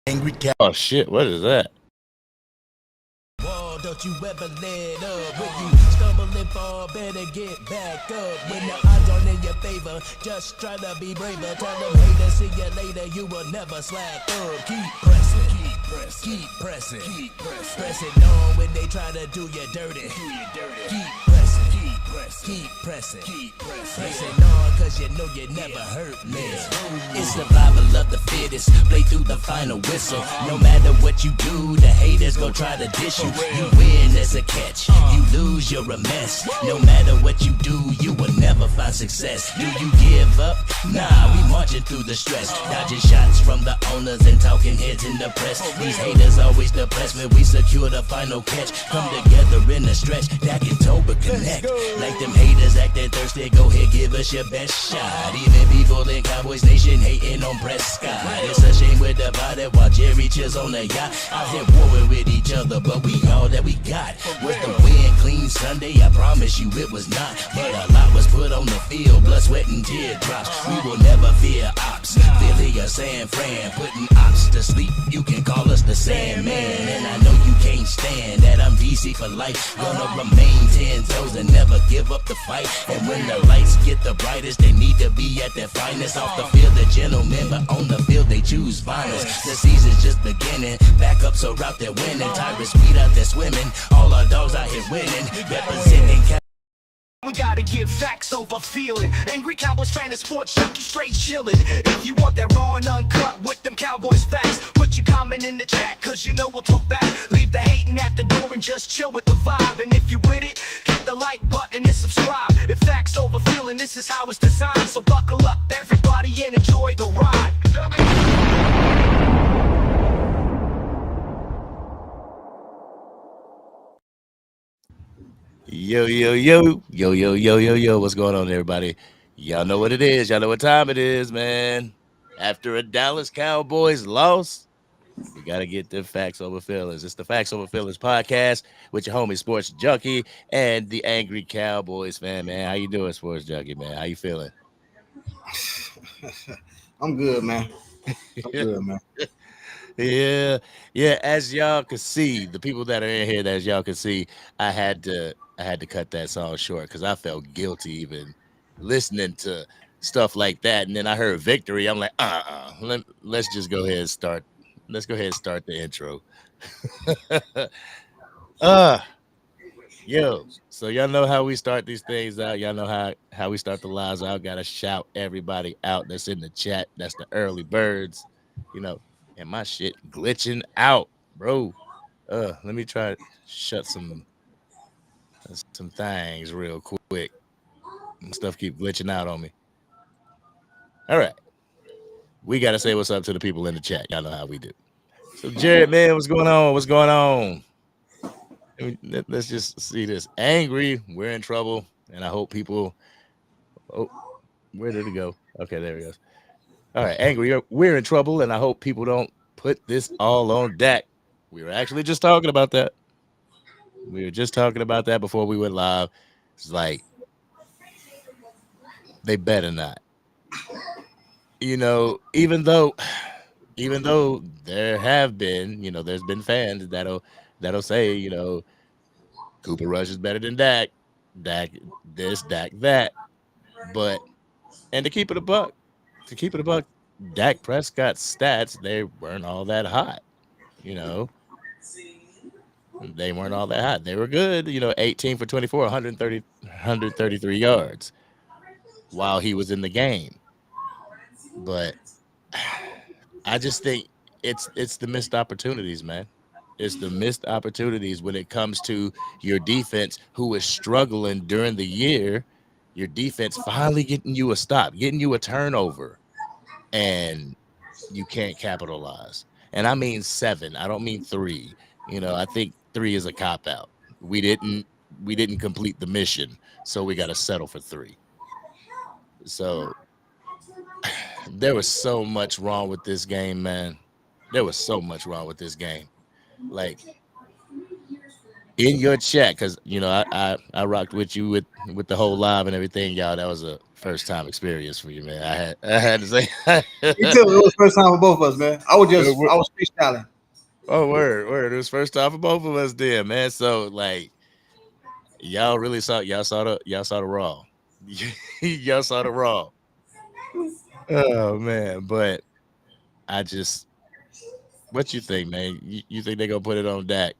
Angry Cow. Oh shit, what is that? Don't you ever let up. When you stumble and fall, better get back up. When the odds aren't in your favor, just try to be braver. Tell them haters, see you later, you will never slack up. Keep pressing, keep pressing, keep pressing, keep pressing. Pressing on when they try to do you dirty. Keep pressing, keep pressing, keep pressing, keep pressing. Pressing on cause you know you never hurt me. It's survival of the fittest, play through the final whistle. No matter what you do, the haters gon' try to dish you. You win as a catch, you lose, you're a mess. No matter what you do, you will never find success. Do you give up? Nah, we marching through the stress. Dodging shots from the owners and talking heads in the press. These haters always depressed when we secure the final catch. Come together in a stretch, Dak and Toba connect. Like them haters acting thirsty, go ahead, give us your best shot. Even people in Cowboys Nation hating on Prescott. It's a shame we're divided while Jerry chills on the yacht. Out here warring with each other, but we all that we got was the win. Clean Sunday, I promise you it was not. But a lot was put on the field, blood, sweat, and teardrops. We will never fear ops. Philly or San Fran, putting ops to sleep. You can call us the Sandman. And I know you can't stand that I'm DC for life. Gonna remain 10 toes and never give up the fight. And when the lights get the brightest, they need to be at their finest. Off the field, the gentlemen, but on the field, they choose finals. The season's just beginning. Backups are out there winning. Tyrus Speed out there swimming. All our dogs out here winning. Representing. We gotta give facts over feeling. Angry Cowboys fan and sports junkie straight chillin'. If you want that raw and uncut with them Cowboys facts, put your comment in the chat, cause you know we'll talk back. Leave the hating at the door and just chill with the vibe. And if you with it, hit the like button and subscribe. If facts over feeling, this is how it's designed. So buckle up everybody and enjoy the ride. Yo, what's going on, everybody? Y'all know what it is. Y'all know what time it is, man. After a Dallas Cowboys loss, we got to get the Facts Over Feelings. It's the Facts Over Feelings podcast with your homie Sports Junkie and the Angry Cowboys fan, man. How you doing, Sports Junkie, man? How you feeling? I'm good, man. I'm good, man. Yeah. As y'all can see, the people that are in here, as y'all can see, I had to cut that song short because I felt guilty even listening to stuff like that. And then I heard victory. I'm like, let's just go ahead and start. Let's go ahead and start the intro. So y'all know how we start these things out. Y'all know how we start the lives out. Gotta shout everybody out that's in the chat. That's the early birds, and my shit glitching out, bro. Let me try to shut some things real quick. Stuff keep glitching out on me. All right. We got to say what's up to the people in the chat. Y'all know how we do. So, Jared, man, what's going on? What's going on? Let's just see this. Angry, we're in trouble. And I hope people... Oh, where did it go? Okay, there it goes. All right, Angry, we're in trouble, and I hope people don't put this all on Dak. We were actually just talking about that. We were just talking about that before we went live. It's like, they better not. Even though there have been, there's been fans that'll say, Cooper Rush is better than Dak this, Dak that. But, and to keep it a buck, Dak Prescott's stats, they weren't all that hot, They weren't all that hot. They were good, 18 for 24, 133 yards while he was in the game. But I just think it's the missed opportunities, man. It's the missed opportunities when it comes to your defense, who is struggling during the year. Your defense finally getting you a stop, getting you a turnover, and you can't capitalize. And I mean 7. I don't mean 3. I think 3 is a cop out. We didn't complete the mission, so we got to settle for 3. So there was so much wrong with this game, man. There was so much wrong with this game. Like, in your chat, because I rocked with you with the whole live and everything, y'all. That was a first time experience for you, man. I had to say. Me too. It was first time for both of us, man. I Word. was freestyling. Oh, word. It was first time for both of us then, man. So like y'all saw the raw. Y'all saw the raw. Oh man. But I just what you think, man? You think they gonna put it on Dak?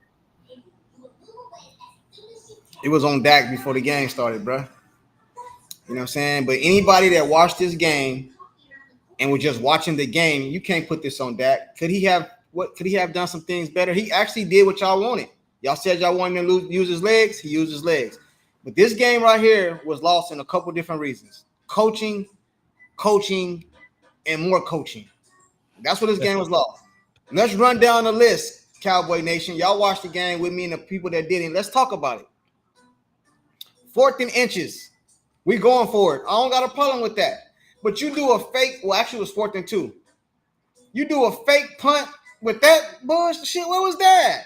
It was on Dak before the game started, bro. You know what I'm saying? But anybody that watched this game and was just watching the game, you can't put this on Dak. Could he have done some things better? He actually did what y'all wanted. Y'all said y'all wanted him to use his legs. He used his legs. But this game right here was lost in a couple different reasons. Coaching, and more coaching. That's what this game was lost. Let's run down the list, Cowboy Nation. Y'all watched the game with me and the people that didn't. Let's talk about it. 4th and inches. We going for it. I don't got a problem with that. But you do a fake, well, actually it was 4th and 2. You do a fake punt with that bullshit. What was that?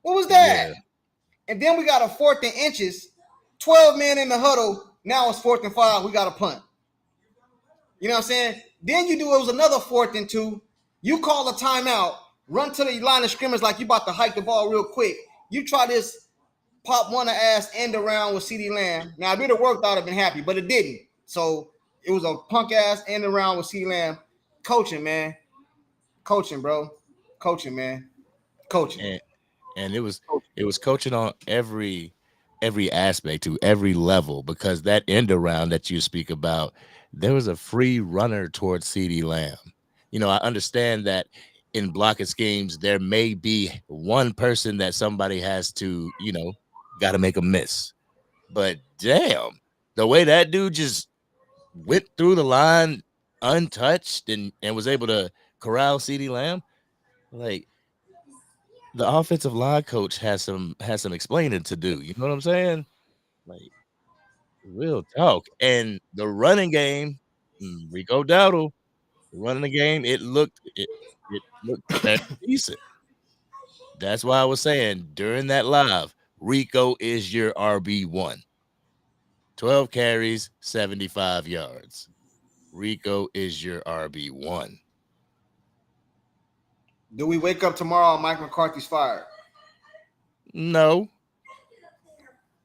What was that? Yeah. And then we got a 4th and inches, 12 men in the huddle. Now it's 4th and 5. We got a punt. You know what I'm saying? Then it was another 4th and 2. You call a timeout, run to the line of scrimmage like you about to hike the ball real quick. You try this pop one ass end around with CeeDee Lamb. Now, if it had worked, I'd have been happy, but it didn't. So it was a punk ass end around with CeeDee Lamb. Coaching, man. Coaching, bro. Coaching, man. Coaching. And it was coaching on every aspect to every level, because that end around that you speak about, there was a free runner towards CeeDee Lamb. You know, I understand that in blocking schemes, there may be one person that somebody has to, got to make a miss. But damn, the way that dude just went through the line untouched and was able to corral CeeDee Lamb, like the offensive line coach has some explaining to do. You know what I'm saying? Like real talk. And the running game, Rico Dowdle, running the game, it looked fairly decent. That's why I was saying during that live, Rico is your RB1. 12 carries, 75 yards. Rico is your RB1. Do we wake up tomorrow and Mike McCarthy's fired? No.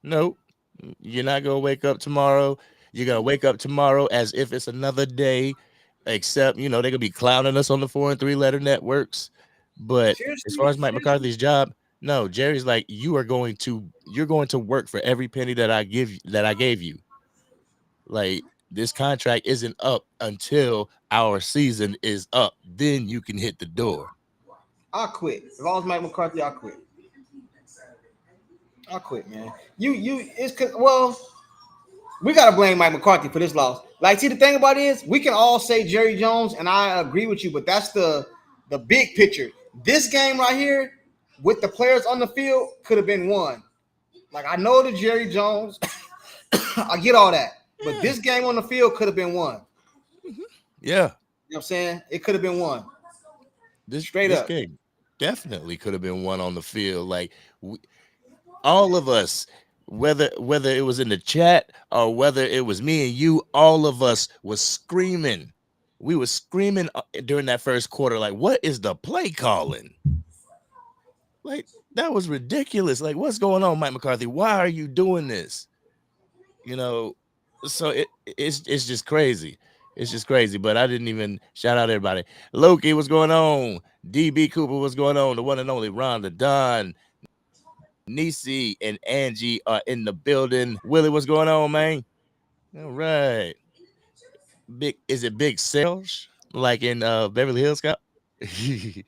You're not going to wake up tomorrow. You're going to wake up tomorrow as if it's another day, except, they're going to be clowning us on the 4 and 3 letter networks. But as far as Mike McCarthy's job, no, Jerry's like, you're going to work for every penny that I gave you. Like, this contract isn't up until our season is up. Then you can hit the door. I'll quit. If I was Mike McCarthy, I'll quit. I'll quit, man. We gotta blame Mike McCarthy for this loss. Like, see, the thing about it is, we can all say Jerry Jones, and I agree with you, but that's the big picture. This game right here, with the players on the field, could have been won. Like, I know the Jerry Jones, I get all that, but this game on the field could have been won. Yeah, you know what I'm saying? It could have been won. This game definitely could have been won on the field. Like, all of us, whether it was in the chat or whether it was me and you, all of us was screaming. We were screaming during that first quarter, like, what is the play calling? Like, that was ridiculous. Like, what's going on, Mike McCarthy? Why are you doing this? So it's just crazy. It's just crazy. But I didn't even shout out everybody. Loki, what's going on? DB Cooper, what's going on? The one and only Rhonda Don, Nisi, and Angie are in the building. Willie, what's going on, man? All right. Is it Big Sales like in Beverly Hills Cop? Hey,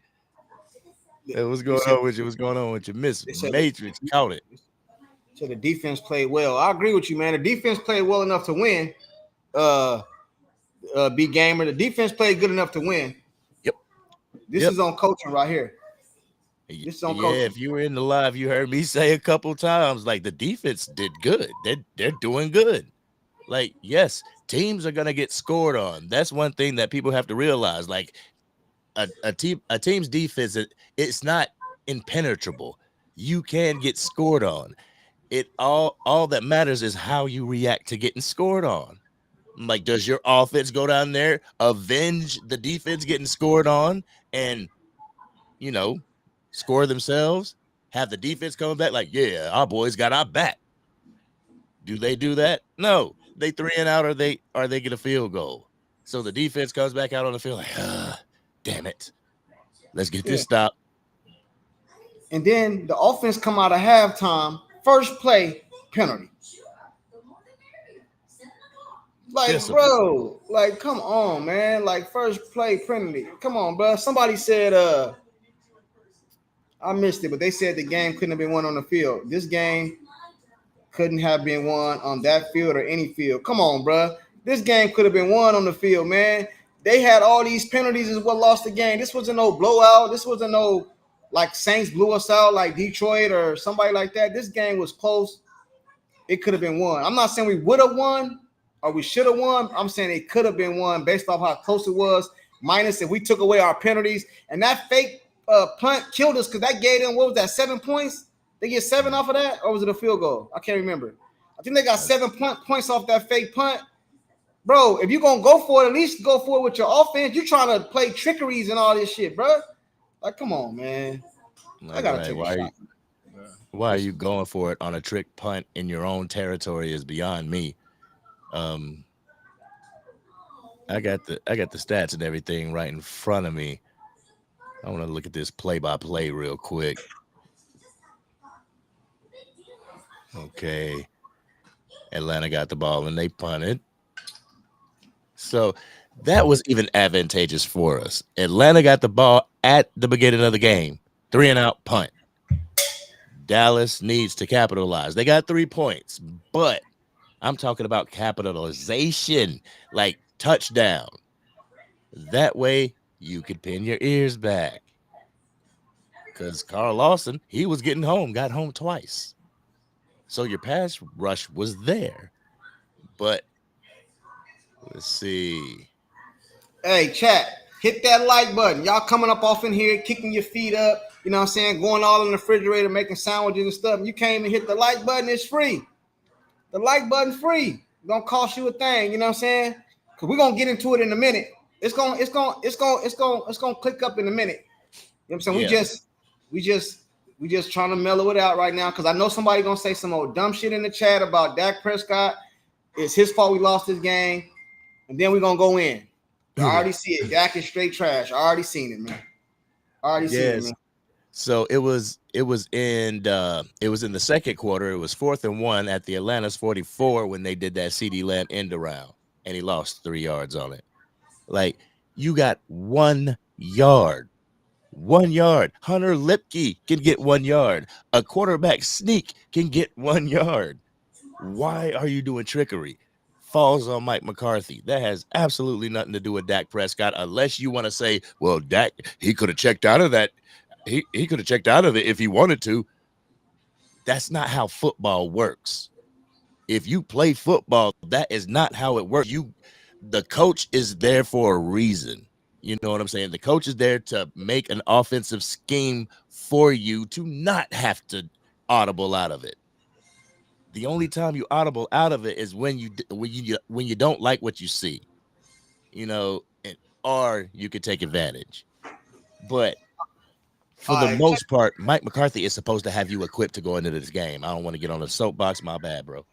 what's going on with you? What's going on with you? Miss Matrix caught it. So the defense played well. I agree with you, man. The defense played well enough to win. B Gamer. The defense played good enough to win. Yep. This is on coaching right here. This is on coaching. If you were in the live, you heard me say a couple times, like, the defense did good. They're doing good. Like, yes, teams are gonna get scored on. That's one thing that people have to realize. Like, a team's defense, it's not impenetrable. You can get scored on. It all that matters is how you react to getting scored on. Like, does your offense go down there, avenge the defense getting scored on, and score themselves? Have the defense coming back like, yeah, our boys got our back. Do they do that? No. They 3 and out, or they get a field goal. So the defense comes back out on the field like, damn it. Let's get this stop. And then the offense come out of halftime, first play, penalty. Like, bro, like, come on, man. Like, first play, penalty. Come on, bro. Somebody said, I missed it, but they said the game couldn't have been won on the field. This game couldn't have been won on that field or any field. Come on, bro. This game could have been won on the field, man. They had all these penalties is what lost the game. This wasn't no blowout. This wasn't no, like, Saints blew us out like Detroit or somebody like that. This game was close. It could have been won. I'm not saying we would have won or we should have won. I'm saying it could have been won based off how close it was, minus if we took away our penalties. And that fake punt killed us because that gave them, what was that, 7 points? They get 7 off of that, or was it a field goal? I can't remember. I think they got 7 points off that fake punt. Bro, if you're going to go for it, at least go for it with your offense. You're trying to play trickeries and all this shit, bro. Like, come on, man. I got to take a shot. Why are you going for it on a trick punt in your own territory is beyond me. I got the stats and everything right in front of me. I want to look at this play-by-play real quick. Okay. Atlanta got the ball and they punted. So that was even advantageous for us. Atlanta got the ball at the beginning of the game. 3 and out punt. Dallas needs to capitalize. They got 3 points, but I'm talking about capitalization, like touchdown. That way you could pin your ears back. Because Carl Lawson, he was getting home, got home twice. So your pass rush was there. But let's see. Hey, chat, hit that like button. Y'all coming up off in here, kicking your feet up, you know what I'm saying, going all in the refrigerator, making sandwiches and stuff. You came and hit the like button, it's free. The like button free. Don't cost you a thing, you know what I'm saying? Because we're gonna get into it in a minute. It's gonna click up in a minute. You know what I'm saying? Yeah. We just trying to mellow it out right now because I know somebody gonna say some old dumb shit in the chat about Dak Prescott. It's his fault we lost this game, and then we're gonna go in. I already see it. Dak is straight trash. I already seen it, man. Seen it, man. So it was in the second quarter. It was 4th and 1 at the Atlanta's 44 when they did that CeeDee Lamb end around, and he lost 3 yards on it. Like, you got 1 yard. 1 yard. Hunter Lipke can get 1 yard. A quarterback sneak can get 1 yard. Why are you doing trickery? Falls on Mike McCarthy. That has absolutely nothing to do with Dak Prescott, unless you want to say, well, Dak, he could have checked out of that. He could have checked out of it if he wanted to. That's not how football works. If you play football, that is not how it works. The coach is there for a reason. You know what I'm saying? The coach is there to make an offensive scheme for you to not have to audible out of it. The only time you audible out of it is when you don't like what you see, or you could take advantage. But for the most part, Mike McCarthy is supposed to have you equipped to go into this game. I don't want to get on a soapbox. My bad, bro.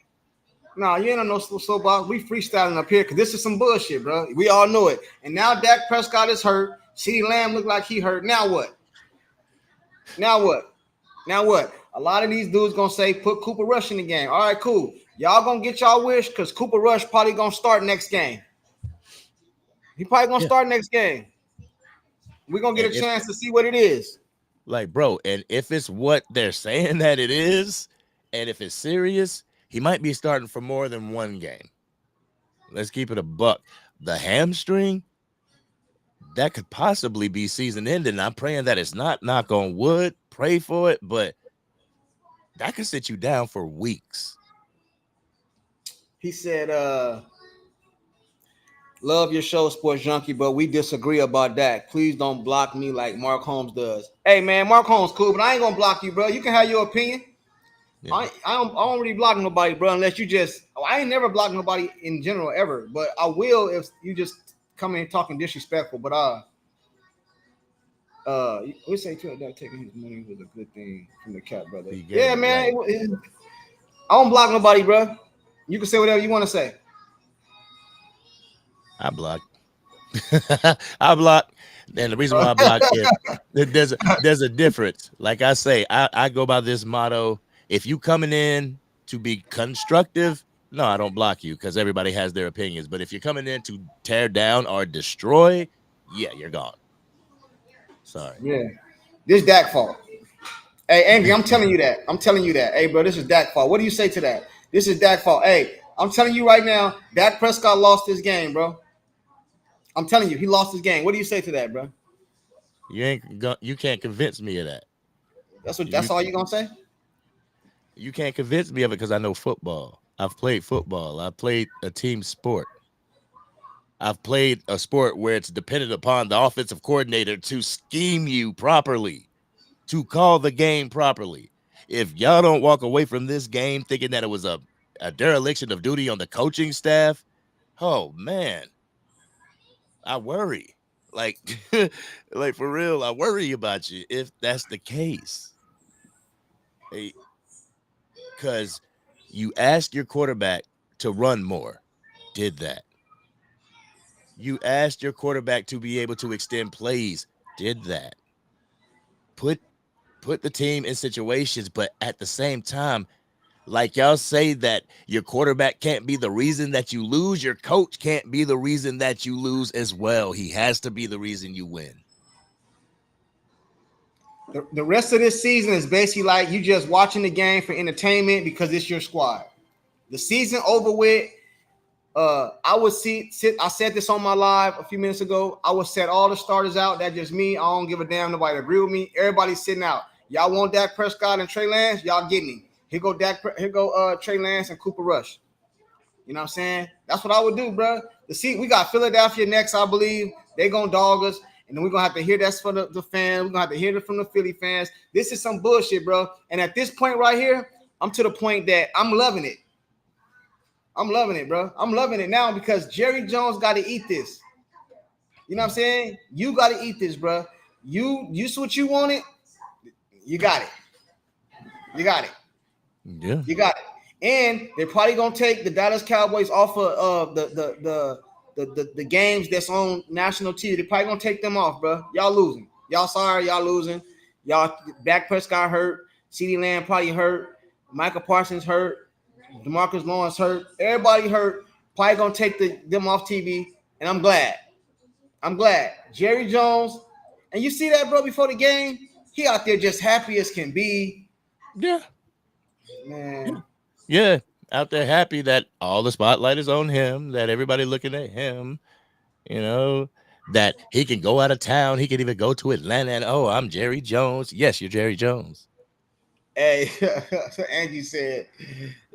No, you ain't on no soapbox. We freestyling up here because this is some bullshit, bro. We all know it. And now Dak Prescott is hurt. CeeDee Lamb look like he hurt. Now what? A lot of these dudes gonna say put Cooper Rush in the game. All right, cool. Y'all gonna get y'all wish because Cooper Rush probably gonna start next game. He probably gonna start next game. We're gonna get a chance to see what it is. Like, bro, and if it's what they're saying that it is, and if it's serious, he might be starting for more than 1 game. Let's keep it a buck. The hamstring, that could possibly be season ending. I'm praying that it's not. Knock on wood. Pray for it, but that could sit you down for weeks. He said, love your show, Sports Junkie, but we disagree about that. Please don't block me like Mark Holmes does. Hey, man, Mark Holmes cool, but I ain't going to block you, bro. You can have your opinion. Yeah. I don't really block nobody, bro, unless you just. I ain't never blocked nobody in general ever, but I will if you just come in talking disrespectful. But we say too that taking his money was a good thing from the cat, brother. He gave Yeah, it, man. right. I don't block nobody, bro. You can say whatever you want to say. I block. I block. And the reason why I block is there's a difference. Like I say, I go by this motto. If you coming in to be constructive, no, I don't block you because everybody has their opinions. But if you're coming in to tear down or destroy, yeah, you're gone. Sorry. Yeah, this Dak fault. Hey, Andy, I'm telling you that. I'm telling you that. Hey, bro, this is Dak fault. What do you say to that? This is Dak fault. Hey, I'm telling you right now, Dak Prescott lost this game, bro. I'm telling you, he lost his game. What do you say to that, bro? You can't convince me of that. That's all you gonna say? You can't convince me of it because I know football. I've played football. I've played a team sport. I've played a sport where it's dependent upon the offensive coordinator to scheme you properly, to call the game properly. If y'all don't walk away from this game thinking that it was a dereliction of duty on the coaching staff, oh man, I worry. Like, like for real, I worry about you if that's the case. Because you asked your quarterback to run more, did that. You asked your quarterback to be able to extend plays, did that. Put the team in situations, but at the same time, like y'all say that your quarterback can't be the reason that you lose, your coach can't be the reason that you lose as well. He has to be the reason you win. The rest of this season is basically like you just watching the game for entertainment because it's your squad. The season over with. I would I said this on my live a few minutes ago. I would set all the starters out. That's just me. I don't give a damn. Nobody agree with me. Everybody's sitting out. Y'all want Dak Prescott and Trey Lance? Y'all getting him. Here go Trey Lance and Cooper Rush. You know what I'm saying? That's what I would do, bro. We got Philadelphia next, I believe. They gonna dog us, and then we're gonna have to hear that's for the fans. We're gonna have to hear it from the Philly fans. This is some bullshit, bro. And at this point right here, I'm to the point that I'm loving it. I'm loving it, bro. I'm loving it now because Jerry Jones got to eat this. You know what I'm saying? You got to eat this, bro. You see what you wanted. You got it. You got it. Yeah. You got it. And they're probably gonna take the Dallas Cowboys off of the games that's on national TV. They're probably gonna take them off, bro. Y'all losing. Y'all sorry. Y'all losing. Y'all Dak Prescott hurt. CeeDee Lamb probably hurt. Micah Parsons hurt. DeMarcus Lawrence hurt. Everybody hurt. Probably gonna take them off TV, and I'm glad. I'm glad. Jerry Jones, and you see that, bro, before the game, he out there just happy as can be. Yeah. Man. Yeah. Out there happy that all the spotlight is on him, that everybody looking at him, you know, that he can go out of town. He can even go to Atlanta and, oh, I'm Jerry Jones. Yes, you're Jerry Jones. Hey, so Angie said,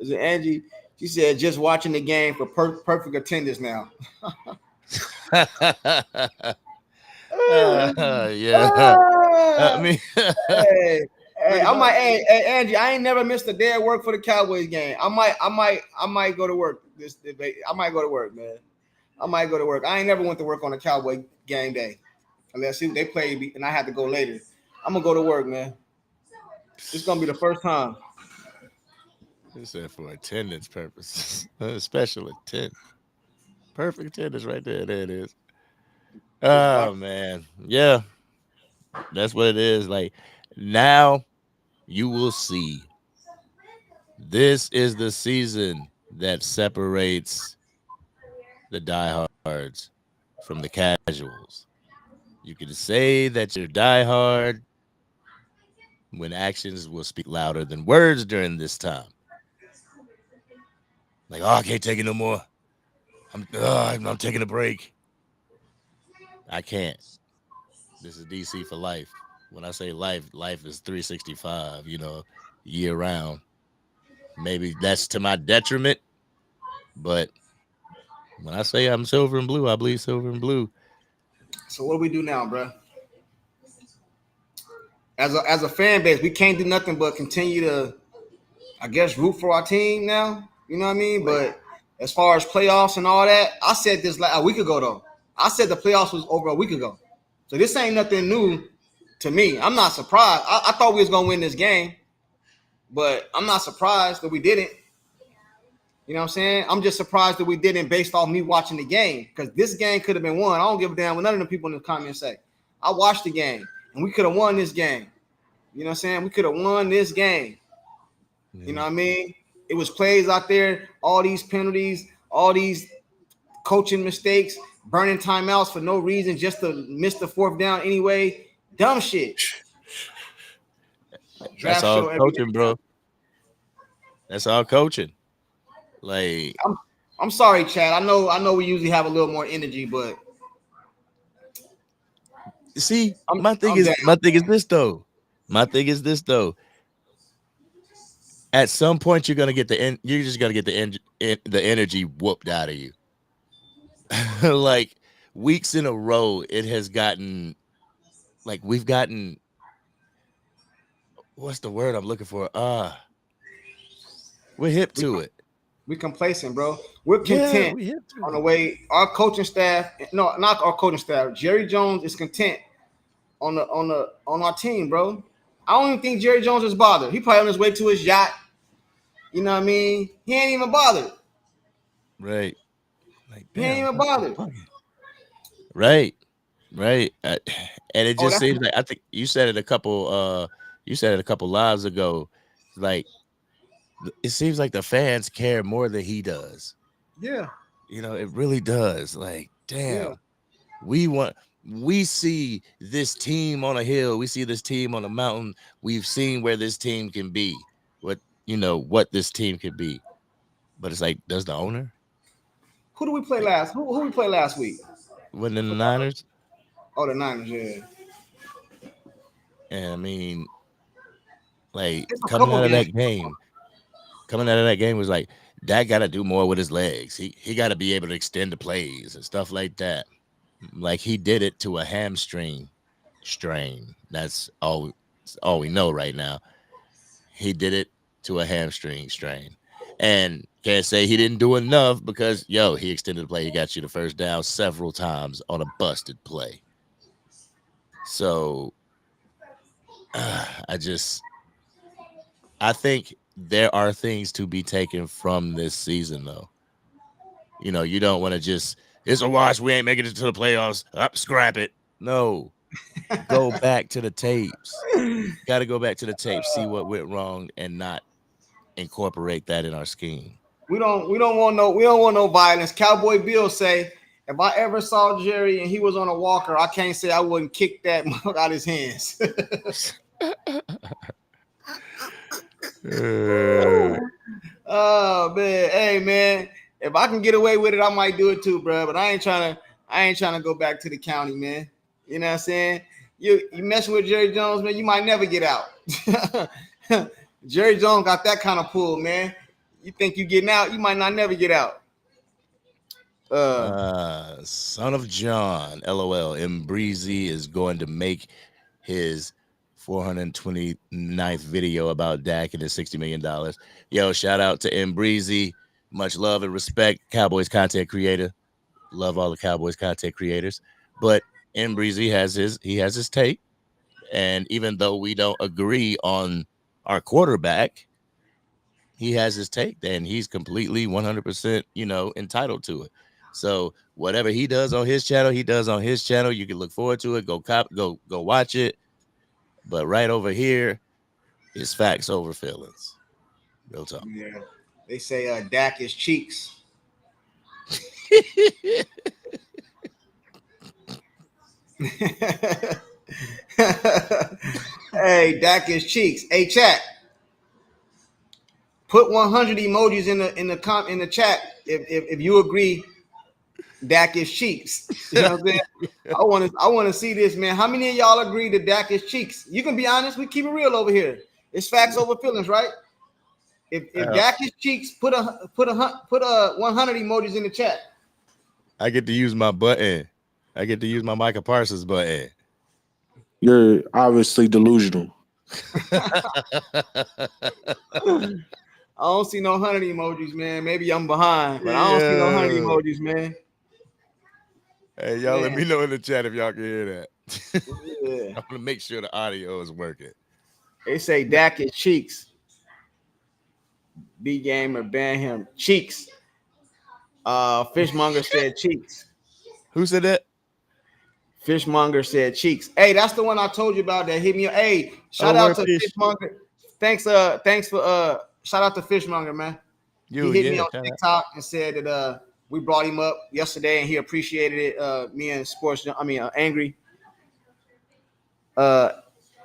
she said, just watching the game for perfect attendance now. Yeah. I mean, hey, Angie, I ain't never missed a day of work for the Cowboys game. I might go to work this debate. I might go to work, man. I might go to work. I ain't never went to work on a Cowboy game day unless they played and I had to go later. I'm gonna go to work, man. It's gonna be the first time. He said for attendance purposes, special attendance, perfect attendance right there. There it is. Oh man, yeah, that's what it is. Like now, you will see. This is the season that separates the diehards from the casuals. You can say that you're diehard when actions will speak louder than words during this time. Like, oh, I can't take it no more. I'm taking a break. I can't. This is DC for life. When I say life is 365, year round. Maybe that's to my detriment, but when I say I'm silver and blue, I believe silver and blue. So what do we do now, bro? As a fan base, we can't do nothing but continue to I guess, root for our team now. You know what I mean? But as far as playoffs and all that, I said this like a week ago, though. I said the playoffs was over a week ago. So this ain't nothing new to me. I'm not surprised. I thought we was going to win this game, but I'm not surprised that we didn't. You know what I'm saying? I'm just surprised that we didn't based off me watching the game, because this game could have been won. I don't give a damn what none of the people in the comments say. I watched the game, and we could have won this game. You know what I'm saying? We could have won this game. You know what I mean? It was plays out there, all these penalties, all these coaching mistakes, burning timeouts for no reason, just to miss the fourth down anyway. Dumb shit. That's all coaching, bro. That's all coaching. Like, I'm sorry, Chad. I know we usually have a little more energy, but see, my thing is this though. At some point, you're just gonna get the energy whooped out of you. Like, weeks in a row, it has gotten like we've gotten. What's the word I'm looking for? We're hip to it. We're complacent, bro. We're content on the way. Our coaching staff, no, not our coaching staff. Jerry Jones is content on our team, bro. I don't even think Jerry Jones is bothered. He probably on his way to his yacht. You know what I mean? He ain't even bothered. Right. Like, he ain't even bothered. Right. And it just seems like, I think you said it a couple lives ago. Like, it seems like the fans care more than he does. Yeah. You know, it really does. Like, damn. Yeah. We see this team on a hill. We see this team on a mountain. We've seen where this team can be. What this team could be. But it's like, does the owner? Who do we play last? Who we play last week? Wasn't in the Niners? Oh, the Niners, yeah. And I mean, like, coming out of that game was like, Dak got to do more with his legs. He got to be able to extend the plays and stuff like that. Like, he did it to a hamstring strain. That's all we know right now. He did it to a hamstring strain. And can't say he didn't do enough, because, he extended the play. He got you the first down several times on a busted play. So, I think there are things to be taken from this season, though. You don't want to just, it's a wash, we ain't making it to the playoffs, scrap it. No. Go back to the tapes. Got to go back to the tapes, see what went wrong, and not incorporate that in our scheme. We don't want no violence. Cowboy Bill say, if I ever saw Jerry and he was on a walker, I can't say I wouldn't kick that mug out his hands. Oh man, hey man, if I can get away with it, I might do it too, bro. But I ain't trying to go back to the county, man. You know what I'm saying? You messing with Jerry Jones, man, you might never get out. Jerry Jones got that kind of pull, man. You think you getting out, you might not never get out. Son of John, LOL. Breezy is going to make his 429th video about Dak and his $60 million. Yo, shout out to Breezy. Much love and respect, Cowboys content creator. Love all the Cowboys content creators. But Breezy has his take. And even though we don't agree on our quarterback, he has his take, and he's completely 100%, entitled to it. So whatever he does on his channel, he does on his channel. You can look forward to it. Go watch it. But right over here is facts over feelings. Real talk. Yeah. They say Dak is cheeks. Hey, Dak is cheeks. Hey, chat. Put 100 emojis in the chat if you agree Dak is cheeks. You know what I'm saying? I want to see this, man. How many of y'all agree that Dak is cheeks? You can be honest. We keep it real over here. It's facts over feelings, right? If Dak is cheeks, put a 100 emojis in the chat. I get to use my button. I get to use my Micah Parsons button. You're obviously delusional. I don't see no 100 emojis, man. Maybe I'm behind, but I don't see no 100 emojis, man. Hey, y'all, let Man. me know in the chat if y'all can hear that. Yeah. I'm gonna make sure the audio is working. They say Dak is cheeks. B Gamer ban him. Cheeks. Fishmonger said cheeks. Who said that? Fishmonger said cheeks. Hey, that's the one I told you about that hit me. Hey, shout Oh, out word to Fish. Fishmonger. Thanks for shout out to Fishmonger, man. He hit me on shout out. TikTok and said that we brought him up yesterday and he appreciated it. Me and Angry. Hey,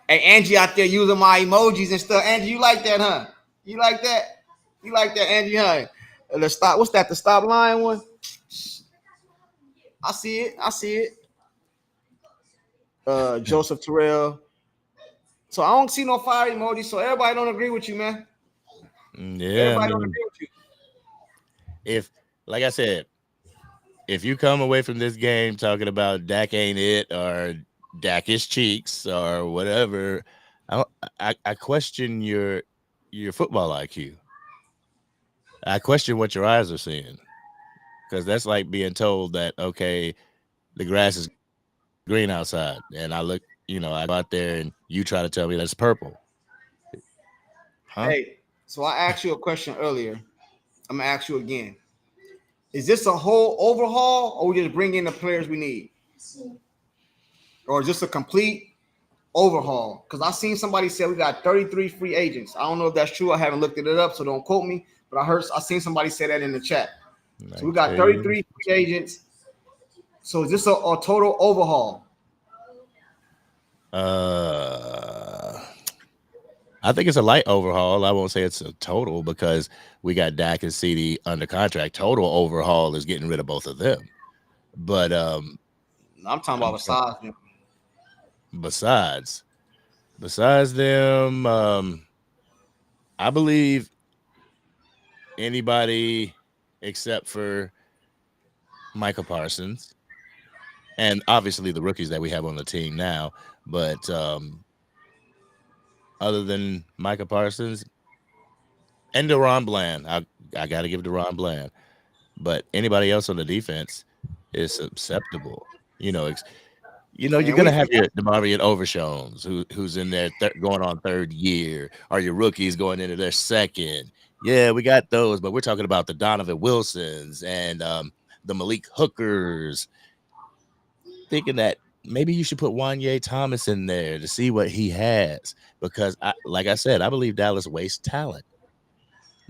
Angie out there using my emojis and stuff. Angie, you like that, huh? You like that? You like that, Angie, huh? The stop. What's that? The stop line one? I see it. I see it. Joseph Terrell. So I don't see no fire emoji. So everybody don't agree with you, man. Yeah, Everybody don't agree with you. If, like I said, if you come away from this game talking about Dak ain't it or Dak is cheeks or whatever, I question your football IQ. I question what your eyes are seeing, because that's like being told that, okay, the grass is green outside, and I look, I go out there and you try to tell me that's purple. Huh? Hey, so I asked you a question earlier. I'm gonna ask you again. Is this a whole overhaul, or we just bring in the players we need, or is this a complete overhaul? Because I seen somebody say we got 33 free agents. I don't know if that's true. I haven't looked it up, so don't quote me. But I seen somebody say that in the chat. So we got 33 free agents. So is this a total overhaul? I think it's a light overhaul. I won't say it's a total, because we got Dak and CD under contract. Total overhaul is getting rid of both of them. But I'm talking about besides them. Besides them, I believe anybody except for Micah Parsons, and obviously the rookies that we have on the team now. But other than Micah Parsons and DeRon Bland, I got to give DeRon Bland. But anybody else on the defense is susceptible. You're gonna have your DeMarvion Overshones, who's in there going on third year, or your rookies going into their second. Yeah, we got those, but we're talking about the Donovan Wilsons and the Malik Hookers. Thinking that maybe you should put Wanye Thomas in there to see what he has, because like I said, I believe Dallas wastes talent.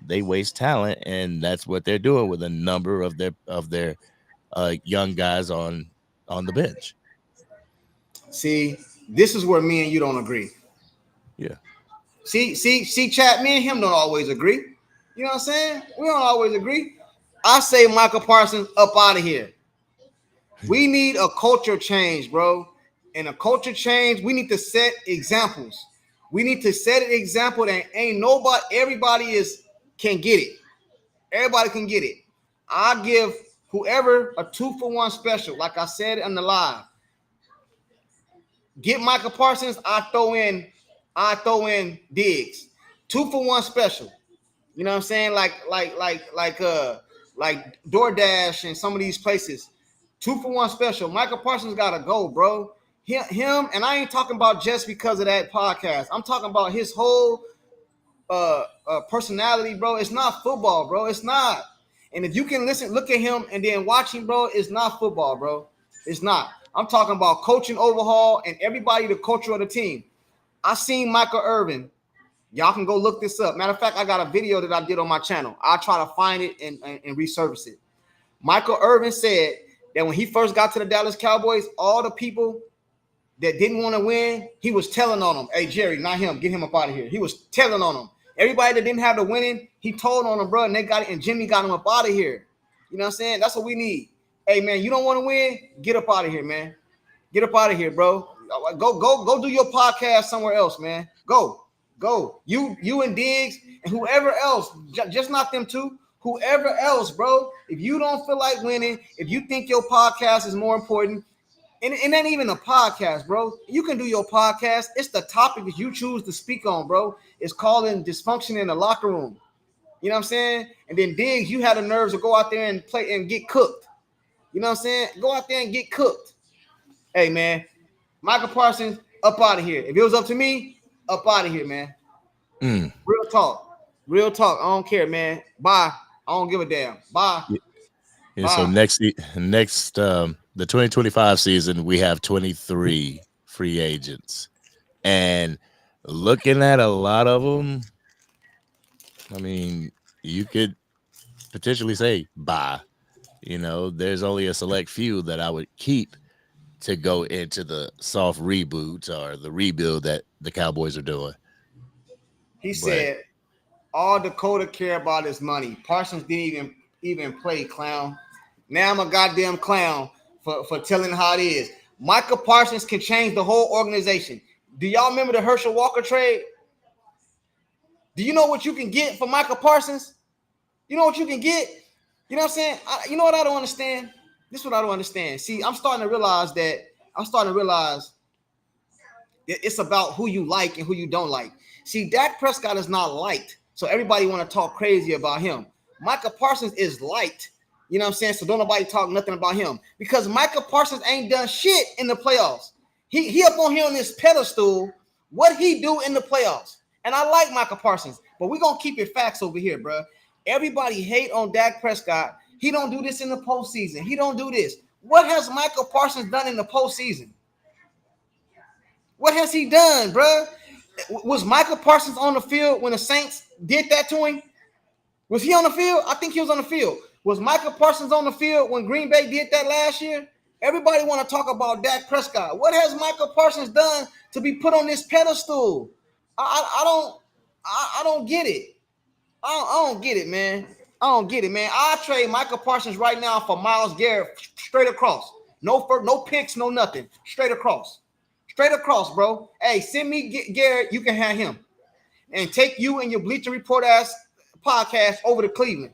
They waste talent, and that's what they're doing with a number of their young guys on the bench. See, this is where me and you don't agree. Yeah. See, chat, me and him don't always agree. You know what I'm saying? We don't always agree. I say Michael Parsons up out of here. We need a culture change, bro. And a culture change, we need to set examples. We need to set an example that everybody can get it. Everybody can get it. I give whoever a 2-for-1 special, like I said in the live. Get Michael Parsons, I throw in Diggs. 2-for-1 special. You know what I'm saying? Like DoorDash and some of these places. 2-for-1 special. Michael Parsons gotta go, bro. Him, and I ain't talking about just because of that podcast. I'm talking about his whole personality, bro. It's not football, bro. It's not. And if you can look at him and then watch him, bro, it's not football, bro. It's not. I'm talking about coaching overhaul and everybody, the culture of the team. I seen Michael Irvin. Y'all can go look this up. Matter of fact, I got a video that I did on my channel. I'll try to find it and resurface it. Michael Irvin said that when he first got to the Dallas Cowboys, all the people that didn't want to win, he was telling on them. Hey, Jerry, not him. Get him up out of here. He was telling on them. Everybody that didn't have the winning, he told on them, bro, and they got it, and Jimmy got him up out of here. You know what I'm saying? That's what we need. Hey, man, you don't want to win? Get up out of here, man. Get up out of here, bro. Go do your podcast somewhere else, man. Go. You and Diggs and whoever else, just not them two, whoever else, bro. If you don't feel like winning, if you think your podcast is more important, and it ain't even a podcast, bro. You can do your podcast. It's the topic that you choose to speak on, bro. It's called dysfunction in the locker room. You know what I'm saying? And then Diggs, you had the nerves to go out there and play and get cooked. You know what I'm saying? Go out there and get cooked. Hey, man, Micah Parsons, up out of here. If it was up to me, up out of here, man. Real talk. Real talk. I don't care, man. Bye. I don't give a damn. Bye. Yeah, so next the 2025 season, we have 23 free agents. And looking at a lot of them, I mean, you could potentially say bye. You know, there's only a select few that I would keep to go into the soft reboot or the rebuild that the Cowboys are doing. He said, all Dakota care about is money. Parsons didn't even play, clown. Now I'm a goddamn clown for telling how it is. Micah Parsons can change the whole organization. Do y'all remember the Herschel Walker trade? Do you know what you can get for Micah Parsons? You know what you can get? You know what I'm saying? You know what I don't understand? This is what I don't understand. See, I'm starting to realize it's about who you like and who you don't like. See, Dak Prescott is not liked, so everybody want to talk crazy about him. Micah Parsons is liked. You know what I'm saying? So don't nobody talk nothing about him because Micah Parsons ain't done shit in the playoffs. He up on here on this pedestal. What he do in the playoffs? And I like Micah Parsons, but we're going to keep it facts over here, bro. Everybody hate on Dak Prescott. He don't do this in the postseason. He don't do this. What has Micah Parsons done in the postseason? What has he done, bro? Was Micah Parsons on the field when the Saints did that to him? Was he on the field? I think he was on the field. Was Micah Parsons on the field when Green Bay did that last year? Everybody want to talk about Dak Prescott. What has Micah Parsons done to be put on this pedestal? I don't get it. I don't get it, man. I don't get it, man. I trade Micah Parsons right now for Myles Garrett straight across. No picks, no nothing. Straight across. Straight across, bro. Hey, send me Garrett. You can have him. And take you and your Bleacher Report ass podcast over to Cleveland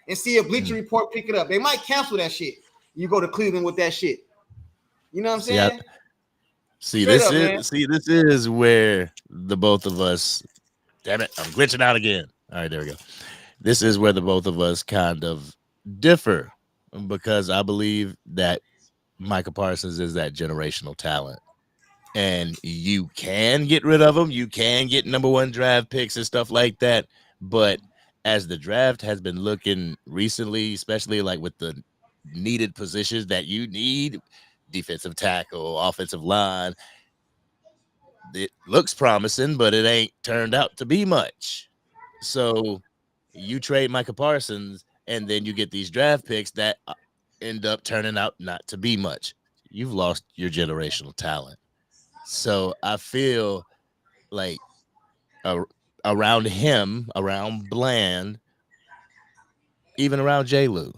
and see if Bleacher Report pick it up. They might cancel that shit. You go to Cleveland with that shit. You know what I'm saying? This is where the both of us. Damn it, I'm glitching out again. All right, there we go. This is where the both of us kind of differ because I believe that Micah Parsons is that generational talent. And you can get rid of him. You can get number one draft picks and stuff like that. But as the draft has been looking recently, especially like with the needed positions that you need, defensive tackle, offensive line, it looks promising, but it ain't turned out to be much. So you trade Micah Parsons, and then you get these draft picks that end up turning out not to be much. You've lost your generational talent. So I feel like around him, around Bland, even around J-Lou,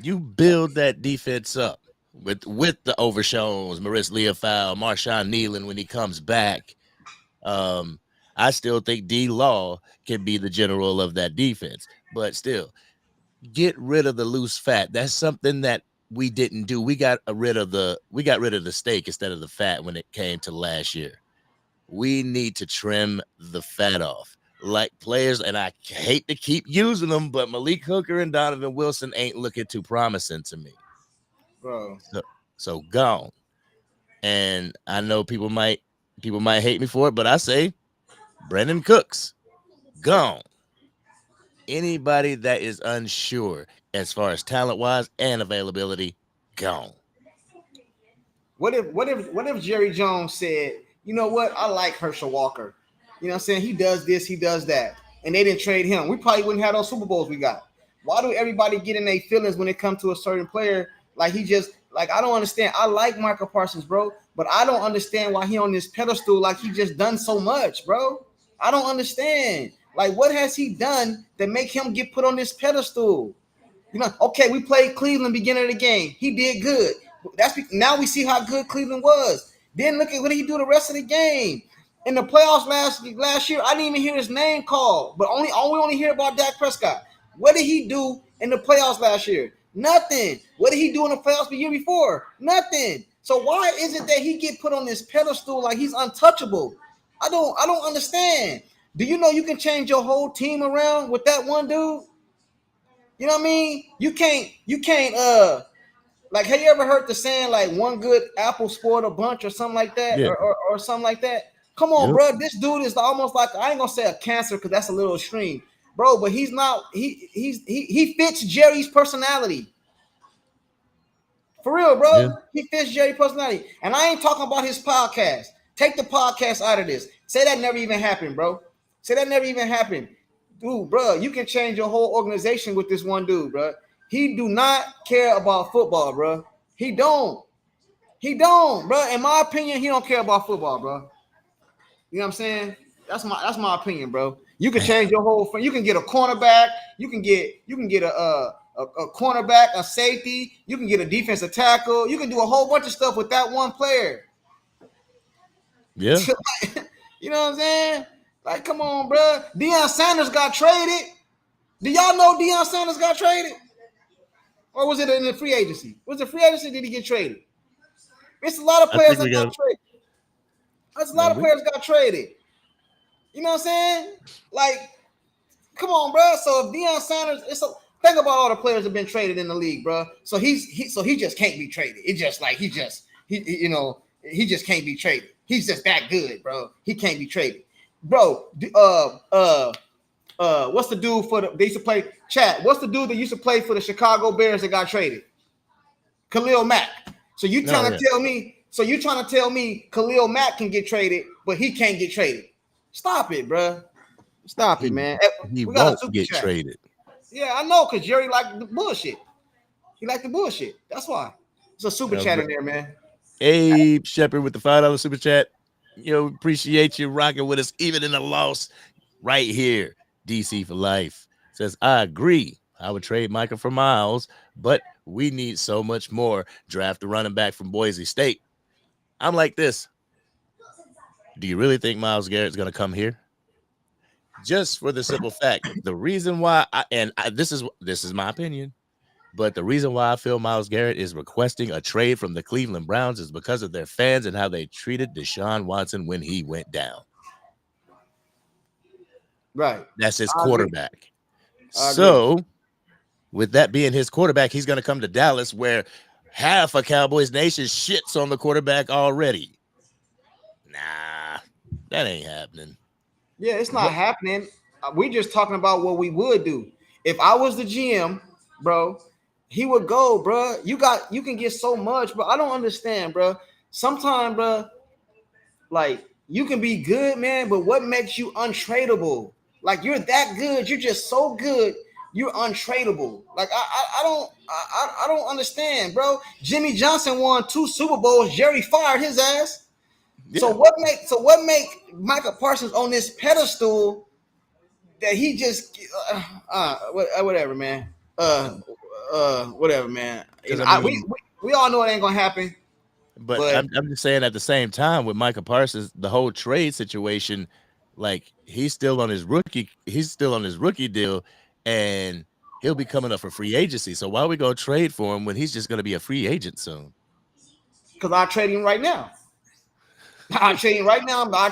you build that defense up with the Overshones, Maurice Leofau, Marshawn Nealon when he comes back. I still think D. Law can be the general of that defense, but still, get rid of the loose fat. That's something that we didn't do. We got rid of the steak instead of the fat when it came to last year. We need to trim the fat off. Like players, and I hate to keep using them, but Malik Hooker and Donovan Wilson ain't looking too promising to me. Bro. So gone. And I know people might hate me for it, but I say Brandon Cooks, gone. Anybody that is unsure as far as talent-wise and availability, gone. What if Jerry Jones said, you know what? I like Herschel Walker. You know what I'm saying? He does this, he does that. And they didn't trade him. We probably wouldn't have those Super Bowls we got. Why do everybody get in their feelings when it comes to a certain player? Like I don't understand. I like Micah Parsons, bro, but I don't understand why he on this pedestal like he just done so much, bro. I don't understand. Like, what has he done that make him get put on this pedestal? You know, okay, we played Cleveland beginning of the game. He did good. Now we see how good Cleveland was. Then look at what he do the rest of the game. In the playoffs last year, I didn't even hear his name called, but we only hear about Dak Prescott. What did he do in the playoffs last year? Nothing. What did he do in the playoffs the year before? Nothing. So why is it that he get put on this pedestal like he's untouchable? I don't understand. Do you know you can change your whole team around with that one dude? You know what I mean? You can't like, have you ever heard the saying like one good apple spoiled a bunch or something like that? Yeah. Or something like that? Come on, Yep. bro. This dude is almost like, I ain't gonna say a cancer because that's a little extreme, bro, but he's not, he fits Jerry's personality. For real, bro. Yeah. He fits Jerry's personality. And I ain't talking about his podcast. Take the podcast out of this. Say that never even happened, bro. Say that never even happened. Dude, bro, you can change your whole organization with this one dude, bro. He do not care about football, bro. He don't, bro. In my opinion, he don't care about football, bro. You know what I'm saying? That's my opinion, bro. You can change your whole thing. You can get a cornerback. You can get a cornerback, a safety. You can get a defensive tackle. You can do a whole bunch of stuff with that one player. Yeah. You know what I'm saying? Like, come on, bro. Deion Sanders got traded. Do y'all know Deion Sanders got traded? Or was it in the free agency? Was it free agency? Did he get traded? It's a lot of players that got traded. There's a lot of players got traded. You know what I'm saying? Like, come on, bro. So if Deion Sanders, think about all the players that have been traded in the league, bro. So he just can't be traded. It's just like he just can't be traded. He's just that good, bro. He can't be traded, bro. What's the dude they used to play? Chat. What's the dude that used to play for the Chicago Bears that got traded? Khalil Mack. So you trying to tell me? So you trying to tell me Khalil Mack can get traded, but he can't get traded? Stop it, bro. Stop it, man. He won't get traded. Yeah, I know, because Jerry liked the bullshit. He liked the bullshit. That's why. It's a super chat in there, man. Abe Shepard with the $5 super chat. Yo, appreciate you rocking with us, even in a loss. Right here, DC for life. Says, I agree. I would trade Micah for Miles, but we need so much more. Draft a running back from Boise State. I'm like this. Do you really think Myles Garrett's going to come here? Just for the simple fact, the reason why, this is my opinion, but the reason why I feel Myles Garrett is requesting a trade from the Cleveland Browns is because of their fans and how they treated Deshaun Watson when he went down. Right. That's his quarterback. So, with that being his quarterback, he's going to come to Dallas where half of Cowboys Nation shits on the quarterback already. Nah, that ain't happening. Yeah, it's not happening. We just talking about what we would do. If I was the GM, bro, he would go, bro. You can get so much, bro. I don't understand, bro. Sometimes, bro, like, you can be good, man, but what makes you untradeable? Like, you're that good. You're just so good. You're untradeable. Like, I don't understand, bro. Jimmy Johnson won 2 Super Bowls. Jerry fired his ass. Yeah. So what make Micah Parsons on this pedestal that he just whatever, man. Whatever, man. You know, we all know it ain't gonna happen. But I'm just saying, at the same time, with Micah Parsons, the whole trade situation, like, he's still on his rookie deal, and he'll be coming up for free agency. So why are we gonna trade for him when he's just gonna be a free agent soon? Because I'm trading right now. I'm trading right now. Oh,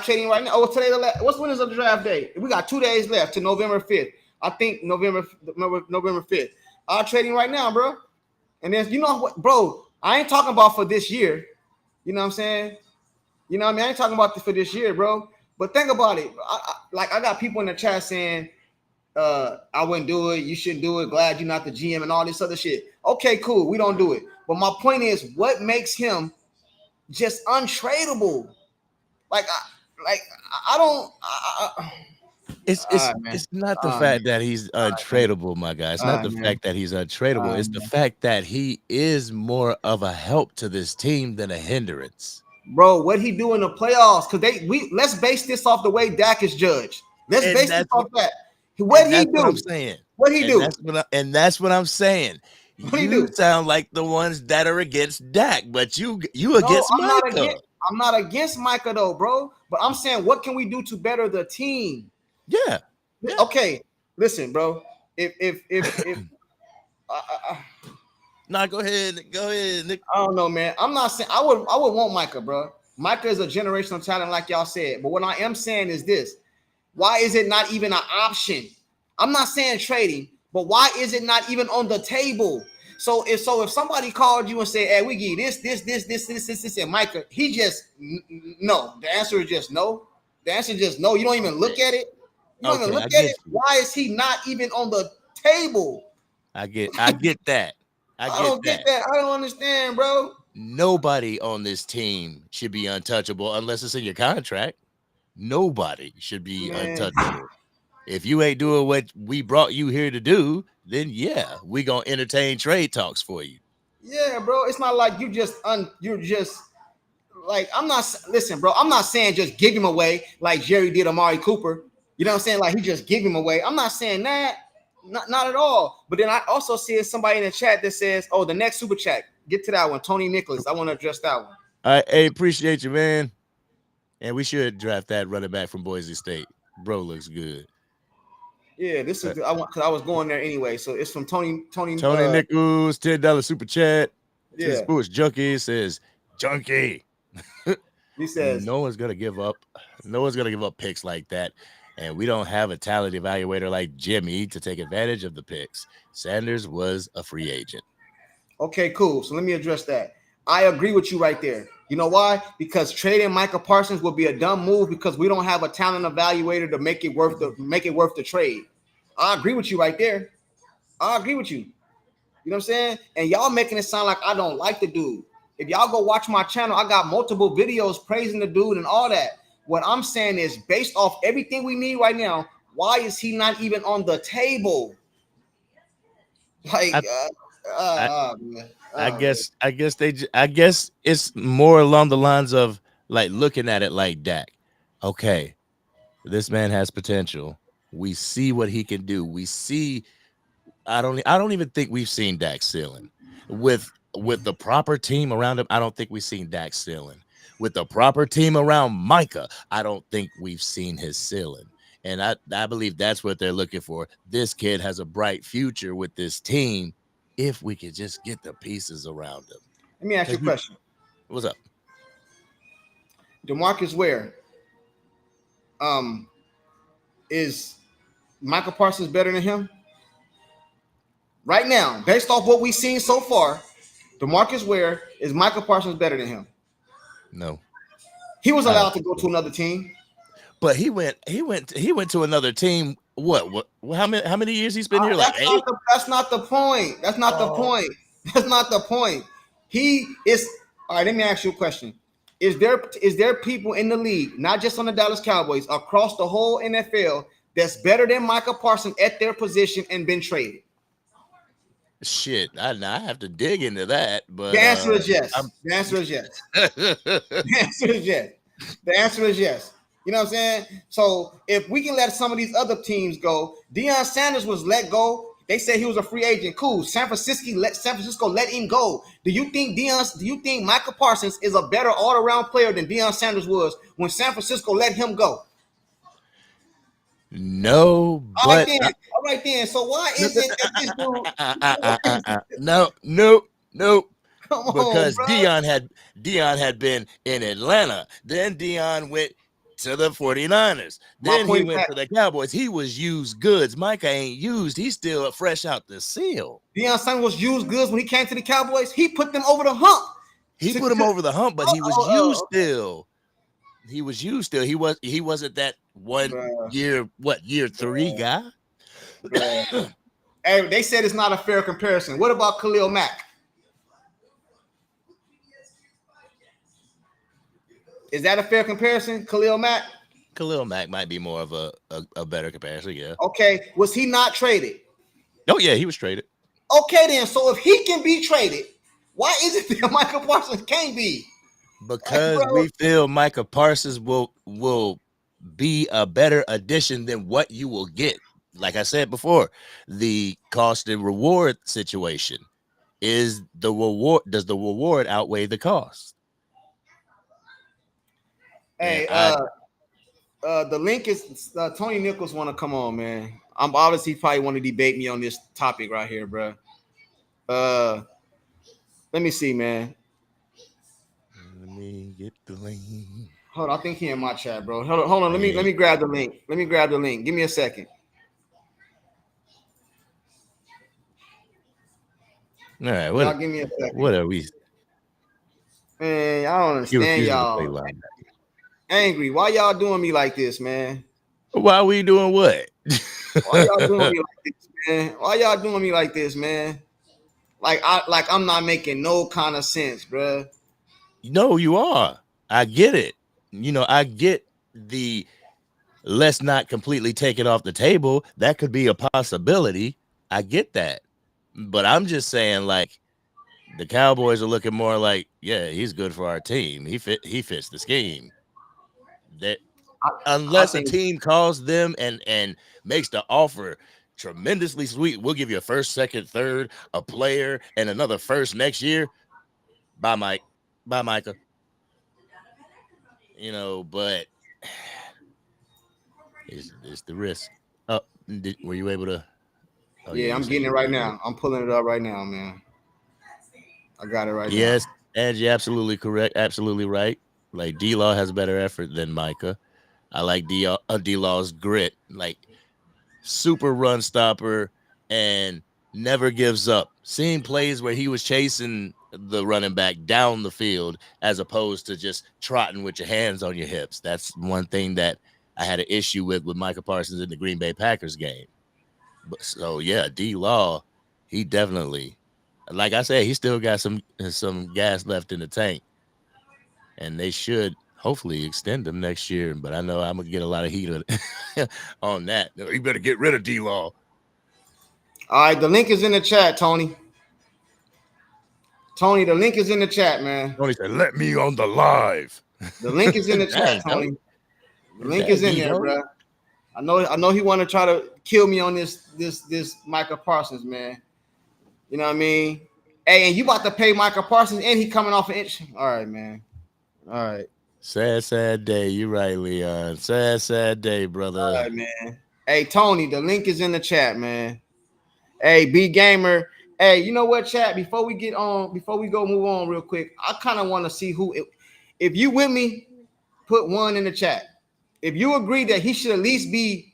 today what's when is the draft day? We got 2 days left to November 5th. I think November 5th. I'm trading right now, bro. And then, you know what, bro? I ain't talking about for this year. You know what I'm saying? You know what I mean? I ain't talking about this for this year, bro. But think about it. I got people in the chat saying, I wouldn't do it. You shouldn't do it. Glad you're not the GM and all this other shit. Okay, cool. We don't do it. But my point is, what makes him just untradeable? It's not the fact that he's untradeable, my guy. It's not the fact that he's untradeable. It's the fact that he is more of a help to this team than a hindrance. Bro, what he do in the playoffs? Because let's base this off the way Dak is judged. Let's base this off that. What he do? What I'm saying. What he do? That's what I'm saying. You sound like the ones that are against Dak, but you against Micah. I'm not against Micah though, bro. But I'm saying, what can we do to better the team? Yeah. Okay. Listen, bro. If nah, go ahead, Nick. I don't know, man. I'm not saying I would want Micah, bro. Micah is a generational talent, like y'all said. But what I am saying is this: Why is it not even an option? I'm not saying trading, but why is it not even on the table? So if somebody called you and said, "Hey, we give you this," and Micah, he just no. The answer is just no. The answer is just no. You don't even look at it. You don't even Okay, look I at get it. you. Why is he not even on the table? I get that. I I get don't get that. that. I don't understand, bro. Nobody on this team should be untouchable unless it's in your contract. Nobody should be Man. untouchable. If you ain't doing what we brought you here to do, then yeah, we gonna entertain trade talks for you. Yeah, bro. It's not like you're just like I'm not listen, bro. I'm not saying just give him away like Jerry did Amari Cooper. You know what I'm saying? Like he just give him away. I'm not saying that. Not at all. But then I also see somebody in the chat that says, "Oh, the next super chat. Get to that one, Tony Nicholas. I want to address that one." I appreciate you, man. And we should draft that running back from Boise State. Bro looks good. Yeah, this is I want because I was going there anyway. So it's from Tony. Tony Nichols, $10 super chat. Yeah. Sports Junkie says, Junkie. He says, No one's gonna give up. No one's gonna give up picks like that. And we don't have a talent evaluator like Jimmy to take advantage of the picks. Sanders was a free agent. okay, cool. So let me address that. I agree with you right there. You know why? Because trading Micah Parsons would be a dumb move because we don't have a talent evaluator to make it worth the trade. I agree with you right there. I agree with you. You know what I'm saying? And y'all making it sound like I don't like the dude. If y'all go watch my channel, I got multiple videos praising the dude and all that. What I'm saying is based off everything we need right now, why is he not even on the table? Like, I guess it's more along the lines of like looking at it like Dak. Okay, this man has potential. We see what he can do. We see. I don't even think we've seen Dak ceiling with the proper team around him. I don't think we've seen Dak ceiling with the proper team around Micah. I don't think we've seen his ceiling. And I believe that's what they're looking for. This kid has a bright future with this team if we could just get the pieces around him. let me ask you a question. What's up? DeMarcus Ware, is Michael Parsons better than him? Right now, based off what we've seen so far, DeMarcus Ware, is Michael Parsons better than him? No. He was allowed to go to another team. But he went to another team. What how many years he's been here? Like That's 8? that's not the point. That's not the point. That's not the point. He is all right. Let me ask you a question. Is there people in the league, not just on the Dallas Cowboys, across the whole NFL, that's better than Micah Parsons at their position and been traded? Shit, I have to dig into that. But The answer is yes. The answer is yes. The answer is yes. The answer is yes. You know what I'm saying? So if we can let some of these other teams go, Deion Sanders was let go. They said he was a free agent. Cool. San Francisco let him go. Do you think Michael Parsons is a better all-around player than Deion Sanders was when San Francisco let him go? No, All but right then. So why is it that this dude? no. Come on, Because bro. Deion had been in Atlanta. Then Deion went to the 49ers. Then he went to the Cowboys. He was used goods. Micah ain't used. He's still fresh out the seal. Deion Sanders was used goods when he came to the Cowboys. He put them over the hump. He put him over the hump, but he was used still. He was used still. He wasn't that year 3 guy. Hey, they said it's not a fair comparison. What about Khalil Mack? Is that a fair comparison, Khalil Mack? Khalil Mack might be more of a better comparison, yeah. Okay, was he not traded? Oh, yeah, he was traded. Okay, then. So if he can be traded, why is it that Michael Parsons can't be? Because we feel Micah Parsons will be a better addition than what you will get. Like I said before, the cost and reward situation is the reward. Does the reward outweigh the cost? Hey, the link is Tony Nichols want to come on, man. I'm obviously probably want to debate me on this topic right here, bro. Let me see, man. Let me get the link. Hold on, I think he in my chat, bro. Hold on. Let me grab the link. Let me grab the link. Give me a second. All right, Y'all give me a second. what are we? Man, I don't He understand refuses to play y'all. linebacker. Angry. Why y'all doing me like this, man? Why are we doing what? Why y'all doing me like this, man? Why y'all doing me like this, man? Like I'm not making no kind of sense, bro. No, you are. I get it. I get the let's not completely take it off the table. That could be a possibility. I get that. But I'm just saying, like, the Cowboys are looking more like, yeah, he's good for our team. He fits the scheme. That I unless a think team calls them and makes the offer tremendously sweet, we'll give you a first, second, third, a player, and another first next year. Bye, Mike. Bye, Micah. But it's the risk. Oh, were you able to? Oh, yeah, I'm getting it right now. I'm pulling it up right now, man. I got it right now. Yes, Angie, absolutely correct. Absolutely right. Like, D-Law has better effort than Micah. I like D-Law's grit. Like, super run stopper and never gives up. Seeing plays where he was chasing the running back down the field as opposed to just trotting with your hands on your hips. That's one thing that I had an issue with Micah Parsons in the Green Bay Packers game. But so yeah, D-Law, he definitely, like I said, he still got some gas left in the tank, and they should hopefully extend him next year. But I know I'm gonna get a lot of heat on that. You better get rid of D-Law. All right, the link is in the chat, Tony. Tony, the link is in the chat, man. Tony said, "Let me on the live." The link is in the chat, Tony. The link is in there, bro. I know he want to try to kill me on this Micah Parsons, man. You know what I mean? Hey, and you about to pay Micah Parsons, and he coming off an inch. All right, man. All right. Sad day. You're right, Leon. Sad day, brother. All right, man. Hey, Tony, the link is in the chat, man. Hey, B Gamer. Hey, you know what, chat? Before we go move on real quick, I kind of want to see who. If you with me, put one in the chat. If you agree that he should at least be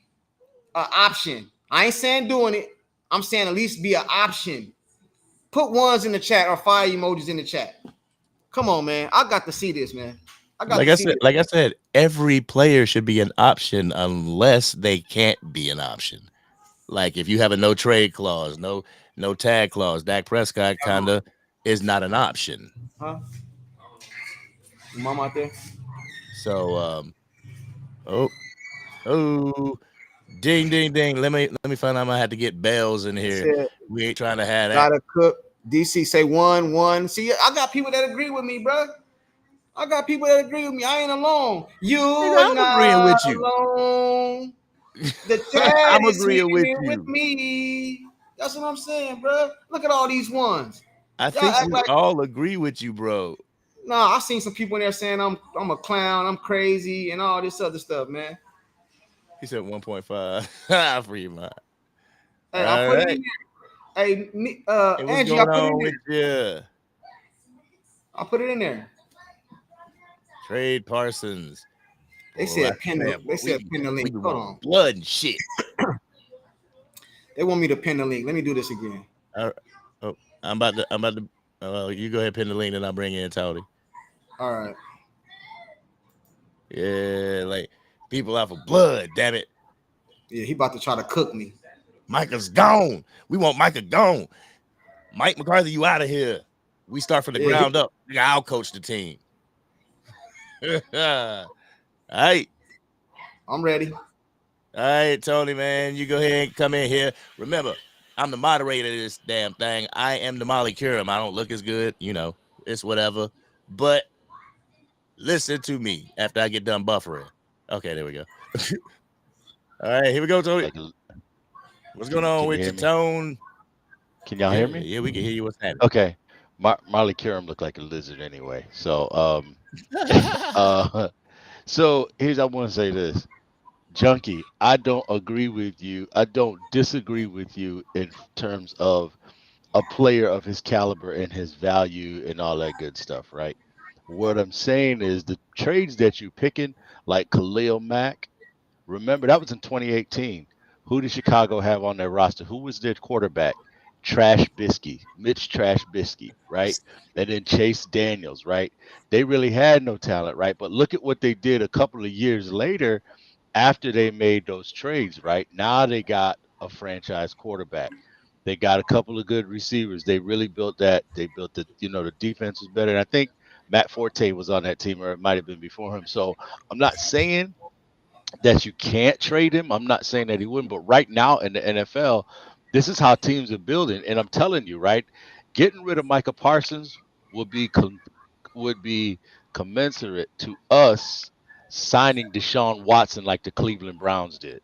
an option, I ain't saying doing it. I'm saying at least be an option. Put ones in the chat or fire emojis in the chat. Come on, man. I got to see this, man. Like I said, every player should be an option unless they can't be an option. Like if you have a no trade clause, no tag clause, Dak Prescott kind of is not an option. Huh? Mom out there? So, ding. Let me find out. I have to get bells in here. We ain't trying to have that. Gotta cook. DC say 1-1. See, I got people that agree with me, bro. I got people that agree with me. I ain't alone. I'm agreeing with you. Alone. The chat I'm agreeing with me. That's what I'm saying, bro. Look at all these ones. I think we all agree with you, bro. Nah, I seen some people in there saying I'm a clown, I'm crazy, and all this other stuff, man. He said 1.5 for you, man. Hey, I put it in there. Hey, Angie, I put it in there. I put it in there. Trade Parsons. They said pin the link. Hold on. Blood and shit. They want me to pin the link. Let me do this again. I'm about to. You go ahead, pin the link, and I'll bring in Tony. All right. Yeah, like people out for blood. Damn it. Yeah, he about to try to cook me. Micah's gone. We want Micah gone. Mike McCarthy, you out of here. We start from the ground up. I'll coach the team. All right. I'm ready. All right, Tony, man. You go ahead and come in here. Remember, I'm the moderator of this damn thing. I am the Molly Curum. I don't look as good. It's whatever. But listen to me after I get done buffering. Okay, there we go. All right, here we go, Tony. What's going on with your tone? Can y'all hear me? Yeah, we can hear you. What's happening? Okay. Molly Curum looked like a lizard anyway. So so here's I want to say this. Junkie, I don't agree with you. I don't disagree with you in terms of a player of his caliber and his value and all that good stuff, right? What I'm saying is the trades that you picking, like Khalil Mack. Remember that was in 2018. Who did Chicago have on their roster? Who was their quarterback? Trash Bisky, Mitch Trash Bisky, right? And then Chase Daniels, right? They really had no talent, right? But look at what they did a couple of years later after they made those trades, right? Now they got a franchise quarterback. They got a couple of good receivers. They really built that. They built the defense was better. And I think Matt Forte was on that team, or it might have been before him. So I'm not saying that you can't trade him. I'm not saying that he wouldn't, but right now in the NFL, this is how teams are building. And I'm telling you, right, getting rid of Micah Parsons would be would be commensurate to us signing Deshaun Watson like the Cleveland Browns did.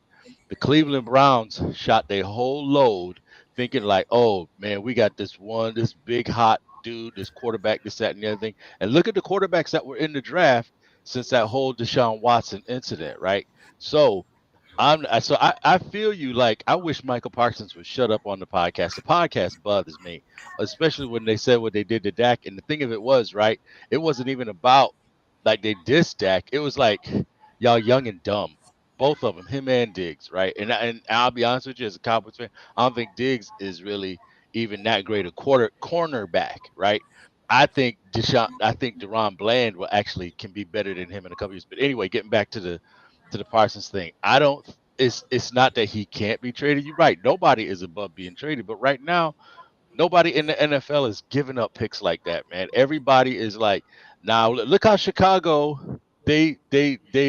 The Cleveland Browns shot their whole load thinking like, oh man, we got this big hot dude, this quarterback, this, that, and the other thing. And look at the quarterbacks that were in the draft since that whole Deshaun Watson incident, right? So I feel you. Like I wish Michael Parsons would shut up on the podcast. The podcast bothers me, especially when they said what they did to Dak. And the thing of it was, right, it wasn't even about like they dissed Dak. It was like y'all young and dumb, both of them, him and Diggs, right? And I'll be honest with you, as a Cowboys fan, I don't think Diggs is really even that great a cornerback, right? I think Deron Bland will actually can be better than him in a couple years. But anyway, getting back to the Parsons thing. I don't. It's not that he can't be traded. You're right. Nobody is above being traded. But right now, nobody in the NFL is giving up picks like that, man. Everybody is like, now look how Chicago they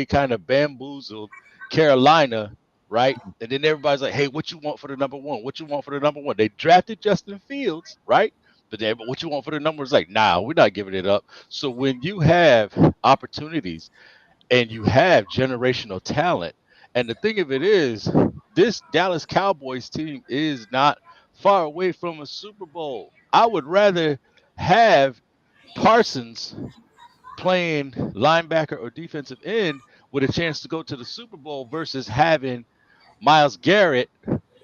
kind of bamboozled Carolina, right? And then everybody's like, hey, what you want for the number one? What you want for the number one? They drafted Justin Fields, right? But what you want for the number is like, nah, we're not giving it up. So when you have opportunities and you have generational talent. And the thing of it is, this Dallas Cowboys team is not far away from a Super Bowl. I would rather have Parsons playing linebacker or defensive end with a chance to go to the Super Bowl versus having Myles Garrett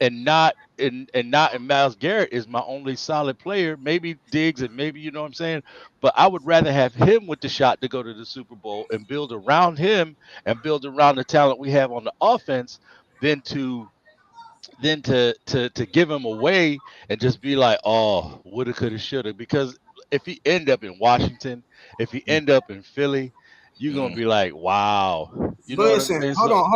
and Myles Garrett is my only solid player. Maybe Diggs and maybe you know what I'm saying. But I would rather have him with the shot to go to the Super Bowl and build around him and build around the talent we have on the offense than to give him away and just be like, oh, woulda, coulda, shoulda. Because if he end up in Washington, if he end up in Philly, you're gonna be like, wow. You know what I'm Listen, saying? hold So, on,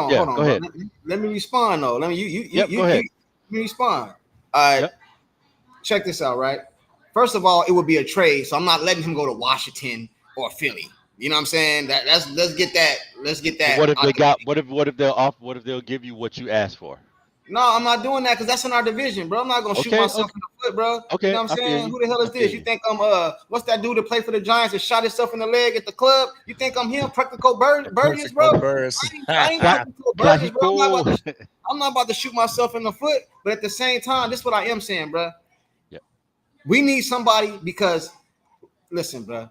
yeah, hold on. go Bro. ahead. Let me respond though. Let me Yep, go ahead. let me respond. All right, Yep. check this out, right? First of all, it would be a trade, so I'm not letting him go to Washington or Philly. You know what I'm saying? Let's get that. Let's get that. What if out they the got? way. What if they'll give you what you asked for? No, I'm not doing that because that's in our division, bro. I'm not gonna shoot Okay, myself okay, in the foot, bro. okay. You know what I I'm feel saying? you. Who the hell I is feel this? You you. think I'm what's that dude that played for the Giants and shot himself in the leg at the club? You think I'm him? Practical Burgess, bro. Practical Burst. I ain't Got practical got Burgess, he bro. cool. I'm not about to shoot myself in the foot, but at the same time, this is what I am saying, bro. Yeah. We need somebody because listen, bro.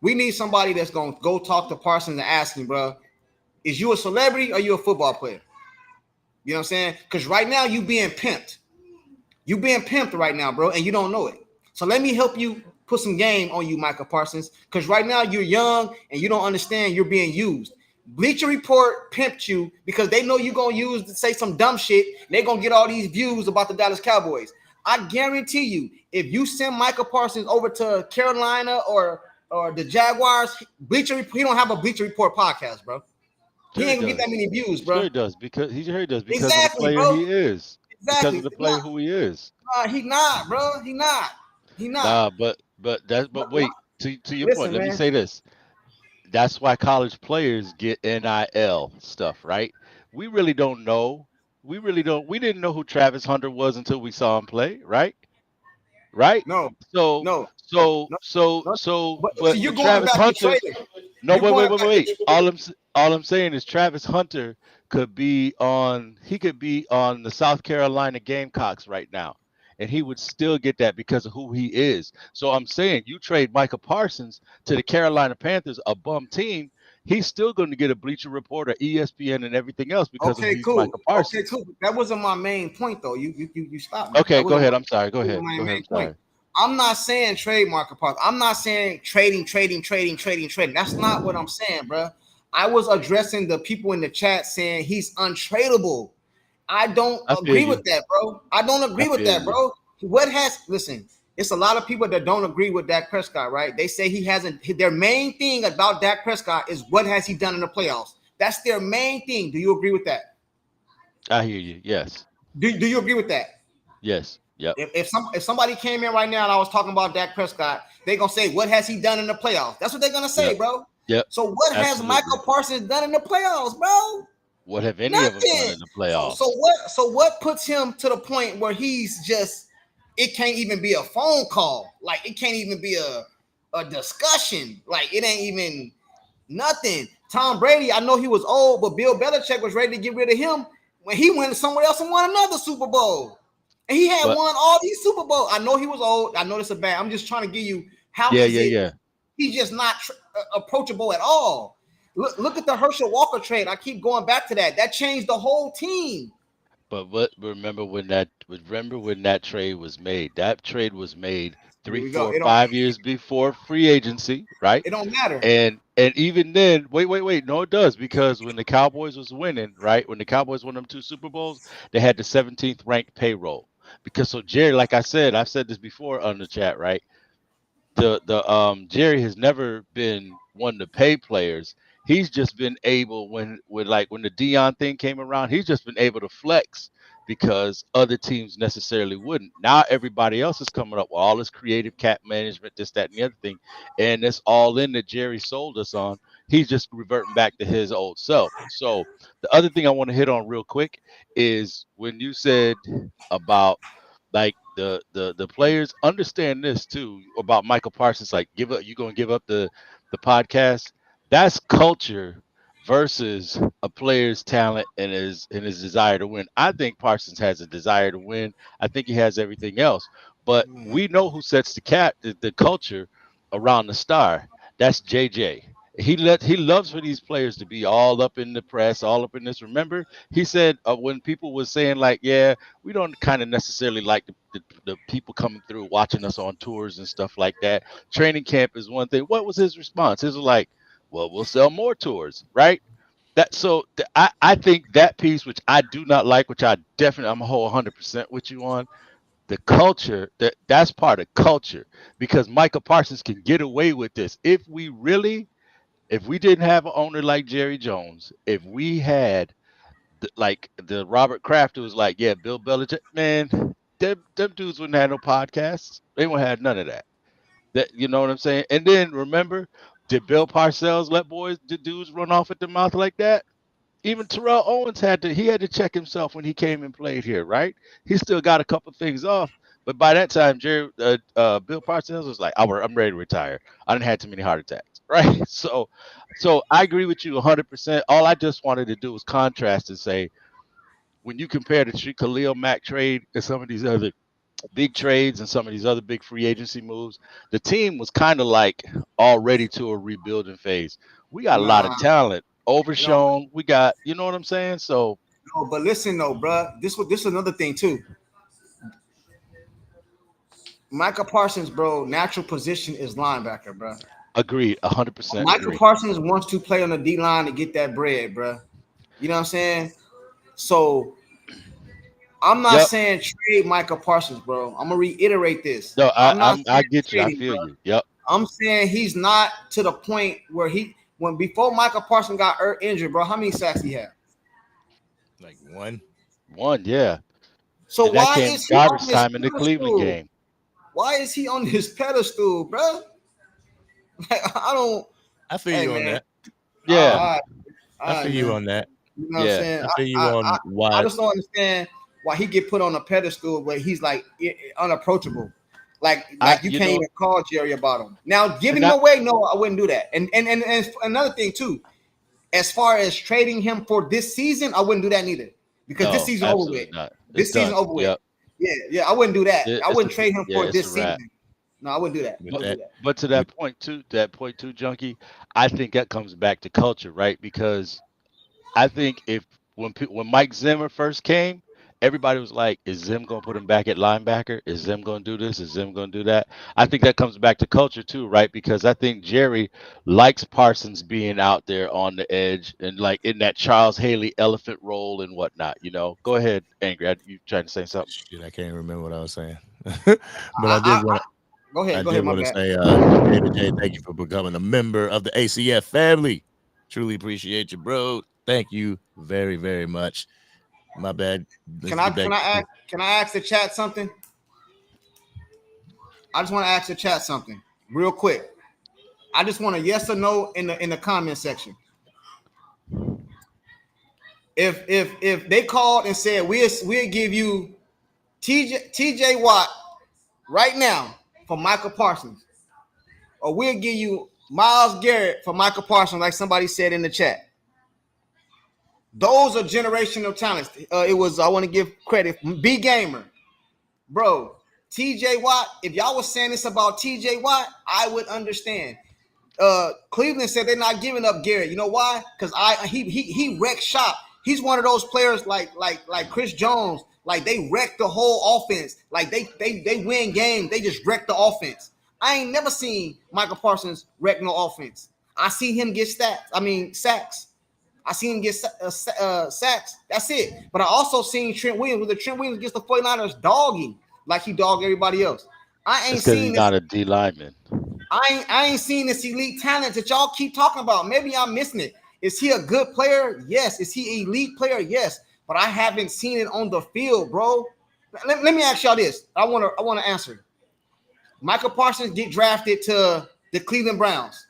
We need somebody that's gonna go talk to Parsons and ask him, bro, is you a celebrity or you a football player? You know what I'm saying? Because right now you being pimped. You being pimped right now, bro, and you don't know it. So let me help you put some game on you, Micah Parsons, because right now you're young and you don't understand you're being used. Bleacher Report pimped you because they know you're going to use to say some dumb shit. They're going to get all these views about the Dallas Cowboys. I guarantee you, if you send Micah Parsons over to Carolina or the Jaguars, he don't have a Bleacher Report podcast, bro. He Sure ain't he going to get that does. many views, Sure bro. he does because of the Exactly, player bro. he is. Because Exactly. of the player who he is. He not, bro. He not. He not. Nah, but wait, to your point, Listen, let me man. say this. That's why college players get NIL stuff, right? We really don't know. We didn't know who Travis Hunter was until we saw him play, right? Right? No, So no, so no, so no. so But see, but you're but going Travis back to Hunter, trading. no, You're wait, wait, going wait, back wait. to All I'm saying is Travis Hunter he could be on the South Carolina Gamecocks right now, and he would still get that because of who he is. So I'm saying you trade Micah Parsons to the Carolina Panthers, a bum team, he's still going to get a Bleacher Report or ESPN and everything else because of Okay, he's cool. Micah Okay, Parsons. cool. That wasn't my main point, though. You stopped me. Okay, That go wasn't ahead. I'm sorry. Go that ahead. wasn't my Go ahead. main I'm point. sorry. I'm not saying trade Marcus Parsons. I'm not saying trading. That's not what I'm saying, bro. I was addressing the people in the chat saying he's untradeable. I don't I feel agree with you. that, bro. I don't I agree with feel that, you. bro. Listen, it's a lot of people that don't agree with Dak Prescott, right? They say he hasn't, their main thing about Dak Prescott is what has he done in the playoffs. That's their main thing. Do you agree with that? I hear you. Yes. Do you agree with that? Yes. Yep. If somebody came in right now and I was talking about Dak Prescott, they're gonna say, "What has he done in the playoffs?" That's what they're gonna say, Yep. bro. Yep. So what has Absolutely. Michael Parsons done in the playoffs, bro? What have any of them done Nothing. in the So playoffs? what? So what puts him to the point where he's just? It can't even be a phone call. Like it can't even be a discussion. Like it ain't even nothing. Tom Brady, I know he was old, but Bill Belichick was ready to get rid of him when he went somewhere else and won another Super Bowl. And he had But won all these Super Bowls. I know he was old. I know this is bad. I'm just trying to give you how yeah, is yeah, it yeah. he's just not approachable at all. Look at the Herschel Walker trade. I keep going back to that. That changed the whole team. But what remember when that trade was made? That trade was made Here three, we go. four, 5 years before free agency, right? It don't matter. And even then, wait. No, it does because when the Cowboys was winning, right? When the Cowboys won them 2 Super Bowls, they had the 17th ranked payroll. Because so Jerry, like I said, I've said this before on the chat, right? The Jerry has never been one to pay players. He's just been able when the Dion thing came around, he's just been able to flex because other teams necessarily wouldn't. Now everybody else is coming up with all this creative cap management, this, that, and the other thing, and it's all in that Jerry sold us on. He's just reverting back to his old self. So the other thing I want to hit on real quick is when you said about like the players understand this too about Michael Parsons. Like, give up, you gonna give up the podcast? That's culture versus a player's talent and his desire to win. I think Parsons has a desire to win. I think he has everything else. But we know who sets the culture around the star. That's JJ. He loves for these players to be all up in the press, all up in this. Remember, he said when people was saying like, yeah, we don't kind of necessarily like the people coming through watching us on tours and stuff like that. Training camp is one thing. What was his response? His was like, well, we'll sell more tours, right? I think that piece, which I do not like, which I definitely I'm a whole 100% with you on, the culture that's part of culture because Michael Parsons can get away with this if we didn't have an owner like Jerry Jones, if we had like the Robert Kraft who was like, yeah, Bill Belichick, man, them dudes wouldn't have no podcasts. They wouldn't have none of that. That you know what I'm saying? And then remember, did Bill Parcells let the dudes run off at the mouth like that? Even Terrell Owens had to check himself when he came and played here, right? He still got a couple things off. But by that time, Bill Parcells was like, I'm ready to retire. I didn't had too many heart attacks, right? So I agree with you 100%. All I just wanted to do was contrast and say, when you compare the Khalil Mack trade and some of these other big trades and some of these other big free agency moves, the team was kind of like already to a rebuilding phase. We got a lot of Nah, talent, you know, overshown. We got, you know what I'm saying? So no, but listen though, bro. This is another thing too. Michael Parsons, bro, natural position is linebacker, bro. agreed, 100% Michael agree. Parsons wants to play on the D line to get that bread, bro. You know what I'm saying? So I'm not Yep. saying trade Michael Parsons, bro. I'm gonna reiterate this. No, I'm not I saying get you. I trading, feel bro. you. Yep. I'm saying he's not to the point where when before Michael Parsons got injured, bro. How many sacks he had? Like one. One, yeah. So And that why came is he on garbage this time in the Cleveland pedestal? game. Why is he on this pedestal, bro? Like, I don't. I feel Hey you on man, that. Yeah. all right, I all feel right, you man. on that. You know what I'm Yeah. saying? I feel you I, I, on I why. just don't understand why he get put on a pedestal where he's like unapproachable. Like you You can't know, even call Jerry about him. Now and giving him that away, no, I wouldn't do that. And another thing too, as far as trading him for this season, I wouldn't do that neither because this no, season over with. absolutely not. It's This season done. over with. Yep. Yeah, I wouldn't do that. I It's a wouldn't trade him yeah, for it's a this wrap. season. No, I wouldn't do that. I With But wouldn't that, do that. but to with that point too, Junkie, I think that comes back to culture, right? Because I think if when Mike Zimmer first came, everybody was like, is Zim going to put him back at linebacker? Is Zim going to do this? Is Zim going to do that? I think that comes back to culture too, right? Because I think Jerry likes Parsons being out there on the edge and like in that Charles Haley elephant role and whatnot. Go ahead, Angry. You trying to say something? Shit, I can't remember what I was saying. But I did want Go I ahead. Go did ahead. My want to bad. say, David J, thank you for becoming a member of the ACF family. Truly appreciate you, bro. Thank you very, very much. My bad. Let's Can I get back. ask the chat something? I just want to ask the chat something real quick. I just want a yes or no in the comment section. If they called and said we'll give you TJ Watt right now for Michael Parsons, or we'll give you Myles Garrett for Michael Parsons, like somebody said in the chat. Those are generational talents. I want to give credit. B Gamer, bro. TJ Watt. If y'all was saying this about TJ Watt, I would understand. Cleveland said they're not giving up Garrett. You know why? Because he wrecked shop. He's one of those players like Chris Jones. Like they wreck the whole offense. Like they win games. They just wreck the offense. I ain't never seen Michael Parsons wreck no offense. I seen him get sacks. I seen him get sacks. That's it. But I also seen Trent Williams. When the Trent Williams gets the 49ers dogging like he dogged everybody else. I ain't It's because seen he's this. not a D lineman. I ain't seen this elite talent that y'all keep talking about. Maybe I'm missing it. Is he a good player? Yes. Is he an elite player? Yes. But I haven't seen it on the field, bro. Let me ask y'all this. I want to answer. Michael Parsons get drafted to the Cleveland Browns,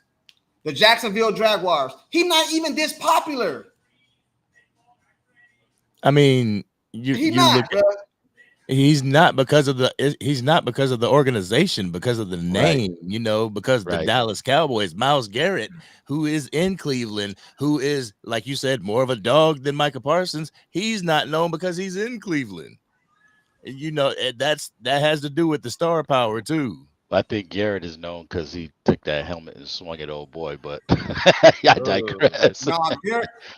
the Jacksonville Jaguars. He's not even this popular. I mean, He's you not, look bro. he's not because of the organization, because of the Right. name, because the Right. Dallas Cowboys, Myles Garrett, who is in Cleveland, who is, like you said, more of a dog than Micah Parsons, he's not known because he's in Cleveland. That has to do with the star power too. I think Garrett is known because he took that helmet and swung it, old boy. But I digress. No,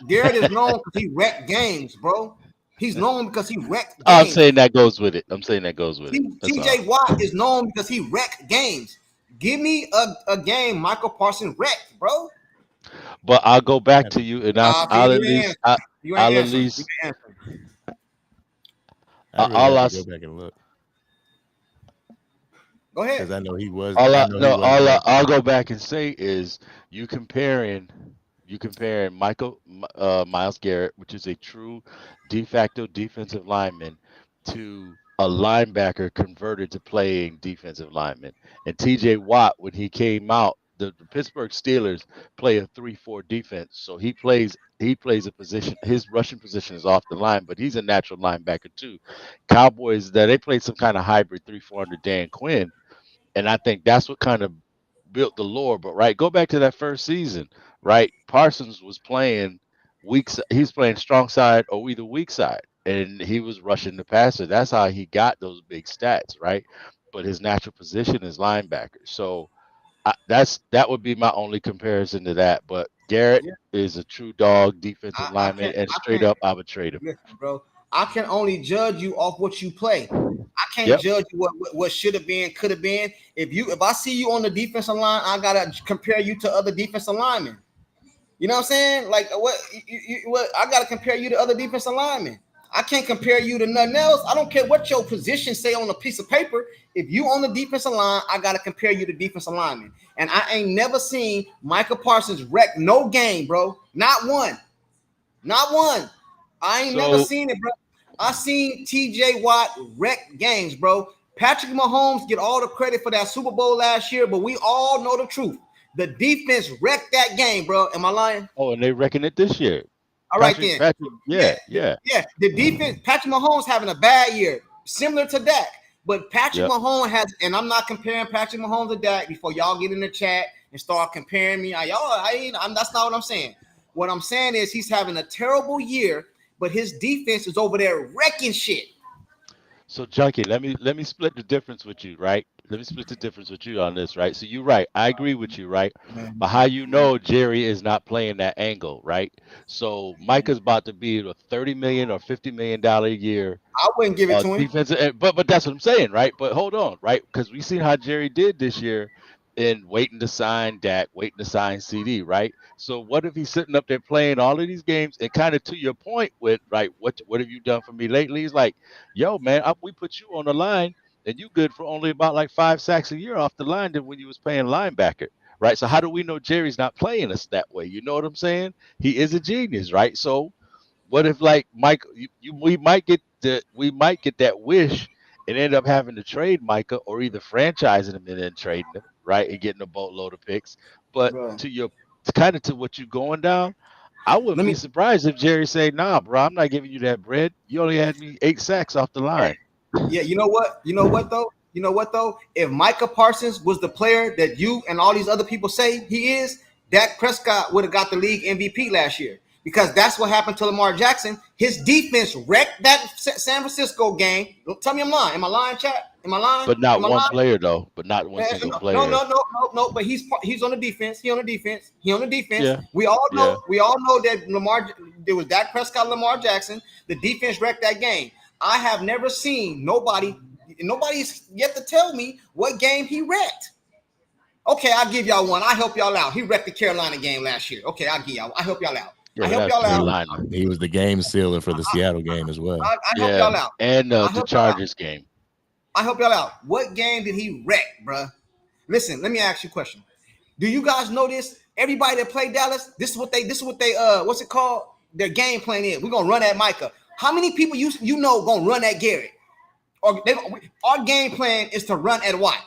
Garrett is known because he wrecked games, bro. He's known because he wrecked I'm games. saying that goes with it. That's all. TJ Watt is known because he wrecked games. Give me a game Michael Parsons wrecked, bro. But I'll go back to you, and I'll at You least, ain't you ain't I'll at answering. You least, ain't answering. I really all have I, to go back and look Go ahead. because I know he was. all I I, know he no, was drafted. I'll go back and say is you comparing Miles Garrett, which is a true de facto defensive lineman, to a linebacker converted to playing defensive lineman. And TJ Watt, when he came out, the Pittsburgh Steelers play a 3-4 defense. So he plays a position, his rushing position is off the line, but he's a natural linebacker too. Cowboys, that they played some kind of hybrid 3-4 under Dan Quinn. And I think that's what kind of built the lore. But right, go back to that first season, right? Parsons was playing he's playing strong side or either weak side, and he was rushing the passer. That's how he got those big stats, right? But his natural position is linebacker. So that would be my only comparison to that. But Garrett Yeah, is a true dog defensive I lineman, can't. and I straight can't. up, I would trade him. Listen, bro. I can only judge you off what you play. I can't Yep. judge you what should have been, could have been. If I see you on the defensive line, I gotta compare you to other defensive linemen. You know what I'm saying? Like what I gotta compare you to other defensive linemen. I can't compare you to nothing else. I don't care what your position say on a piece of paper. If you on the defensive line, I gotta compare you to defensive linemen. And I ain't never seen Michael Parsons wreck no game, bro. Not one. Not one. I ain't never So seen it, bro. I seen TJ Watt wreck games, bro. Patrick Mahomes get all the credit for that Super Bowl last year, but we all know the truth. The defense wrecked that game, bro. Am I lying? and they reckon it this year. All right, then. Yeah. Yeah. The defense, Patrick Mahomes having a bad year, similar to Dak. But Patrick Yep. Mahomes has, and I'm not comparing Patrick Mahomes to Dak before y'all get in the chat and start comparing me. That's not what I'm saying. What I'm saying is he's having a terrible year, but his defense is over there wrecking shit. So Junkie, let me split the difference with you, right? let me split the difference with you on this, right? So you're right. I agree with you, right? Man, But how you know Jerry is not playing that angle, right? So Micah's about to be a $30 million or $50 million a year I wouldn't give it to him. defensive, but that's what I'm saying, right? But hold on, right? Because we seen how Jerry did this year in waiting to sign Dak, waiting to sign CD, right? So what if he's sitting up there playing all of these games and kind of to your point with, right? What have you done for me lately? He's like, yo, man, we put you on the line and you good for only about like 5 sacks a year off the line than when you was playing linebacker, right? So how do we know Jerry's not playing us that way? You know what I'm saying? He is a genius, right? So what if like Mike, we might get that wish and end up having to trade Micah or either franchising him and then trading him, right, and getting a boatload of picks. But Bro. to what you going down, I wouldn't Let be me. surprised if Jerry say, "Nah, bro, I'm not giving you that bread. You only had me 8 sacks off the line." Yeah, you know what? You know what though? You know what though? If Micah Parsons was the player that you and all these other people say he is, Dak Prescott would have got the league MVP last year. Because that's what happened to Lamar Jackson. His defense wrecked that San Francisco game. Don't tell me I'm lying. Am I lying, chat? Am I lying? But not Am I one lying? player though. But not one single No, player. no. But he's on the defense. He on the defense. He on the defense. Yeah, We all yeah. know that there was Dak Prescott, Lamar Jackson. The defense wrecked that game. I have never seen nobody's yet to tell me what game he wrecked. Okay, I'll give y'all one. I help y'all out. He wrecked the Carolina game last year. Okay, I'll give y'all. I help y'all out. Yeah, I but help that's y'all out. Carolina. He was the game sealer for the Seattle game as well. I help Yeah, y'all out. and I the help y'all out. Chargers game. I help y'all out. What game did he wreck, bruh? Listen, let me ask you a question. Do you guys know this? Everybody that played Dallas, this is what they what's it called? Their game plan is. We're gonna run at Micah. How many people you know gonna run at Garrett? Our game plan is to run at Watt.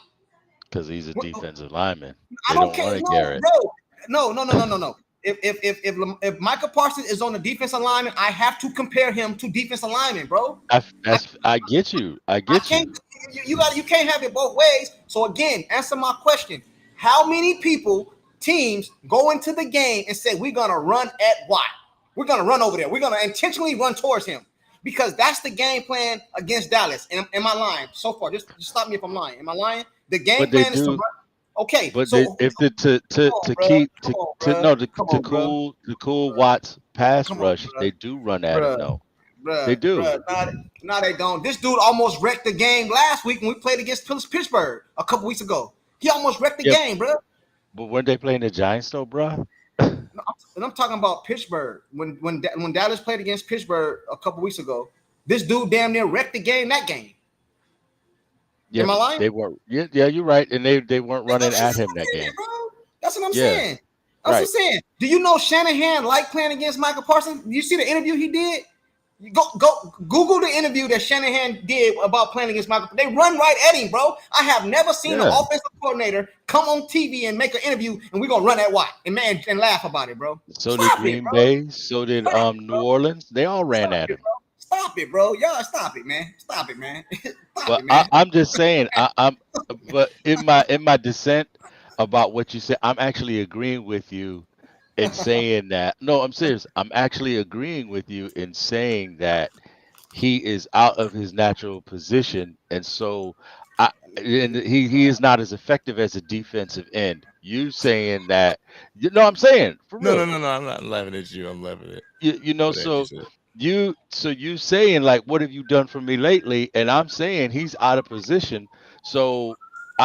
Because he's a defensive lineman. I They don't don't care, run at no, Garrett. bro. No. If Micah Parsons is on the defensive alignment, I have to compare him to defensive linemen, bro. I get you. I I get you. can't. You can't have it both ways. So again, answer my question: how many teams go into the game and say we're gonna run at Watt? We're gonna run over there. We're gonna intentionally run towards him because that's the game plan against Dallas. Am I lying so far? Just stop me if I'm lying. Am I lying? The game But they plan is to do. run. Okay, But so they, if the come on, to bro. keep Come on, to bro. no Come to on, bro. cool Watts pass Come on, rush, bro. they do run at him. Bruh, No, they bruh, do. bruh. No, they don't. This dude almost wrecked the game last week when we played against Pittsburgh a couple weeks ago. He almost wrecked the Yeah, game, bruh. but weren't they playing the Giants though, bro? And I'm talking about Pittsburgh. When Dallas played against Pittsburgh a couple weeks ago, this dude damn near wrecked the game. That game. Yeah, Am I but lying? they weren't. Yeah, you're right. And they weren't running That's at what him that I'm saying, game. bro. That's what I'm Yeah, saying. That's what I'm right. saying. Do you know Shanahan liked playing against Michael Parsons? You see the interview he did? You go Google the interview that Shanahan did about playing against Michael. They run right at him, bro. I have never seen an Yeah. offensive coordinator come on TV and make an interview and we're gonna run at Watt and laugh about it, bro. So did Stop it, Green bro. Bay. So did Stop it, New bro. Orleans. They all ran Stop at it, him. bro. Stop it, bro. Y'all stop it, man. Stop it, man. Stop But it, man. I'm just saying. But in my dissent about what you said, I'm actually agreeing with you in saying that. No, I'm serious. I'm actually agreeing with you in saying that he is out of his natural position, and so and he is not as effective as a defensive end. You saying that? You know, I'm saying for No, real. I'm not laughing at you. I'm laughing at You know, whatever you so said. you saying like, what have you done for me lately? And I'm saying he's out of position. So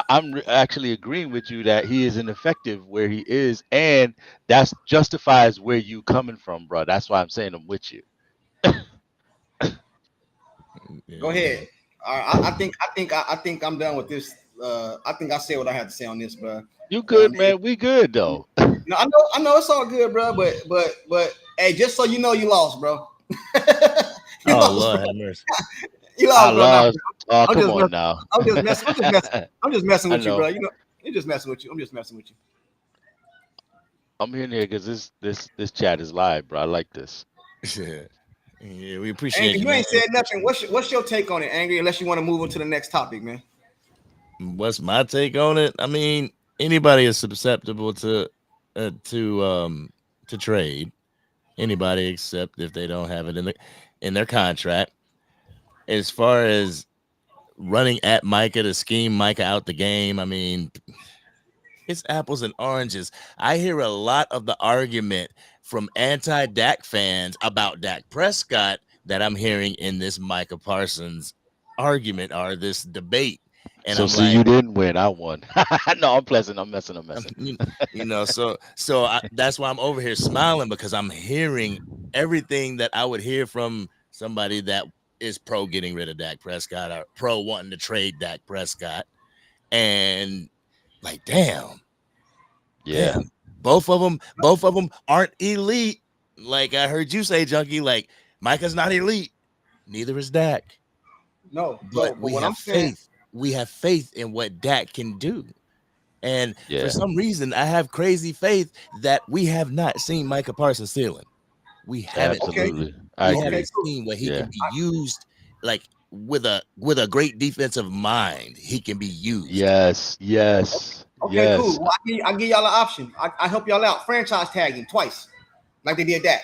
I'm actually agreeing with you that he is ineffective where he is, and that's justifies where you coming from, bro. That's why I'm saying I'm with you. Go ahead. All right, I think I'm done with this. I think I said what I had to say on this, bro. You good, man? We good though. No, I know it's all good, bro. But hey, just so you know, you lost, bro. You Oh lost, Lord, bro. have mercy. You I lost, bro. lost. Oh, I'm come just on messing. now. I'm just messing I with you, know. bro. You know, you're just messing with you. I'm just messing with you. I'm in here because this chat is live, bro. I like this. Yeah, we appreciate Angry, you, you man. ain't said nothing. What's your take on it, Angry? Unless you want to move on to the next topic, man. What's my take on it? I mean, anybody is susceptible to trade. Anybody except if they don't have it in their contract. As far as running at Micah to scheme Micah out the game. I mean, it's apples and oranges. I hear a lot of the argument from anti-Dak fans about Dak Prescott that I'm hearing in this Micah Parsons argument or this debate. And So I'm see, like, you didn't win. I won. No, I'm messing. I'm messing. that's why I'm over here smiling, because I'm hearing everything that I would hear from somebody that is pro getting rid of Dak Prescott or pro wanting to trade Dak Prescott. And like, damn, both of them aren't elite. Like I heard you say, Junkie, like Micah's not elite, neither is Dak. But we what have I'm saying, faith. We have faith in what Dak can do. And for some reason, I have crazy faith that we have not seen Micah Parsons ceiling. We haven't absolutely. we haven't seen where he can be used, like with a great defensive mind. He can be used. Yes. Okay, cool. Well, I give y'all an option. I help y'all out. Franchise tag him twice, like they did Dak.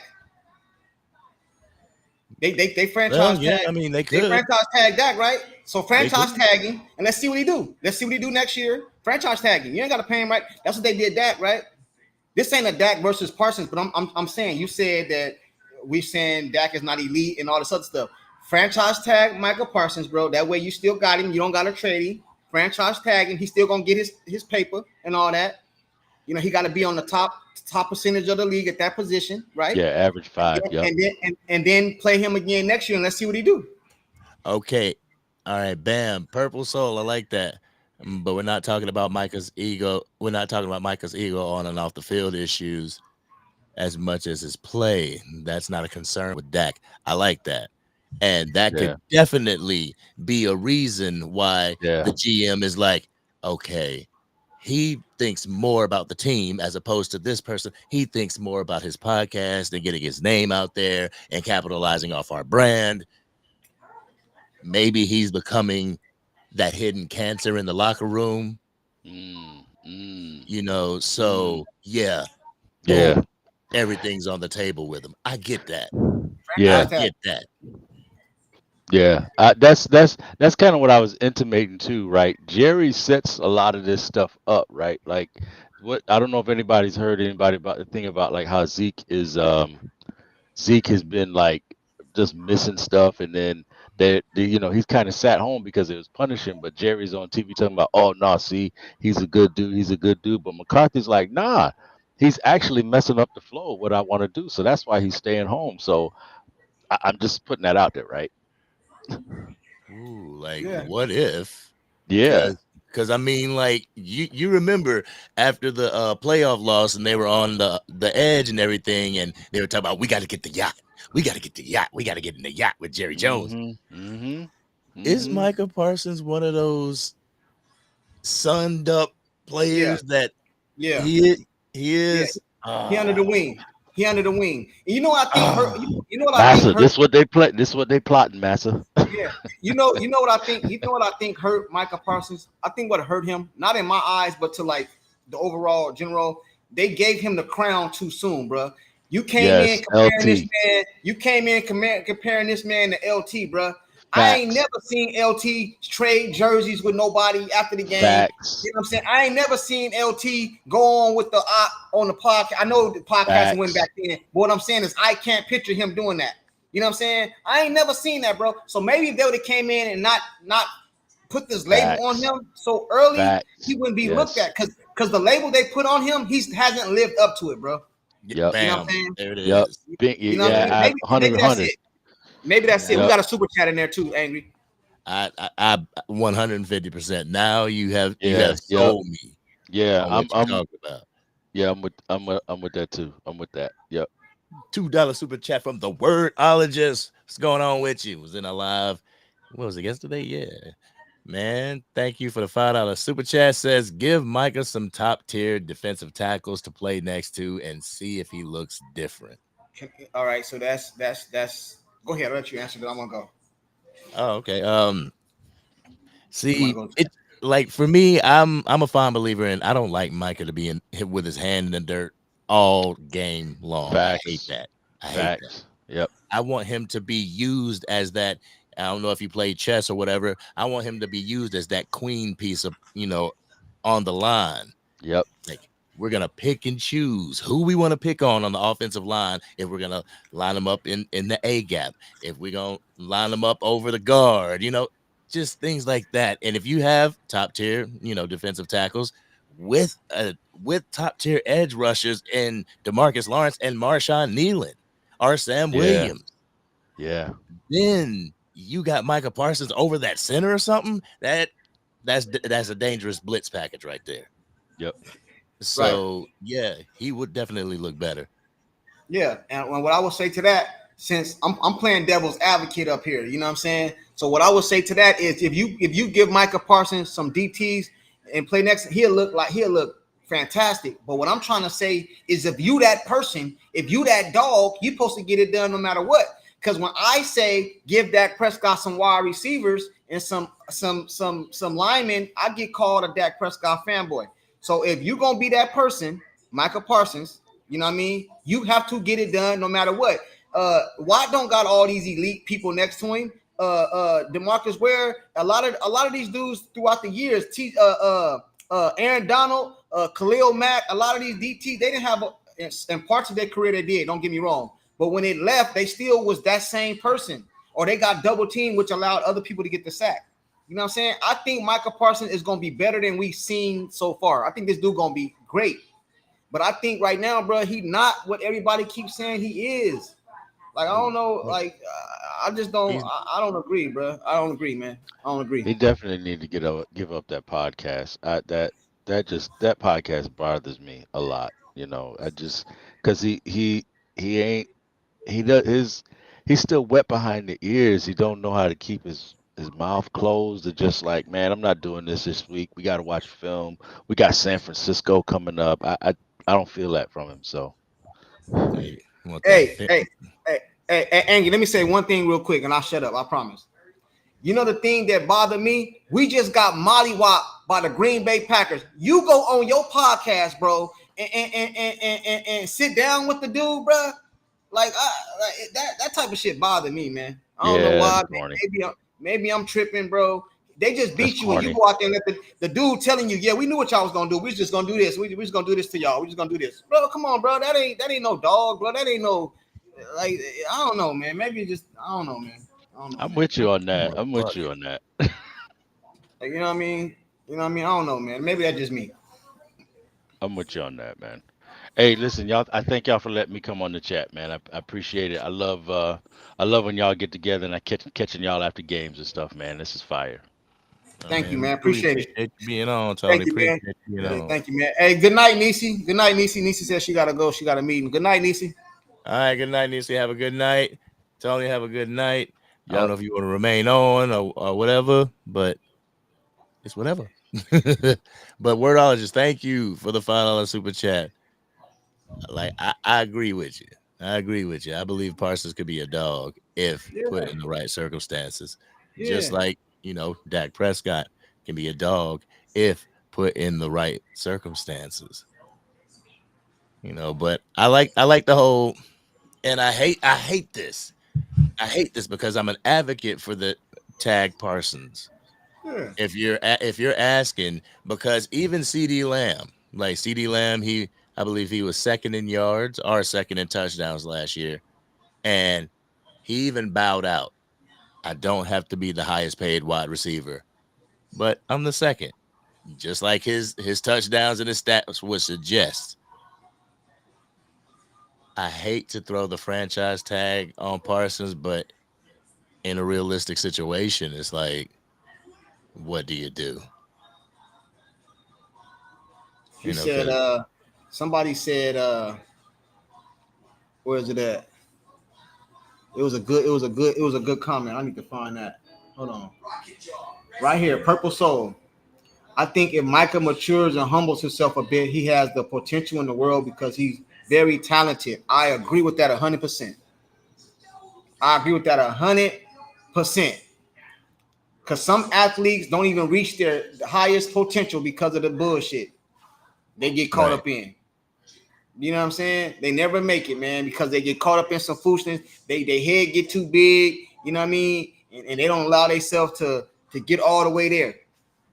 They franchise tag. I mean, they could. They franchise tag Dak, right? So franchise tag him, and let's see what he do. Let's see what he do next year. Franchise tag him. You ain't got to pay him, right? That's what they did Dak, right? This ain't a Dak versus Parsons, but I'm saying, you said that we saying Dak is not elite and all this other stuff. Franchise tag Michael Parsons, bro. That way you still got him. You don't got to trade him. Franchise tag him. He's still gonna get his paper and all that. You know, he got to be on the top percentage of the league at that position, right? Yeah, average 5. And then play him again next year, and let's see what he do. Okay, all right, bam, Purple Soul. I like that, but we're not talking about Micah's ego. We're not talking about Micah's ego on and off the field issues as much as his play. That's not a concern with Dak. I like that. And that could definitely be a reason why the GM is like, okay, he thinks more about the team as opposed to this person. He thinks more about his podcast and getting his name out there and capitalizing off our brand. Maybe he's becoming that hidden cancer in the locker room. You know, so yeah. Everything's on the table with him. I get that. I get that. Yeah, that's kind of what I was intimating too, right? Jerry sets a lot of this stuff up, right? Like, what I don't know if anybody's heard anybody about the thing about like how Zeke has been like just missing stuff, and then he's kind of sat home because it was punishing, but Jerry's on TV talking about, oh no, see, he's a good dude, but McCarthy's like, nah, he's actually messing up the flow of what I want to do, so that's why he's staying home. So I'm just putting that out there, right? Ooh, what if? Yeah. Because I mean, like you remember after the playoff loss, and they were on the edge and everything, and they were talking about, we got to get the yacht. We got to get the yacht. We got to get in the yacht with Jerry Jones. Is Micah Parsons one of those sunned up players that he is? He under the wing. And you know what I think hurt? You know what I think hurt? This what they play. This what they plotting, Massa. Yeah. You know what I think? You know what I think hurt Micah Parsons? I think what hurt him, not in my eyes, but to like the overall general, they gave him the crown too soon, bro. You came in comparing this man. You came in comparing this man to LT, bro. I ain't never seen LT trade jerseys with nobody after the game. Facts. You know what I'm saying? I ain't never seen LT go on with the on the podcast. I know the podcast went back then, but what I'm saying is I can't picture him doing that. You know what I'm saying? I ain't never seen that, bro. So maybe if they would have came in and not put this label on him so early, he wouldn't be looked at, because the label they put on him, he hasn't lived up to it, bro. Yep. You know what I'm saying? There it is. You know what I mean? Maybe that's it. Maybe that's it. We got a super chat in there too, Angry. I 150%. Now you have sold me. Yeah, I'm talking about. Yeah, I'm with that too. I'm with that. Yep. $2 super chat from the Wordologist. What's going on with you? Was in a live. What was it, yesterday? Yeah. Man, thank you for the $5 super chat. Says, give Micah some top tier defensive tackles to play next to and see if he looks different. All right, so that's go ahead. I'll let you answer, but I'm gonna go. Oh, okay. See, it like for me, I'm a fine believer in. I don't like Micah to be hit with his hand in the dirt all game long. Facts. I hate that. I hate that. Yep. I want him to be used as that. I don't know if he played chess or whatever. I want him to be used as that queen piece of, on the line. Yep. Like, we're going to pick and choose who we want to pick on the offensive line. If we're going to line them up in the A gap, if we're going to line them up over the guard, just things like that. And if you have top tier, defensive tackles with top tier edge rushers in DeMarcus Lawrence and Marshawn Nealon or Sam Williams, then you got Micah Parsons over that center or something. That's a dangerous blitz package right there. Yep. So yeah, he would definitely look better. Yeah, and what I would say to that, since I'm playing devil's advocate up here, you know what I'm saying? So what I would say to that is if you give Micah Parsons some DTs and play next, he'll look fantastic. But what I'm trying to say is if you that person, if you that dog, you're supposed to get it done no matter what. Because when I say give Dak Prescott some wide receivers and some linemen, I get called a Dak Prescott fanboy. So if you're gonna be that person, Micah Parsons, you know what I mean? You have to get it done no matter what. Watt don't got all these elite people next to him. DeMarcus Ware, a lot of these dudes throughout the years, Aaron Donald, Khalil Mack, a lot of these DTs, they didn't have in parts of their career they did, don't get me wrong. But when it left, they still was that same person, or they got double teamed, which allowed other people to get the sack. You know what I'm saying? I think Micah Parsons is going to be better than we've seen so far. I think this dude going to be great. But I think right now, bro, he not what everybody keeps saying he is. Like, I don't know. Like, I just don't. I don't agree, bro. I don't agree, man. I don't agree. He definitely need to give up that podcast. That podcast bothers me a lot. Because he's still wet behind the ears. He don't know how to keep his mouth closed. It's just like, man, I'm not doing this week. We got to watch film. We got San Francisco coming up. I don't feel that from him. So, hey, Angie, let me say one thing real quick, and I'll shut up. I promise. You know the thing that bothered me? We just got mollywopped by the Green Bay Packers. You go on your podcast, bro, and sit down with the dude, bro. Like that type of shit bothered me, man. I don't know why. Maybe I'm tripping, bro. They just beat you, and you go out there and let the dude telling you, yeah, we knew what y'all was gonna do. We just gonna do this. We just gonna do this to y'all. We just gonna do this, bro. Come on, bro. That ain't no dog, bro. That ain't no, like, I don't know, man. Maybe just I don't know, man. I'm with you on that. Like, you know what I mean? I don't know, man. Maybe that's just me. I'm with you on that, man. Hey, listen, y'all. I thank y'all for letting me come on the chat, man. I appreciate it. I love when y'all get together and I catching y'all after games and stuff, man. This is fire. Thank you, man. Appreciate it. Being on, Tony. Thank you, man. Hey, good night, Nisi. Good night, Nisi. Nisi says she gotta go. She got a meeting. Good night, Nisi. All right, good night, Nisi. Have a good night. Tony, have a good night. I don't know if you want to remain on or whatever, but it's whatever. But Wordologist, thank you for the $5 super chat. Like, I agree with you. I believe Parsons could be a dog if put in the right circumstances. Just like, Dak Prescott can be a dog if put in the right circumstances. But I like the whole, and I hate this. I hate this because I'm an advocate for the tag Parsons. Yeah. If you're asking, because even CD Lamb, I believe he was second in yards or second in touchdowns last year. And he even bowed out. I don't have to be the highest paid wide receiver, but I'm the second. Just like his touchdowns and his stats would suggest. I hate to throw the franchise tag on Parsons, but in a realistic situation, it's like, what do you do? He said, somebody said, where is it at? It was a good comment. I need to find that. Hold on. Right here, Purple Soul. I think if Micah matures and humbles himself a bit, he has the potential in the world because he's very talented. I agree with that 100%. I agree with that 100%. Because some athletes don't even reach their highest potential because of the bullshit they get caught up in. You know what I'm saying? They never make it, man, because they get caught up in some foolishness. They head get too big. You know what I mean? and they don't allow themselves to get all the way there.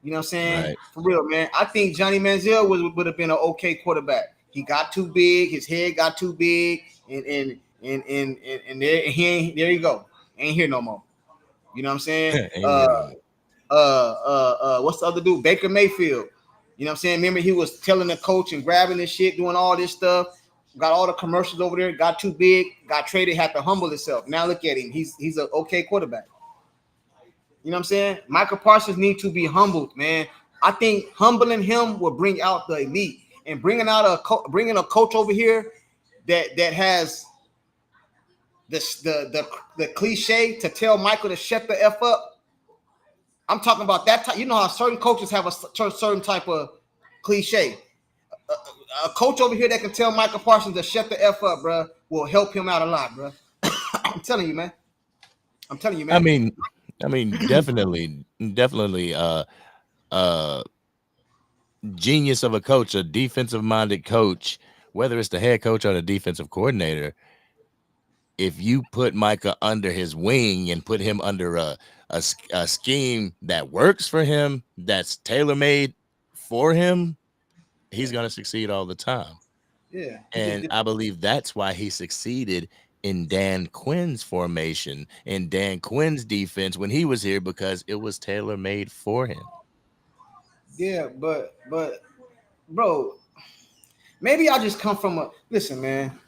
You know what I'm saying? Right. For real, man. I think Johnny Manziel would have been an okay quarterback. He got too big, his head got too big, and there you go. Ain't here no more. You know what I'm saying? Ain't here no more. What's the other dude? Baker Mayfield. You know what I'm saying? Remember, he was telling the coach and grabbing this shit, doing all this stuff. Got all the commercials over there. Got too big. Got traded. Had to humble himself. Now look at him. He's an okay quarterback. You know what I'm saying? Michael Parsons needs to be humbled, man. I think humbling him will bring out the elite, and bringing a coach over here that has the cliche to tell Michael to shut the F up. I'm talking about that type. You know how certain coaches have a certain type of cliche. A coach over here that can tell Michael Parsons to shut the F up, bro, will help him out a lot, bro. I'm telling you, man. I mean, definitely, genius of a coach, a defensive-minded coach, whether it's the head coach or the defensive coordinator. If you put Micah under his wing and put him under a scheme that works for him, that's tailor-made for him, he's going to succeed all the time. Yeah. And I believe that's why he succeeded in Dan Quinn's formation and Dan Quinn's defense when he was here, because it was tailor-made for him. Yeah, but bro, maybe I just come from listen, man.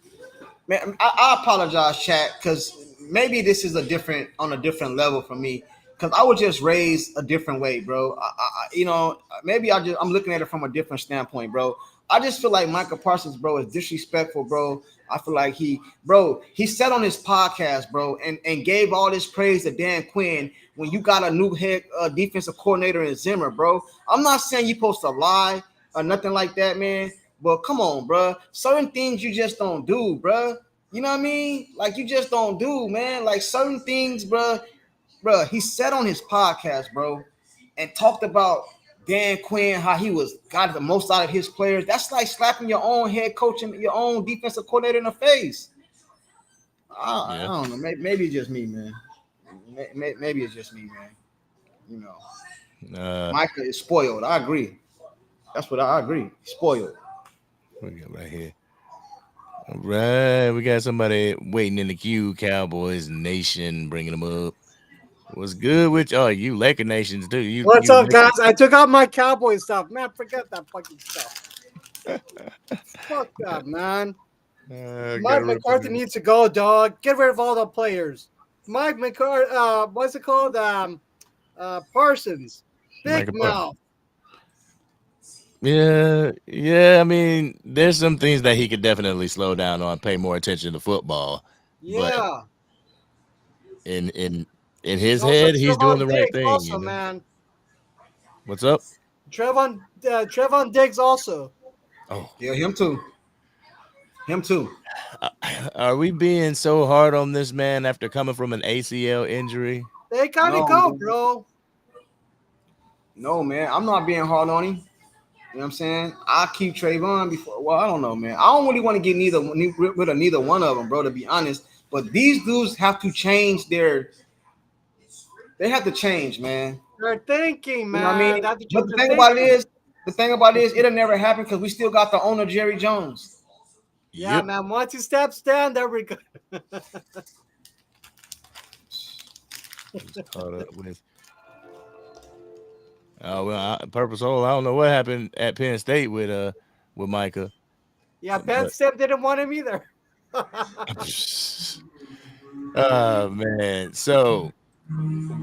I apologize, chat, because maybe this is on a different level for me, because I was just raised a different way, bro. Maybe I'm looking at it from a different standpoint, bro. I just feel like Michael Parsons, bro, is disrespectful, bro. I feel like he said on his podcast, bro, and gave all this praise to Dan Quinn when you got a new head defensive coordinator in Zimmer, bro. I'm not saying you're supposed to lie or nothing like that, man. But come on, bro. Certain things you just don't do, bro. You know what I mean? Like, you just don't do, man. Like, certain things, bro. He said on his podcast, bro, and talked about Dan Quinn, how he got the most out of his players. That's like slapping your own head coach and your own defensive coordinator in the face. I don't know. Maybe it's just me, man. Maybe it's just me, man. You know, Micah is spoiled. I agree. That's what I agree. Spoiled. We got right here. All right, we got somebody waiting in the queue. Cowboys Nation, bringing them up. What's good with you Laker Nations, dude? What's up, guys? I took out my Cowboy stuff. Man, forget that fucking stuff. Fuck that, man. Mike McCarthy needs to go, dog. Get rid of all the players. Mike McCarthy, what's it called? Parsons. Big mouth. Yeah. I mean, there's some things that he could definitely slow down on, pay more attention to football. Yeah. But in his head, he's doing the right thing. Also, man. What's up? Trevon Diggs also. Oh, yeah, him too. Are we being so hard on this man after coming from an ACL injury? They gotta go, bro. No, man, I'm not being hard on him. You know what I'm saying? I'll keep Trayvon before. Well, I don't know, man. I don't really want to get rid of neither one of them, bro, to be honest. But these dudes have to change they have to change, man. They're thinking, man. You know what I mean? But the thing about it is, it'll never happen because we still got the owner, Jerry Jones. Yeah, man. Once he steps down, there we go. Caught up with. Purpose Hole. I don't know what happened at Penn State with Micah. Yeah, Penn State didn't want him either. Oh man. So,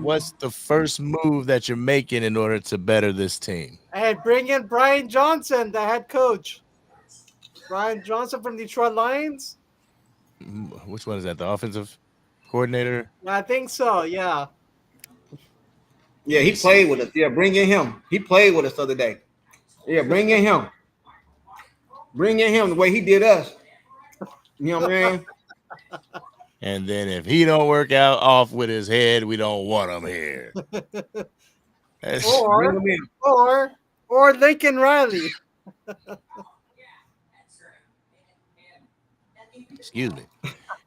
what's the first move that you're making in order to better this team? And bring in Brian Johnson, the head coach. Brian Johnson from Detroit Lions. Which one is that? The offensive coordinator? I think so. Yeah. Yeah, he played with us. Yeah, bring in him. He played with us the other day. Yeah, bring in him. Bring in him the way he did us. You know what I mean? And then if he don't work out off with his head, we don't want him here. or Lincoln Riley. Excuse me.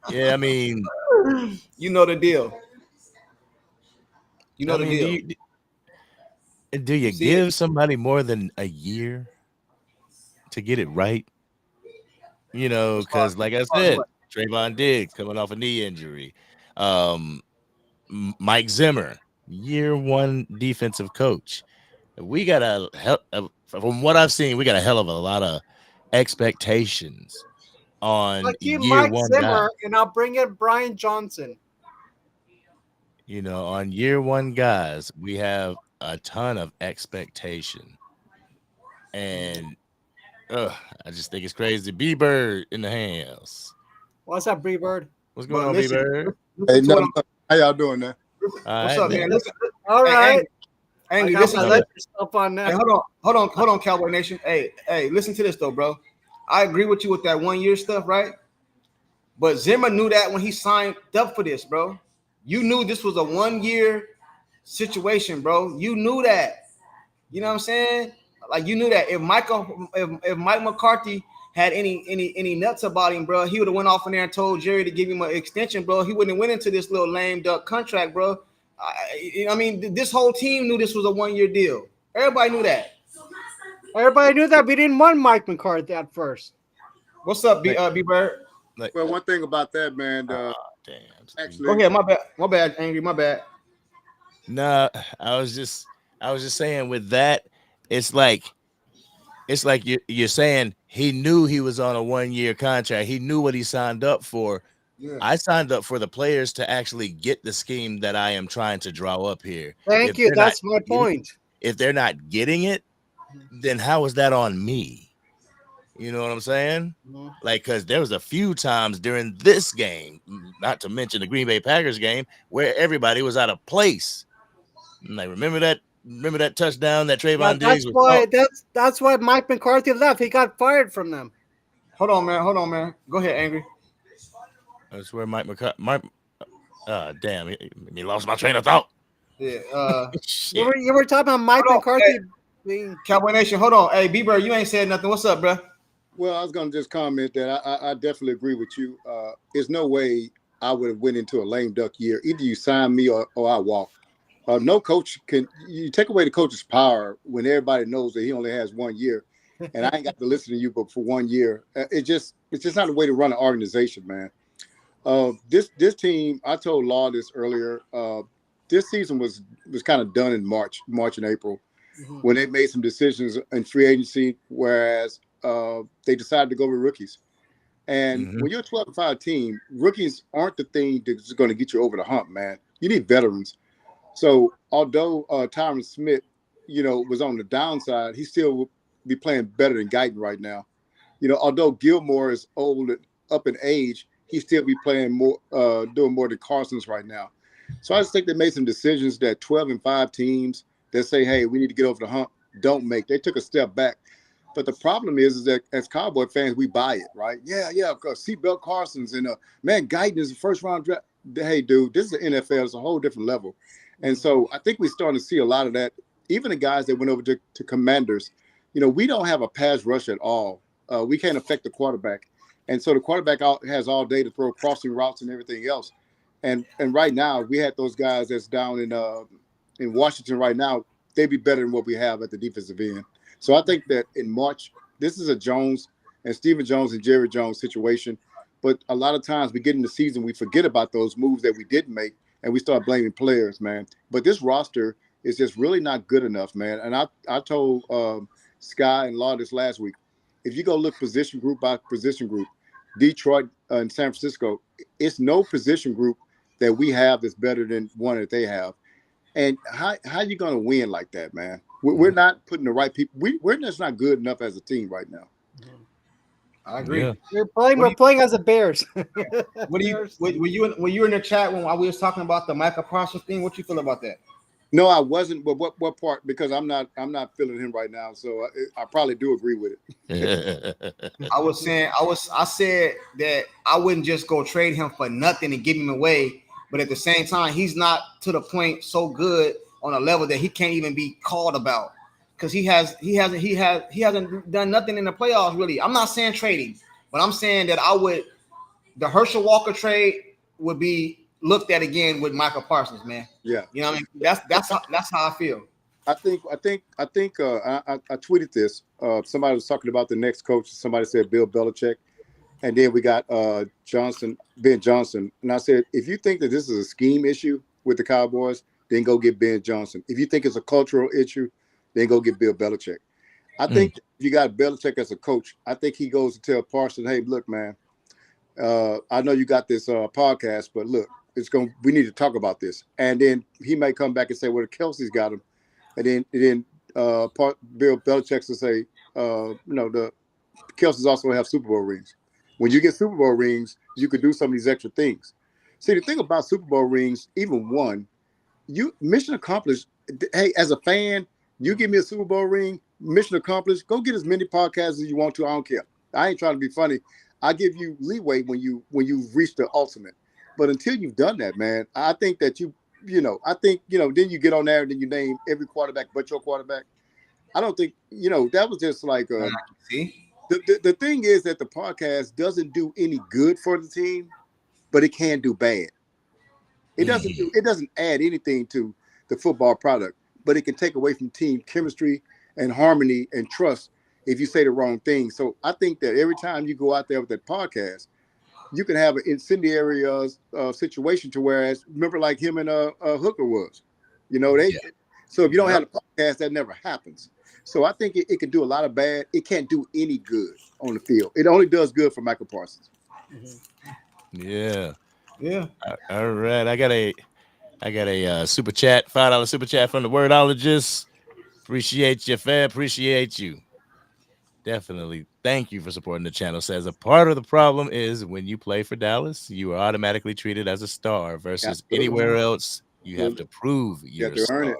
Yeah, I mean, you know the deal. You know the deal. Do you give somebody more than a year to get it right? You know, because like I said, Trayvon Diggs coming off a knee injury. Mike Zimmer, year one defensive coach. We got from what I've seen, we got a hell of a lot of expectations on keep year Mike one Zimmer, guys. and I'll bring in Brian Johnson. You know, on year one guys, we have a ton of expectation. And I just think it's crazy. B-Bird in the house. What's up, B-Bird? What's going on, B-Bird? Hey, how y'all doing there? What's up, man? Listen, all right. Angry, listen to yourself on that. Hey, hold on, Cowboy Nation. Hey, listen to this though, bro. I agree with you with that 1 year stuff, right? But Zimmer knew that when he signed up for this, bro. You knew this was a 1 year situation, bro. You knew that. You know what I'm saying? Like you knew that if Mike McCarthy had any nuts about him, bro, he would have went off in there and told Jerry to give him an extension, bro. He wouldn't have went into this little lame duck contract, bro. I mean, this whole team knew this was a 1 year deal. Everybody knew that. Everybody knew that. We didn't want Mike McCarthy at first. What's up, B-Bird? Well, one thing about that, man. Damn. Actually, go ahead. My bad, Angry. My bad. No, I was just saying with that, it's like you're saying he knew he was on a 1 year contract. He knew what he signed up for. Yeah. I signed up for the players to actually get the scheme that I am trying to draw up here. Thank you. That's my point. If they're not getting it, then how is that on me? You know what I'm saying? Mm-hmm. Like, because there was a few times during this game, not to mention the Green Bay Packers game, where everybody was out of place. Like, remember that touchdown that Trayvon Diggs was? That's why Mike McCarthy left. He got fired from them. Hold on, man. Go ahead, Angry. That's where Mike McCarthy. Damn, he lost my train of thought. Yeah. you were talking about Mike McCarthy being Cowboy Nation. Hold on, hey B-Bird, you ain't said nothing. What's up, bro? Well, I was gonna just comment that I definitely agree with you. There's no way I would have went into a lame duck year. Either you sign me or I walk. No coach can. You take away the coach's power when everybody knows that he only has 1 year, and I ain't got to listen to you but for 1 year. It's just not a way to run an organization, man. This team, I told Law this earlier. This season was kind of done in March and April, when they made some decisions in free agency, whereas they decided to go with rookies. And when you're a 12-5 team, rookies aren't the thing that's going to get you over the hump, man. You need veterans. So although Tyron Smith, was on the downside, he still will be playing better than Guyton right now. Although Gilmore is old and up in age, he still be playing more, doing more than Carson's right now. So I just think they made some decisions that 12-5 teams that say, hey, we need to get over the hump, don't make. They took a step back. But the problem is that as Cowboy fans, we buy it, right? Yeah, seatbelt Carson's and man, Guyton is the first round draft. Hey, dude, this is the NFL. It's a whole different level. And so I think we're starting to see a lot of that. Even the guys that went over to Commanders, we don't have a pass rush at all. We can't affect the quarterback. And so the quarterback has all day to throw crossing routes and everything else. And right now, we had those guys that's down in Washington right now. They'd be better than what we have at the defensive end. So I think that in March, this is a Jones and Stephen Jones and Jerry Jones situation. But a lot of times we get in the season, we forget about those moves that we didn't make, and we start blaming players, man. But this roster is just really not good enough, man. And I told Sky and Law this last week. If you go look position group by position group, Detroit and San Francisco, it's no position group that we have that's better than one that they have. And how you going to win like that, man? We're not putting the right people. We're just not good enough as a team right now. I agree. Yeah. We're playing as the Bears. What do you? Were you in the chat when we was talking about the Micah Parsons thing? What you feel about that? No, I wasn't. But what part? Because I'm not feeling him right now. So I probably do agree with it. I said that I wouldn't just go trade him for nothing and give him away. But at the same time, he's not to the point so good on a level that he can't even be called about, because he hasn't done nothing in the playoffs really. I'm not saying trading, but I'm saying that the Herschel Walker trade would be looked at again with Michael Parsons, man. Yeah. You know what I mean? That's how I feel. I tweeted this. Somebody was talking about the next coach. Somebody said Bill Belichick. And then we got Ben Johnson. And I said, if you think that this is a scheme issue with the Cowboys, then go get Ben Johnson. If you think it's a cultural issue, then go get Bill Belichick. I think if you got Belichick as a coach, I think he goes to tell Parsons, hey, look, man, I know you got this podcast, but look, we need to talk about this. And then he may come back and say, well, Kelsey's got him. And then Bill Belichick will say, the Kelsey's also have Super Bowl rings. When you get Super Bowl rings, you could do some of these extra things. See, the thing about Super Bowl rings, even one, mission accomplished. Hey, as a fan, you give me a Super Bowl ring, mission accomplished. Go get as many podcasts as you want to. I don't care. I ain't trying to be funny. I give you leeway when you've reached the ultimate. But until you've done that, man, I think that then you get on there and then you name every quarterback but your quarterback. I don't think, that was just like See? The thing is that the podcast doesn't do any good for the team, but it can do bad. It doesn't add anything to the football product, but it can take away from team chemistry and harmony and trust if you say the wrong thing. So I think that every time you go out there with that podcast, you can have an incendiary situation to whereas remember like him and Hooker was, So if you don't have a podcast, that never happens. So I think it can do a lot of bad. It can't do any good on the field. It only does good for Michael Parsons. Yeah. Yeah. All right. I got a super chat, $5 super chat from the Wordologist. Appreciate you, fam. Appreciate you. Definitely. Thank you for supporting the channel. Says a part of the problem is when you play for Dallas, you are automatically treated as a star versus anywhere else. You have to prove you're a star. Earn it.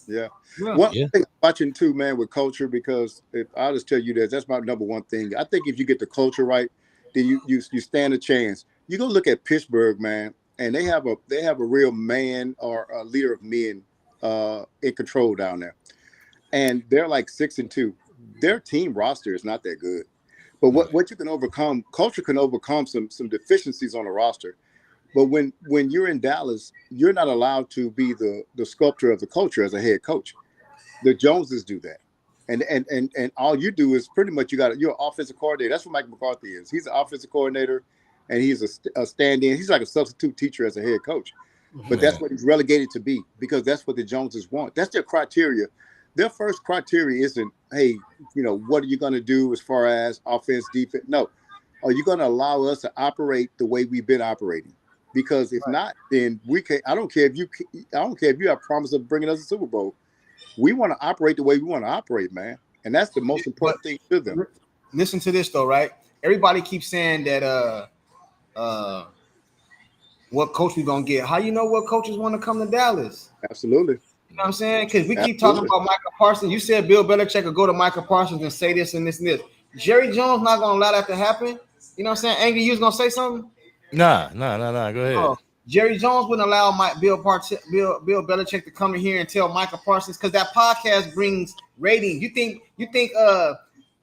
Yeah. One thing watching too, man, with culture, because I'll just tell you that's my number one thing. I think if you get the culture right, then you stand a chance. You go look at Pittsburgh, man, and they have a real man or a leader of men in control down there. And they're like 6-2. Their team roster is not that good. But what you can overcome, culture can overcome some deficiencies on the roster. But when you're in Dallas, you're not allowed to be the sculptor of the culture as a head coach. The Joneses do that. And all you do is pretty much you're an offensive coordinator. That's what Mike McCarthy is. He's an offensive coordinator and he's a stand-in. He's like a substitute teacher as a head coach. But that's what he's relegated to be because that's what the Joneses want. That's their criteria. Their first criteria isn't, hey, what are you going to do as far as offense, defense? No. Are you going to allow us to operate the way we've been operating? Because if not, then we can't. I don't care if you have promise of bringing us a Super Bowl. We want to operate the way we want to operate, man, and that's the most important thing to them. Listen to this though, right? Everybody keeps saying that what coach we gonna get? How you know what coaches want to come to Dallas? Absolutely. You know what I'm saying? Because we keep talking about Michael Parsons. You said Bill Belichick could go to Michael Parsons and say this and this and this. Jerry Jones not gonna allow that to happen. You know what I'm saying? Angry, you was gonna say something? Nah. Go ahead. Jerry Jones wouldn't allow Bill Belichick to come in here and tell Michael Parsons because that podcast brings ratings. You think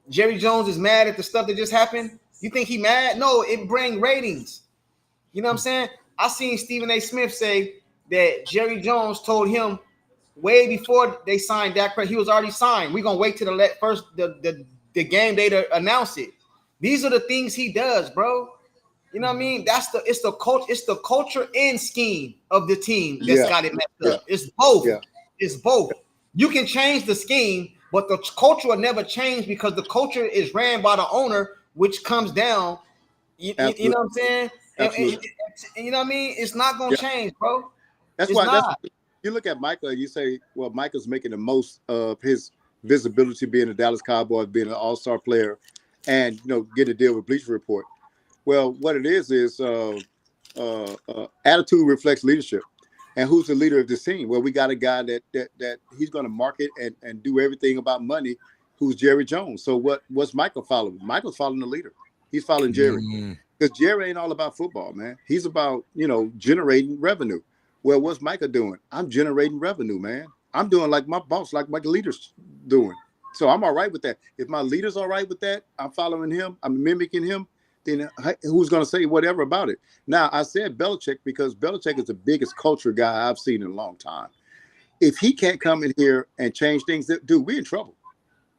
Jerry Jones is mad at the stuff that just happened? You think he mad? No, it brings ratings. You know what I'm saying? I seen Stephen A. Smith say that Jerry Jones told him way before they signed Dak Prescott. He was already signed. We're gonna wait till the game day to announce it. These are the things he does, bro. You know what I mean? It's the culture and scheme of the team that's got it messed up. It's both. Yeah. It's both. You can change the scheme, but the culture will never change because the culture is ran by the owner, which comes down. You know what I'm saying? And you know what I mean? It's not gonna change, bro. That's why you look at Micah and you say, well, Micah's making the most of his visibility being a Dallas Cowboys, being an all-star player, and getting a deal with Bleacher Report. Well, what it is attitude reflects leadership. And who's the leader of this team? Well, we got a guy that he's going to market and do everything about money, who's Jerry Jones. So what's Michael following? Michael's following the leader. He's following Jerry. Because Jerry ain't all about football, man. He's about, generating revenue. Well, what's Micah doing? I'm generating revenue, man. I'm doing like my boss, like my leader's doing. So I'm all right with that. If my leader's all right with that, I'm following him, I'm mimicking him, then who's going to say whatever about it? Now, I said Belichick because Belichick is the biggest culture guy I've seen in a long time. If he can't come in here and change things, dude, we're in trouble.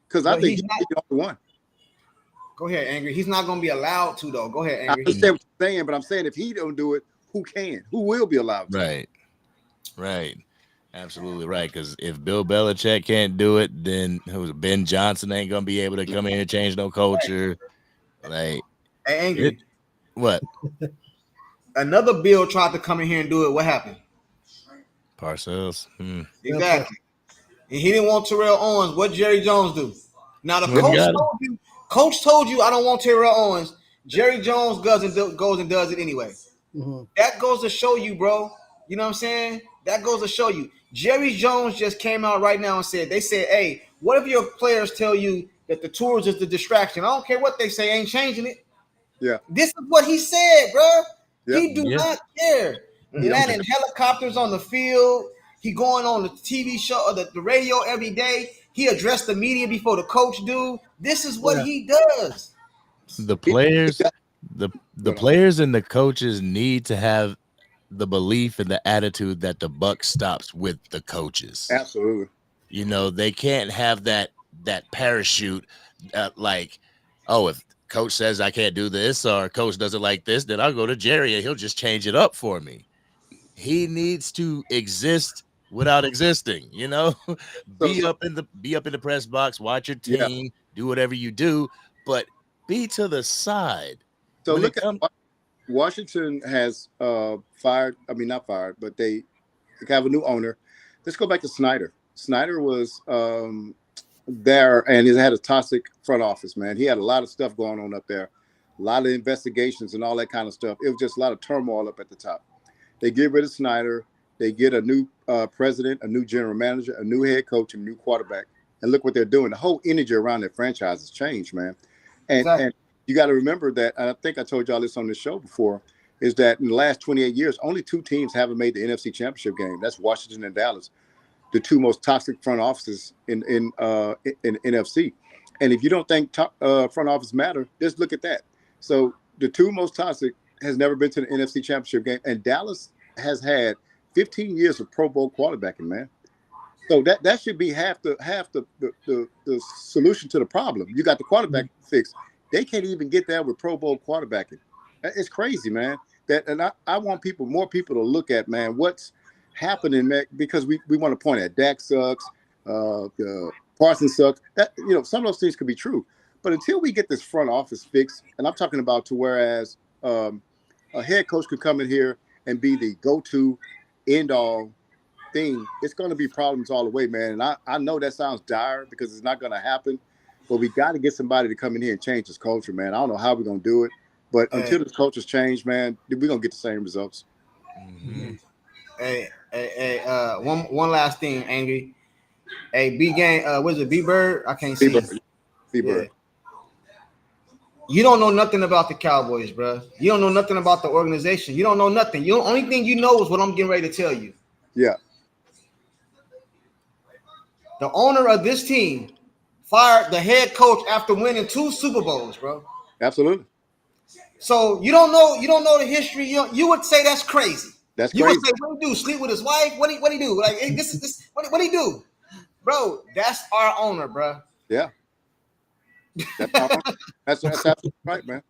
Because I think he's the only one. Go ahead, Angry. He's not going to be allowed to, though. Go ahead, I Angry. understand what you're saying, but I'm saying if he don't do it, who can? Who will be allowed to? Right. Absolutely right. Because if Bill Belichick can't do it, then Ben Johnson ain't gonna be able to come in and change no culture. Like, hey, Angry. What? Another Bill tried to come in here and do it. What happened? Parcells. Exactly. And he didn't want Terrell Owens. What Jerry Jones do? Now the coach told you I don't want Terrell Owens. Jerry Jones goes and does it anyway. Mhm. That goes to show you, bro. You know what I'm saying? That goes to show you. Jerry Jones just came out right now and said, hey, what if your players tell you that the tours is the distraction? I don't care what they say, ain't changing it. Yeah. This is what he said, bro. Yeah. He do not care. Landing helicopters on the field. He going on the TV show or the radio every day. He addressed the media before the coach do. This is what he does. The players, the players and the coaches need to have the belief and the attitude that the buck stops with the coaches. Absolutely. You know, they can't have that parachute like, oh, if coach says I can't do this or coach does it like this, then I'll go to Jerry and he'll just change it up for me. He needs to exist without existing, you know. Be up in the press box, watch your team, do whatever you do, but be to the side. So look at Washington has fired. I mean, not fired, but they have a new owner. Let's go back to Snyder. Snyder was there, and he had a toxic front office, man. He had a lot of stuff going on up there, a lot of investigations and all that kind of stuff. It was just a lot of turmoil up at the top. They get rid of Snyder. They get a new president, a new general manager, a new head coach, and a new quarterback. And look what they're doing. The whole energy around that franchise has changed, man. And you got to remember that, and I think I told y'all this on the show before, is that in the last 28 years, only two teams haven't made the NFC Championship game. That's Washington and Dallas, the two most toxic front offices in NFC. And if you don't think front office matter, just look at that. So the two most toxic has never been to the NFC Championship game, and Dallas has had 15 years of Pro Bowl quarterbacking, man. So that should be half the solution to the problem. You got the quarterback fixed. They can't even get there with Pro Bowl quarterbacking. It's crazy, man. And I want more people to look at, man, what's happening, man, because we want to point at Dak sucks, Parsons sucks. That, you know, some of those things could be true. But until we get this front office fixed, and I'm talking about to whereas a head coach could come in here and be the go-to end-all thing, it's going to be problems all the way, man. And I know that sounds dire because it's not going to happen, but we got to get somebody to come in here and change this culture, man. I don't know how we're going to do it, but until this culture's changed, man, we're going to get the same results. Mm-hmm. Hey, one last thing, Angry. Hey, B-Gang, what is it, B-Bird? I can't see it. B-Bird. Yeah. You don't know nothing about the Cowboys, bro. You don't know nothing about the organization. You don't know nothing. The only thing you know is what I'm getting ready to tell you. Yeah. The owner of this team fired the head coach after winning 2 Super Bowls, bro. Absolutely. So you don't know the history. You would say that's crazy. That's you crazy. would say, what he do? Sleep with his wife? What he do? Like, hey, this what he do? Bro, that's our owner, bro. Yeah. That's absolutely right, man.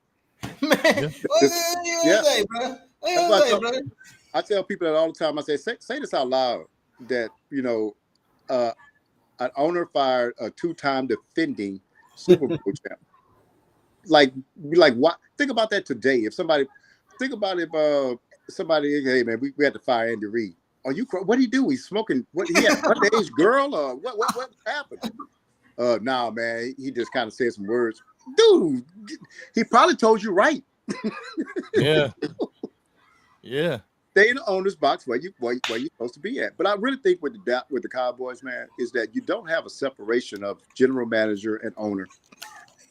Man, what you say, bro? I tell people that all the time. I say this out loud, that, you know, an owner fired a 2-time defending Super Bowl champ. Like what? Think about that today. If somebody, hey man, we had to fire Andy Reid. Are you? What did he do? He's smoking. What? He had an underage girl, or what happened? Nah, man. He just kind of said some words. Dude, he probably told you right. Yeah. Yeah. Stay in the owner's box where you're supposed to be at. But I really think with the Cowboys, man, is that you don't have a separation of general manager and owner.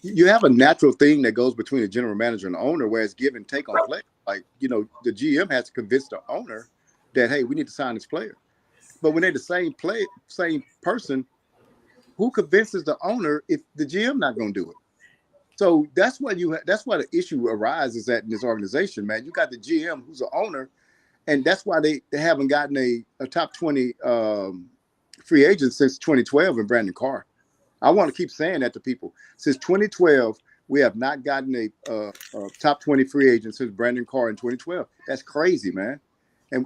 You have a natural thing that goes between the general manager and the owner, where it's give and take on play. Like, you know, the GM has to convince the owner that, hey, we need to sign this player. But when they're the same person, who convinces the owner if the GM not going to do it? So that's why that's why the issue arises at in this organization, man. You got the GM who's an owner, and that's why they haven't gotten a top 20 free agent since 2012 in Brandon Carr. I want to keep saying that to people. Since 2012, we have not gotten a top 20 free agent since Brandon Carr in 2012. That's crazy, man. And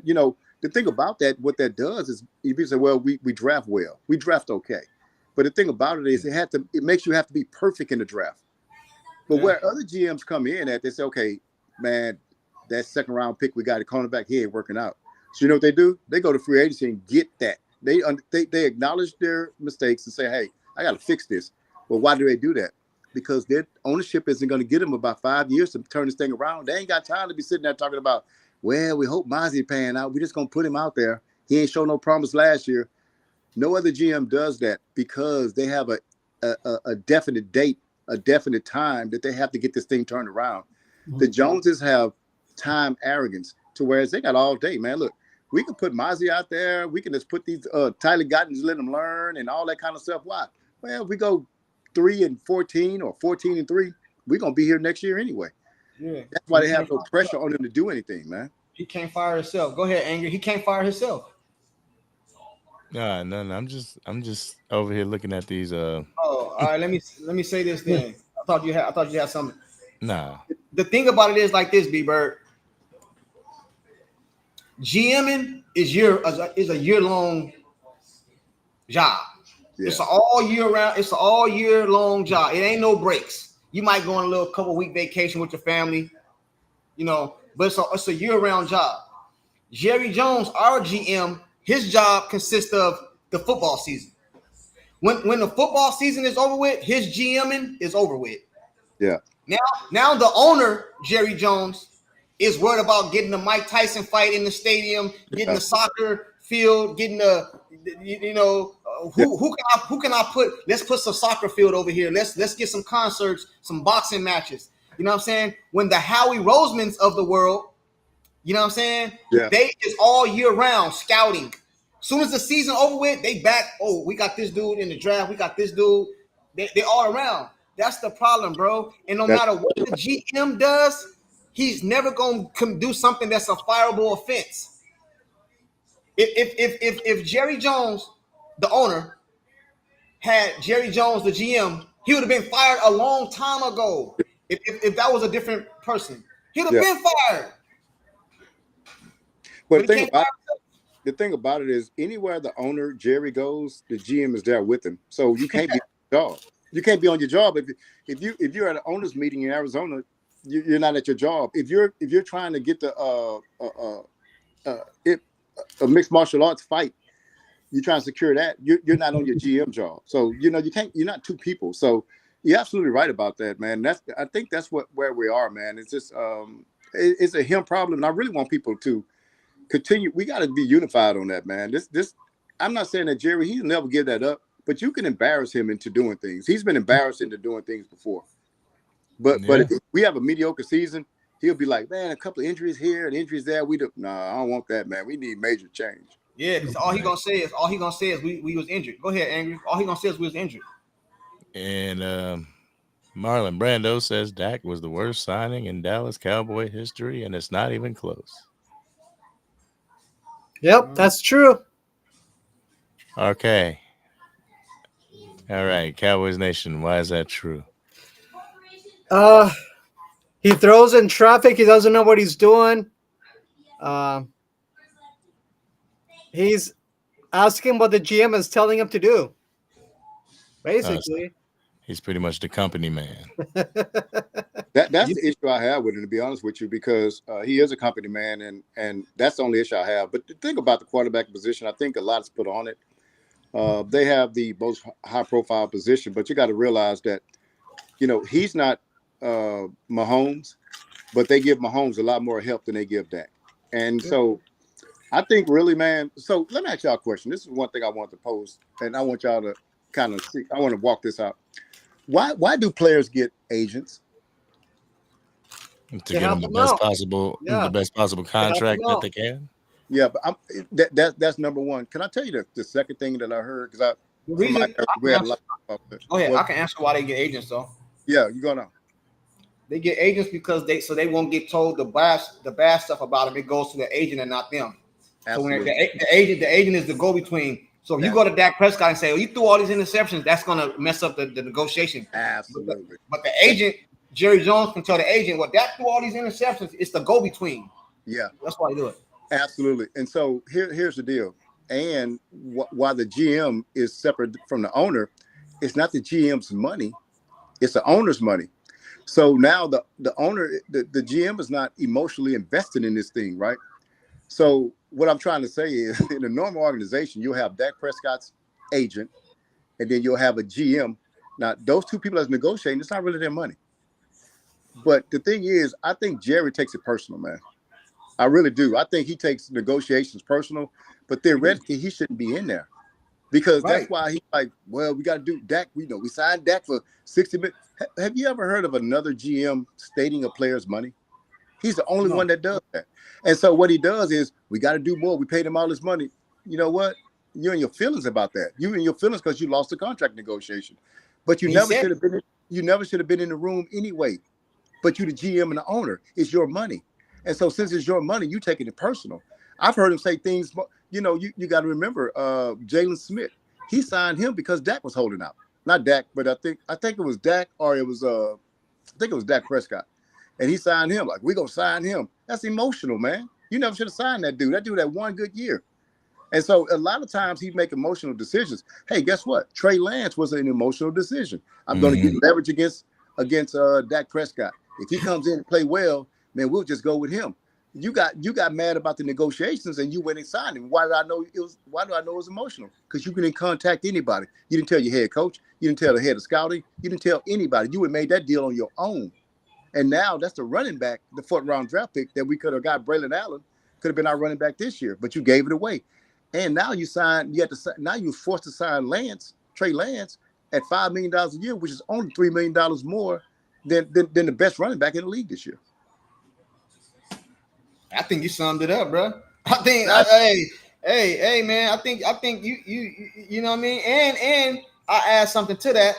you know, the thing about that, what that does is you say, well, we draft well, we draft okay. But the thing about it is it makes you have to be perfect in the draft. But where other GMs come in at, they say, okay, man, that second round pick we got a cornerback, he ain't working out. So you know what they do? They go to free agency and get that. They acknowledge their mistakes and say, hey, I got to fix this. Well, why do they do that? Because their ownership isn't going to get them about 5 years to turn this thing around. They ain't got time to be sitting there talking about, well, we hope Mozzie paying out. We're just going to put him out there. He ain't shown no promise last year. No other GM does that because they have a definite date, a definite time that they have to get this thing turned around. Mm-hmm. The Joneses have time arrogance to whereas they got all day, man. Look, we can put Mozzie out there. We can just put these Tyler Gottens, let them learn and all that kind of stuff. Why? Well, if we go 3-14 or 14-3, we're going to be here next year anyway. Yeah. That's why they have no pressure on them to do anything, man. He can't fire himself. Go ahead, Angry. He can't fire himself. No. I'm just over here looking at these. All right. Let me say this then. I thought you had something. No. The thing about it is like this, B-Bird. GMing is a year-long job. Yeah. It's an all year long job. It ain't no breaks. You might go on a little couple week vacation with your family, you know, but it's a year-round job. Jerry Jones, our GM, his job consists of the football season. When the football season is over with, his GMing is over with. Yeah. Now the owner, Jerry Jones, is worried about getting the Mike Tyson fight in the stadium, getting the soccer field, getting who can I put? Let's put some soccer field over here. Let's get some concerts, some boxing matches. You know what I'm saying? When the Howie Rosemans of the world, you know what I'm saying? Yeah. They is all year round scouting. Soon as the season over with, they back. Oh, we got this dude in the draft. We got this dude. They all around. That's the problem, bro. And no matter what the GM does, he's never going to do something that's a fireable offense. If Jerry Jones, the owner, had Jerry Jones, the GM, he would have been fired a long time ago. If that was a different person, he would have been fired. But the thing about it is, anywhere the owner Jerry goes, the GM is there with him. So you can't be on your job. You can't be on your job if you're at an owners meeting in Arizona. You're not at your job. If you're trying to get a mixed martial arts fight, you're trying to secure that. You're not on your GM job. So you can't. You're not two people. So you're absolutely right about that, man. I think that's where we are, man. It's just it's a him problem, and I really want people to continue. We got to be unified on that, man. This. I'm not saying that Jerry, he'll never give that up, but you can embarrass him into doing things. He's been embarrassed into doing things before. But if we have a mediocre season, he'll be like, man, a couple of injuries here and injuries there. I don't want that, man. We need major change. Yeah, because all he gonna say is we was injured. Go ahead, Angry. All he gonna say is we was injured. And Marlon Brando says Dak was the worst signing in Dallas Cowboy history, and it's not even close. Yep, that's true. Okay. All right, Cowboys Nation, why is that true? He throws in traffic. He doesn't know what he's doing. He's asking what the GM is telling him to do. Basically, he's pretty much the company man. That's the issue I have with him, to be honest with you, because he is a company man, and that's the only issue I have. But the thing about the quarterback position, I think a lot is put on it. They have the most high-profile position, but you got to realize that, he's not Mahomes, but they give Mahomes a lot more help than they give Dak. And so I think really, man, so let me ask y'all a question. This is one thing I want to pose, and I want y'all to kind of see. I want to walk this out. Why do players get agents? To get them the best possible contract that they can. Yeah, but that's number one. Can I tell you the second thing that I heard? Because go ahead. I can answer why they get agents, though. Yeah, you gonna. They get agents because they won't get told the bad stuff about them. It goes to the agent and not them. Absolutely. So when the agent is the go-between. So if you go to Dak Prescott and say, "Oh, you threw all these interceptions," that's gonna mess up the negotiation. Absolutely. But the agent, Jerry Jones, can tell the agent, "Well, Dak threw all these interceptions." It's the go-between. Yeah, That's why they do it. absolutely. And so here's the deal. And why the GM is separate from the owner, it's not the GM's money, it's the owner's money. So now the owner, the GM is not emotionally invested in this thing, right? So what I'm trying to say is, in a normal organization, you'll have Dak Prescott's agent, and then you'll have a GM. Now, those two people that's negotiating, it's not really their money. But the thing is, I think Jerry takes it personal, man. I really do. I think he takes negotiations personal, but theoretically, he shouldn't be in there. Because that's why he's like, well, we got to do Dak. We signed Dak for 60 million. Have you ever heard of another GM stating a player's money? He's the only one that does that. And so what he does is, we got to do more. We paid him all this money. You know what? You're in your feelings about that. You're in your feelings because you lost the contract negotiation. But you never should have been. You never should have been in the room anyway. But you, the GM and the owner, it's your money. And so since it's your money, you taking it personal. I've heard him say things. You know, you got to remember, Jalen Smith. He signed him because Dak was holding out. Not Dak, but I think it was Dak, or it was I think it was Dak Prescott. And he signed him like, we're gonna sign him. That's emotional, man. You never should have signed that dude. That dude had one good year. And so a lot of times he make emotional decisions. Hey, guess what? Trey Lance was an emotional decision. I'm going to get leverage against Dak Prescott. If he comes in and play well, man, we'll just go with him. You got mad about the negotiations and you went and signed him. Why do I know it was emotional? Because you couldn't contact anybody. You didn't tell your head coach. You didn't tell the head of scouting. You didn't tell anybody. You had made that deal on your own. And now that's the running back, the 4th round draft pick that we could have got. Braylon Allen could have been our running back this year, but you gave it away. And now now you're forced to sign Trey Lance at $5 million a year, which is only $3 million more than the best running back in the league this year. I think you summed it up, bro. I think, hey, man. I think you know what I mean. And I add something to that.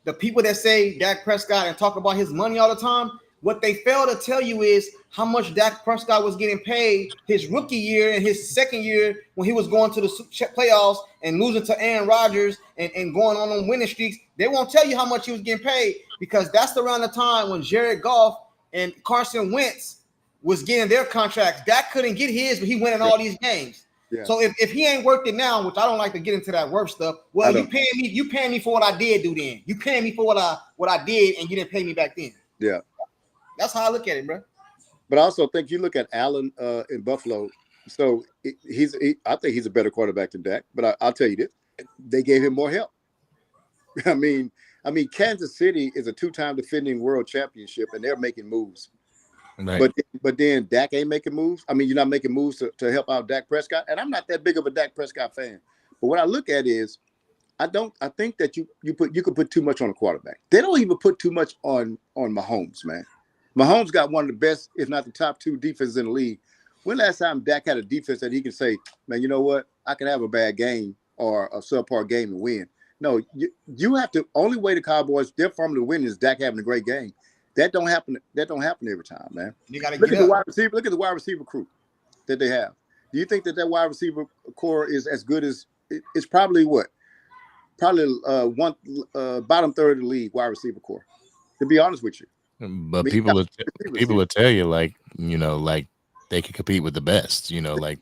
The people that say Dak Prescott and talk about his money all the time, what they fail to tell you is how much Dak Prescott was getting paid his rookie year and his second year when he was going to the playoffs and losing to Aaron Rodgers and going on winning streaks. They won't tell you how much he was getting paid because that's around the time when Jared Goff and Carson Wentz was getting their contracts. Dak couldn't get his, but he went in all these games. Yeah. So if he ain't worked it now, which I don't like to get into that work stuff, well, you paying me for what I did do then. You paying me for what I did, and you didn't pay me back then. Yeah. That's how I look at it, bro. But I also think you look at Allen in Buffalo. So I think he's a better quarterback than Dak. But I'll tell you this: they gave him more help. I mean, Kansas City is a 2-time defending world championship, and they're making moves. Right. But then Dak ain't making moves. I mean, you're not making moves to help out Dak Prescott. And I'm not that big of a Dak Prescott fan. But what I look at is, I think that you could put too much on a quarterback. They don't even put too much on Mahomes, man. Mahomes got one of the best, if not the top 2 defenses in the league. When last time Dak had a defense that he could say, man, you know what? I can have a bad game or a subpar game and win. No, you have to. Only way the Cowboys, their formula to win is Dak having a great game. That don't happen every time, man. You gotta look at the wide receiver. Look at the wide receiver crew that they have. Do you think that wide receiver core is as good as it's probably what? Probably one bottom third of the league wide receiver core. To be honest with you. But people will tell you like they can compete with the best. Like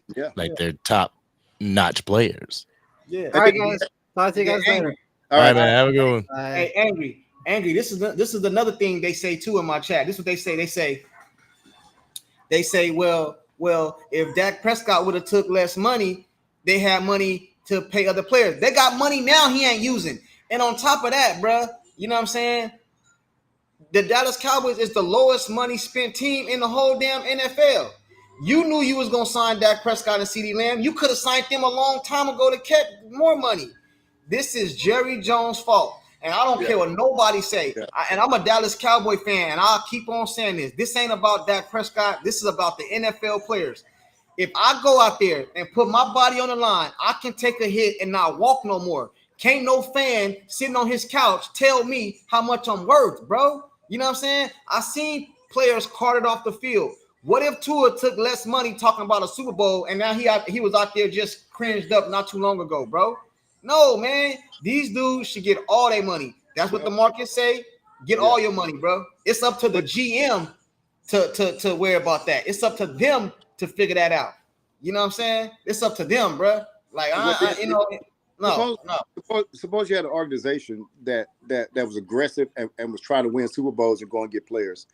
they're top notch players. Yeah. All right, guys. Talk to you guys later. All right, man. Have a good one. Hey, Angry, this is another thing they say too in my chat. This is what they say. They say, well, if Dak Prescott would have took less money, they had money to pay other players. They got money now he ain't using. And on top of that, bro, you know what I'm saying? The Dallas Cowboys is the lowest money spent team in the whole damn NFL. You knew you was gonna sign Dak Prescott and CeeDee Lamb. You could have signed them a long time ago to get more money. This is Jerry Jones' fault. And I don't care what nobody say. Yeah. And I'm a Dallas Cowboy fan, and I'll keep on saying this. This ain't about Dak Prescott. This is about the NFL players. If I go out there and put my body on the line, I can take a hit and not walk no more. Can't no fan sitting on his couch tell me how much I'm worth, bro. You know what I'm saying? I seen players carted off the field. What if Tua took less money talking about a Super Bowl and now he was out there just cringed up not too long ago, bro? No, man. These dudes should get all their money. That's what the market say. Get all your money, bro. It's up to the GM to worry about that. It's up to them to figure that out. You know what I'm saying? It's up to them, bro. Like Suppose you had an organization that was aggressive and was trying to win Super Bowls and go and get players,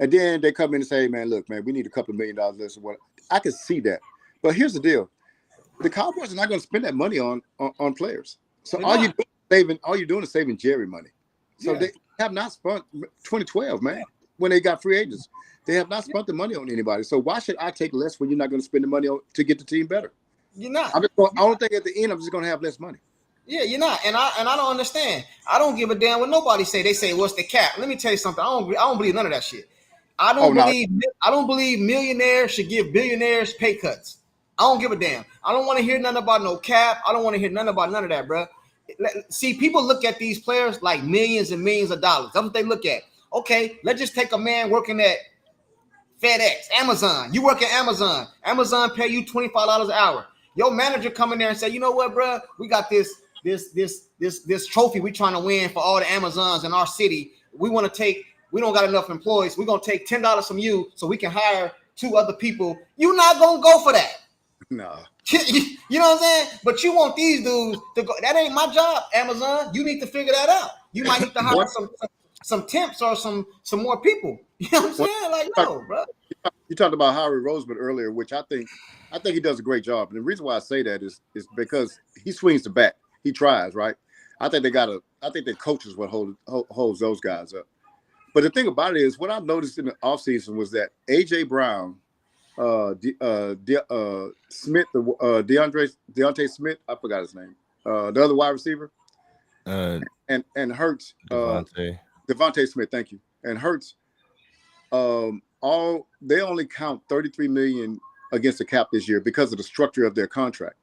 and then they come in and say, "Hey, man, look, man, we need a couple of $1 million less." Or what? I can see that, but here's the deal: the Cowboys are not going to spend that money on players. So all you're doing is saving Jerry money. So they have not spent 2012, man, when they got free agents. They have not spent the money on anybody. So why should I take less when you're not going to spend the money on to get the team better? You're not. I don't think at the end I'm just going to have less money. Yeah, you're not. And I don't understand. I don't give a damn what nobody say. They say, what's the cap? Let me tell you something. I don't believe none of that shit. I don't believe millionaires should give billionaires pay cuts. I don't give a damn. I don't want to hear nothing about no cap. I don't want to hear nothing about none of that, bro. See, people look at these players like millions and millions of dollars. That's what they look at. Okay, let's just take a man working at FedEx, Amazon. You work at Amazon. Amazon pay you $25 an hour. Your manager come in there and say, you know what, bro? We got this trophy we trying to win for all the Amazons in our city. We don't got enough employees. We're going to take $10 from you so we can hire 2 other people. You're not going to go for that. No. You know what I'm saying? But you want these dudes to go. That ain't my job, Amazon. You need to figure that out. You might need to hire some temps or some more people. You know what I'm saying? Like, no, bro. You talked about Howie Roseman earlier, which I think he does a great job. And the reason why I say that is because he swings the bat. He tries, right? I think the coaches what holds those guys up. But the thing about it is, what I've noticed in the offseason was that A.J. Brown, Smith, Deontay Smith, I forgot his name. The other wide receiver, and Hurts, Devontae Smith. Thank you. And Hurts, they only count $33 million against the cap this year because of the structure of their contract.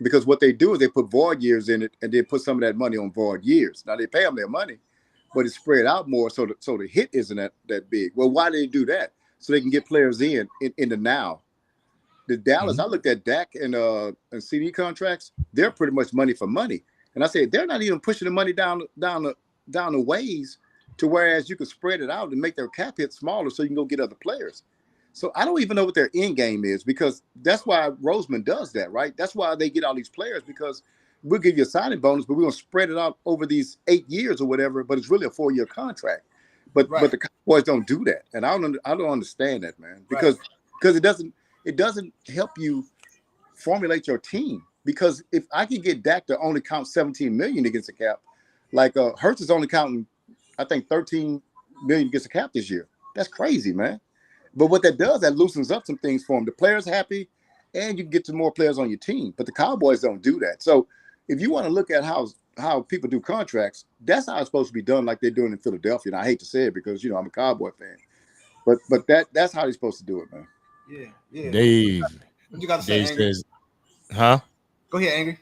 Because what they do is they put void years in it and they put some of that money on void years. Now they pay them their money, but it's spread out more, so the hit isn't that big. Well, why do they do that? So they can get players in the now. The Dallas, I looked at Dak and CD contracts. They're pretty much money for money, and I said they're not even pushing the money down the ways to whereas you can spread it out and make their cap hit smaller so you can go get other players. So I don't even know what their end game is, because that's why Roseman does that, right? That's why they get all these players, because we'll give you a signing bonus, but we're going to spread it out over these 8 years or whatever, but it's really a 4-year contract. But the Cowboys don't do that. And I don't understand that, man, because it doesn't help you formulate your team. Because if I can get Dak to only count $17 million against the cap, like Hurts is only counting, I think, $13 million against the cap this year. That's crazy, man. But what that does, that loosens up some things for them. The players happy, and you can get to more players on your team. But the Cowboys don't do that. So if you want to look at how people do contracts, that's how it's supposed to be done, like they're doing in Philadelphia. And I hate to say it because, I'm a Cowboy fan. But that's how they're supposed to do it, man. Yeah. Dave. What you got to say, Dave Angry? says, huh? Go ahead,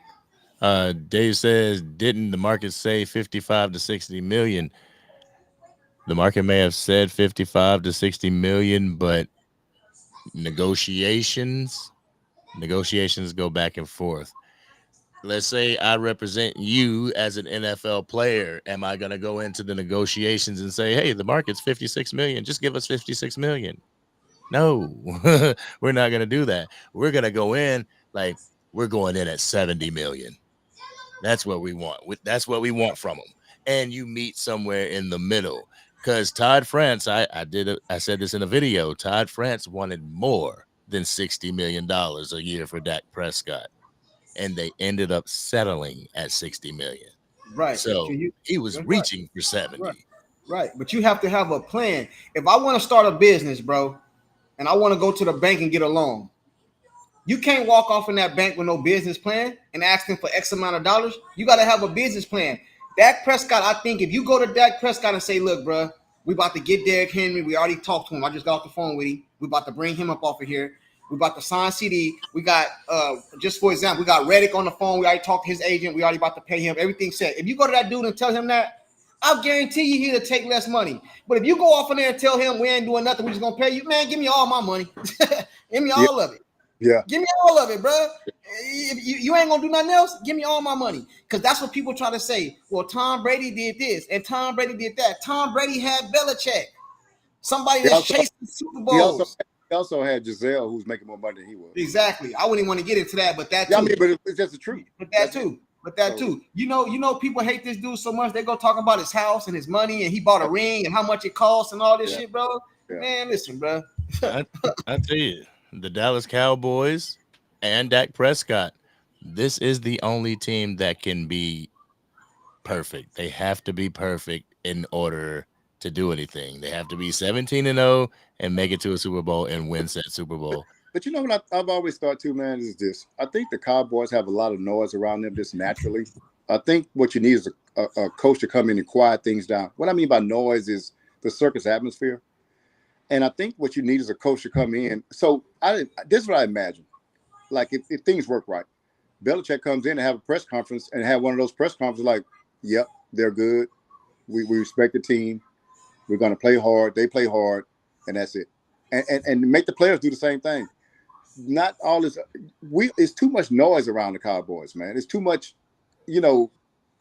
Angry. Dave says, didn't the market say 55 to 60 million? The market may have said 55 to 60 million, but negotiations go back and forth. Let's say I represent you as an NFL player. Am I going to go into the negotiations and say, hey, the market's 56 million, just give us 56 million? No, we're not going to do that. We're going to go in like we're going in at 70 million. That's what we want. That's what we want from them. And you meet somewhere in the middle. Because Todd France, I said this in a video, Todd France wanted more than $60 million a year for Dak Prescott. And they ended up settling at $60 million. Right. So he was reaching for 70. Right. But you have to have a plan. If I want to start a business, bro, and I want to go to the bank and get a loan, you can't walk off in that bank with no business plan and ask them for X amount of dollars. You got to have a business plan. Dak Prescott, I think if you go to Dak Prescott and say, look, bro, we about to get Derrick Henry. We already talked to him. I just got off the phone with him. We about to bring him up off of here. We about to sign CD. We got, just for example, we got Reddick on the phone. We already talked to his agent. We already about to pay him. Everything set. If you go to that dude and tell him that, I'll guarantee you he'll take less money. But if you go off in there and tell him we ain't doing nothing, we just gonna pay you, man, give me all my money. Give me all of it. Yeah. Give me all of it, bro. If you ain't gonna do nothing else, give me all my money. Because that's what people try to say. Well, Tom Brady did this and Tom Brady did that. Tom Brady had Belichick. Somebody that's chasing Super Bowls. He also had Giselle, who's making more money than he was. Exactly. I wouldn't even want to get into that, but that too. Yeah, I mean, but it's just the truth. But that too. You know, people hate this dude so much. They go talk about his house and his money, and he bought a ring and how much it costs and all this shit, bro. Yeah. Man, listen, bro. I tell you, the Dallas Cowboys and Dak Prescott, this is the only team that can be perfect. They have to be perfect in order to do anything. They have to be 17-0 and make it to a Super Bowl and win said Super Bowl. But you know what I've always thought too, man, is this. I think the Cowboys have a lot of noise around them just naturally. I think what you need is a coach to come in and quiet things down. What I mean by noise is the circus atmosphere. And I think what you need is a coach to come in. So this is what I imagine. Like if things work right, Belichick comes in and have a press conference and have one of those press conferences like, yep, they're good. We respect the team. We're going to play hard. They play hard. And that's it. And make the players do the same thing. Not all this. It's too much noise around the Cowboys, man. It's too much, I know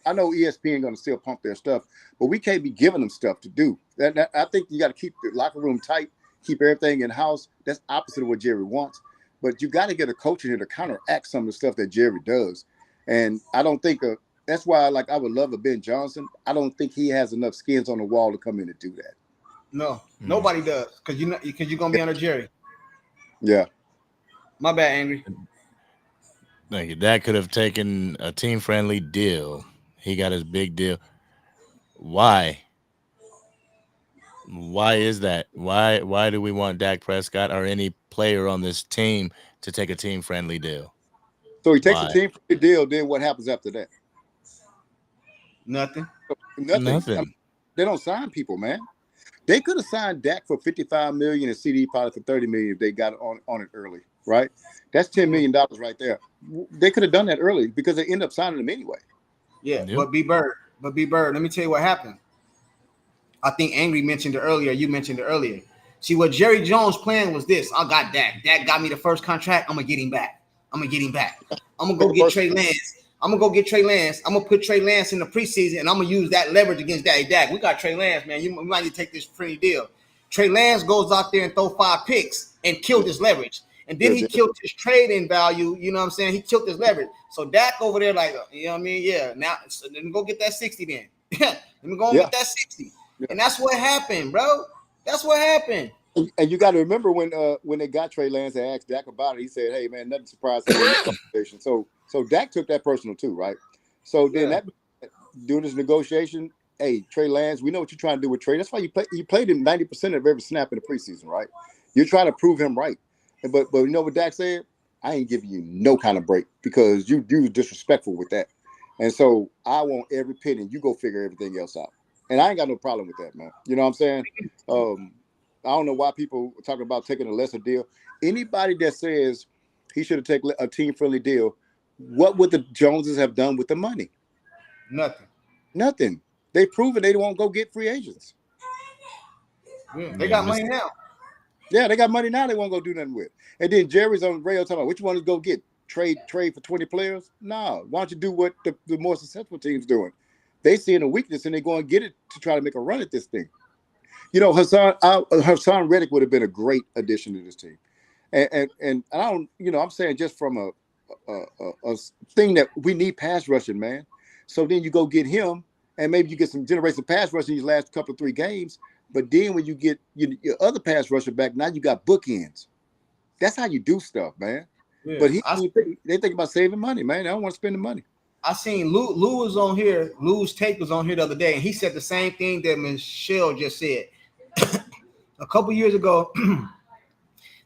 ESPN going to still pump their stuff, but we can't be giving them stuff to do. I think you got to keep the locker room tight, keep everything in house. That's opposite of what Jerry wants. But you got to get a coach in here to counteract some of the stuff that Jerry does. And I don't think that's why I would love a Ben Johnson. I don't think he has enough skins on the wall to come in and do that. No, nobody does because you're going to be under Jerry. Yeah. My bad, Angry. Thank you. That could have taken a team-friendly deal. He got his big deal. Why? Why is that? Why do we want Dak Prescott or any player on this team to take a team-friendly deal? So he takes a team-friendly deal, then what happens after that? Nothing. Nothing. I mean, they don't sign people, man. They could have signed Dak for $55 million and CD probably for $30 million if they got on it early, right? That's $10 million right there. They could have done that early because they end up signing him anyway. Yeah, yep. But B Bird, let me tell you what happened. I think Angry mentioned it earlier. You mentioned it earlier. See, what Jerry Jones' plan was this. I got Dak. Dak got me the first contract. I'm going to get him back. I'm going to go get Trey Lance. I'm going to put Trey Lance in the preseason, and I'm going to use that leverage against Dak. We got Trey Lance, man. You might need to take this free deal. Trey Lance goes out there and throw 5 picks and kill this leverage. And then he killed his trading value. You know what I'm saying? He killed his leverage. So Dak over there like, you know what I mean? Yeah. Now, so let me go get that 60 then. Let me go and get that 60. Yeah. And that's what happened, bro. That's what happened. And you got to remember when they got Trey Lance and asked Dak about it, he said, hey, man, nothing surprising in this conversation. So Dak took that personal too, right? So then during this negotiation, hey, Trey Lance, we know what you're trying to do with Trey. That's why you played him 90% of every snap in the preseason, right? You're trying to prove him right. But you know what Dak said? I ain't giving you no kind of break because you disrespectful with that. And so I want every penny. You go figure everything else out. And I ain't got no problem with that, man. You know what I'm saying? I don't know why people are talking about taking a lesser deal. Anybody that says he should have taken a team-friendly deal, what would the Joneses have done with the money? Nothing. They've proven they won't go get free agents. Yeah, they got money now. Yeah, they got money now they won't go do nothing with. And then Jerry's on the radio talking about which one to go get? Trade for 20 players? No. Why don't you do what the more successful team's doing? They seeing a weakness and they go and get it to try to make a run at this thing. You know, Hassan Reddick would have been a great addition to this team. And I don't, I'm saying just from a thing that we need pass rushing, man. So then you go get him and maybe you get some generation pass rushing these last couple of 3 games. But then when you get your other pass rusher back, now you got bookends. That's how you do stuff, man. Yeah, but they think about saving money, man. They don't want to spend the money. I seen Lou was on here. Lou's take was on here the other day, and he said the same thing that Michelle just said. A couple years ago,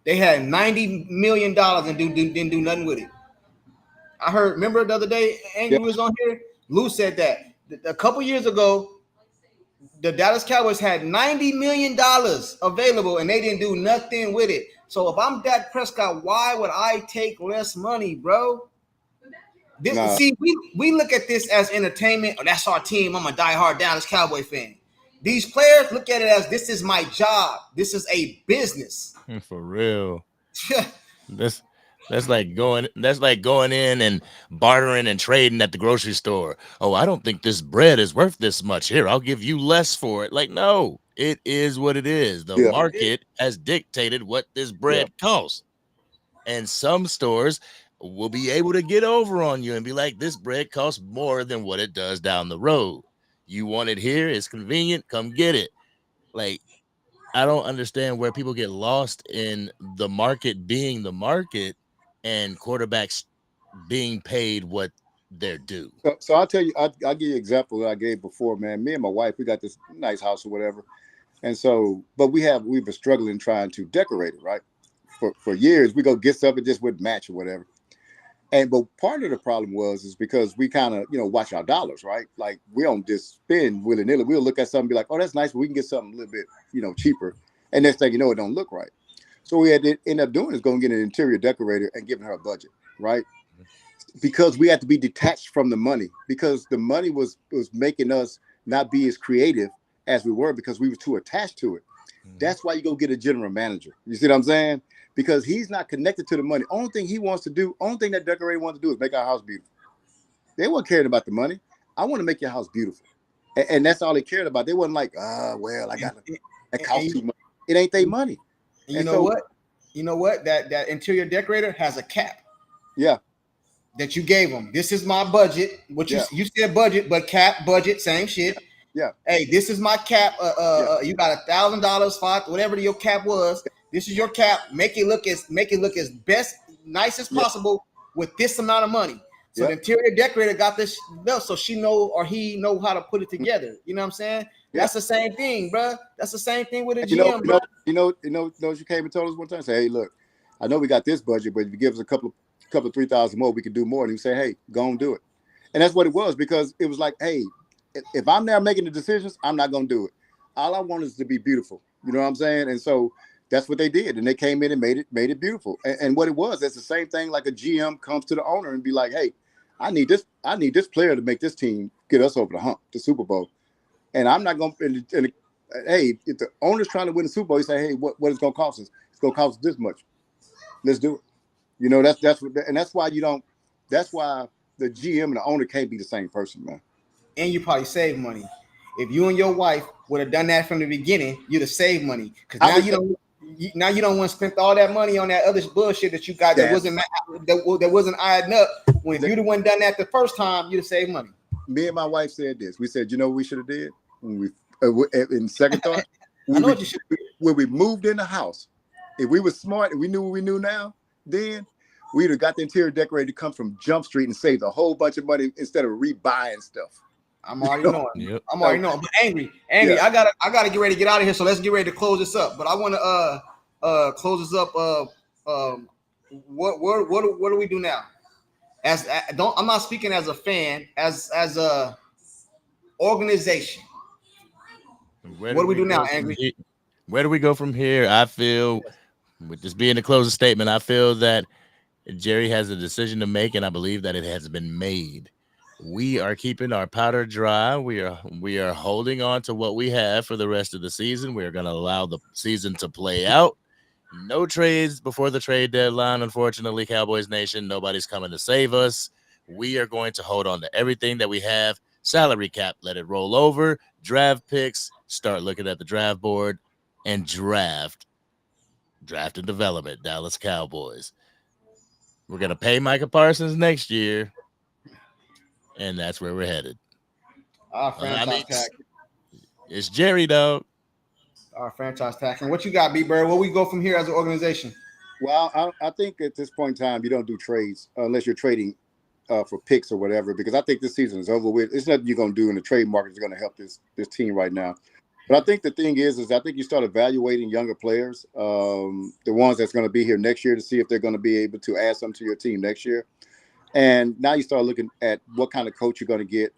they had $90 million and didn't do nothing with it. I heard. Remember the other day, Angry was on here. Lou said that a couple years ago, the Dallas Cowboys had $90 million available, and they didn't do nothing with it. So if I'm Dak Prescott, why would I take less money, bro? See, we look at this as entertainment. Oh, that's our team. I'm a diehard Dallas Cowboy fan. These players look at it as this is my job. This is a business. For real. That's like going in and bartering and trading at the grocery store. Oh, I don't think this bread is worth this much. Here, I'll give you less for it. Like, no, it is what it is. The market has dictated what this bread costs. And some stores will be able to get over on you and be like, this bread costs more than what it does down the road. You want it here, it's convenient, come get it. Like, I don't understand where people get lost in the market being the market and quarterbacks being paid what they're due. So I'll tell you, I'll give you an example that I gave before, man. Me and my wife, we got this nice house or whatever. And so, but we've been struggling trying to decorate it, right? For years, we go get stuff that just wouldn't match or whatever. But part of the problem is because we kind of, watch our dollars, right? Like we don't just spend willy-nilly. We'll look at something and be like, oh, that's nice, but we can get something a little bit, cheaper. And next thing you know, it don't look right. So we had to end up doing is going to get an interior decorator and giving her a budget, right? Because we had to be detached from the money because the money was making us not be as creative as we were because we were too attached to it. That's why you go get a general manager. You see what I'm saying? Because he's not connected to the money. Only thing that decorator wants to do is make our house beautiful. They weren't caring about the money. I want to make your house beautiful. And that's all they cared about. They wasn't like, that costs too much. It ain't their money. You know what? That interior decorator has a cap. Yeah. That you gave them. This is my budget. You said budget, but cap, budget, same shit. Yeah. Hey, this is my cap. You got $1,000, $500, whatever your cap was. This is your cap. Make it look as best, nice as possible with this amount of money. So the interior decorator got this so she know or he know how to put it together. You know what I'm saying? Yeah. That's the same thing, bro. That's the same thing with a GM, bro. You came and told us one time, say, hey, look, I know we got this budget, but if you give us a couple of 3,000 more, we could do more. And you say, hey, go and do it. And that's what it was because it was like, hey, if I'm there making the decisions, I'm not going to do it. All I want is to be beautiful. You know what I'm saying? And so that's what they did. And they came in and made it beautiful. And what it was, that's the same thing like a GM comes to the owner and be like, hey, I need this player to make this team get us over the hump, the Super Bowl. And I'm not going to, hey, if the owner's trying to win the Super Bowl, you say, hey, what is it going to cost us? It's going to cost us this much. Let's do it. That's why the GM and the owner can't be the same person, man. And you probably save money. If you and your wife would have done that from the beginning, you'd have saved money. Because now you don't want to spend all that money on that other bullshit that you got that wasn't eyeing up. When you'd have done that the first time, you'd have saved money. Me and my wife said this. We said, what we should have did when we in second thought. When we moved in the house, if we were smart and we knew what we knew now, then we'd have got the interior decorator to come from Jump Street and saved a whole bunch of money instead of rebuying stuff. I'm already knowing. Yep. I'm already knowing. But angry. Yeah. I gotta get ready to get out of here. So let's get ready to close this up. But I want to close this up. What do we do now? I'm not speaking as a fan, as a organization. What do we do now, Angry? Where do we go from here? I feel, with this being the closing statement, I feel that Jerry has a decision to make, and I believe that it has been made. We are keeping our powder dry. We are holding on to what we have for the rest of the season. We are going to allow the season to play out. No trades before the trade deadline, unfortunately, Cowboys Nation. Nobody's coming to save us. We are going to hold on to everything that we have. Salary cap, let it roll over. Draft picks, start looking at the draft board, and draft and development, Dallas Cowboys. We're going to pay Micah Parsons next year, and that's where we're headed. Our franchise tag. It's Jerry, dog. Our franchise tag. And what you got, B-Bird? Where we go from here as an organization? Well, I think at this point in time, you don't do trades unless you're trading for picks or whatever, because I think this season is over with. It's nothing you're going to do in the trade market that's going to help this team right now. But I think the thing is I think you start evaluating younger players, the ones that's going to be here next year, to see if they're going to be able to add something to your team next year. And now you start looking at what kind of coach you're going to get,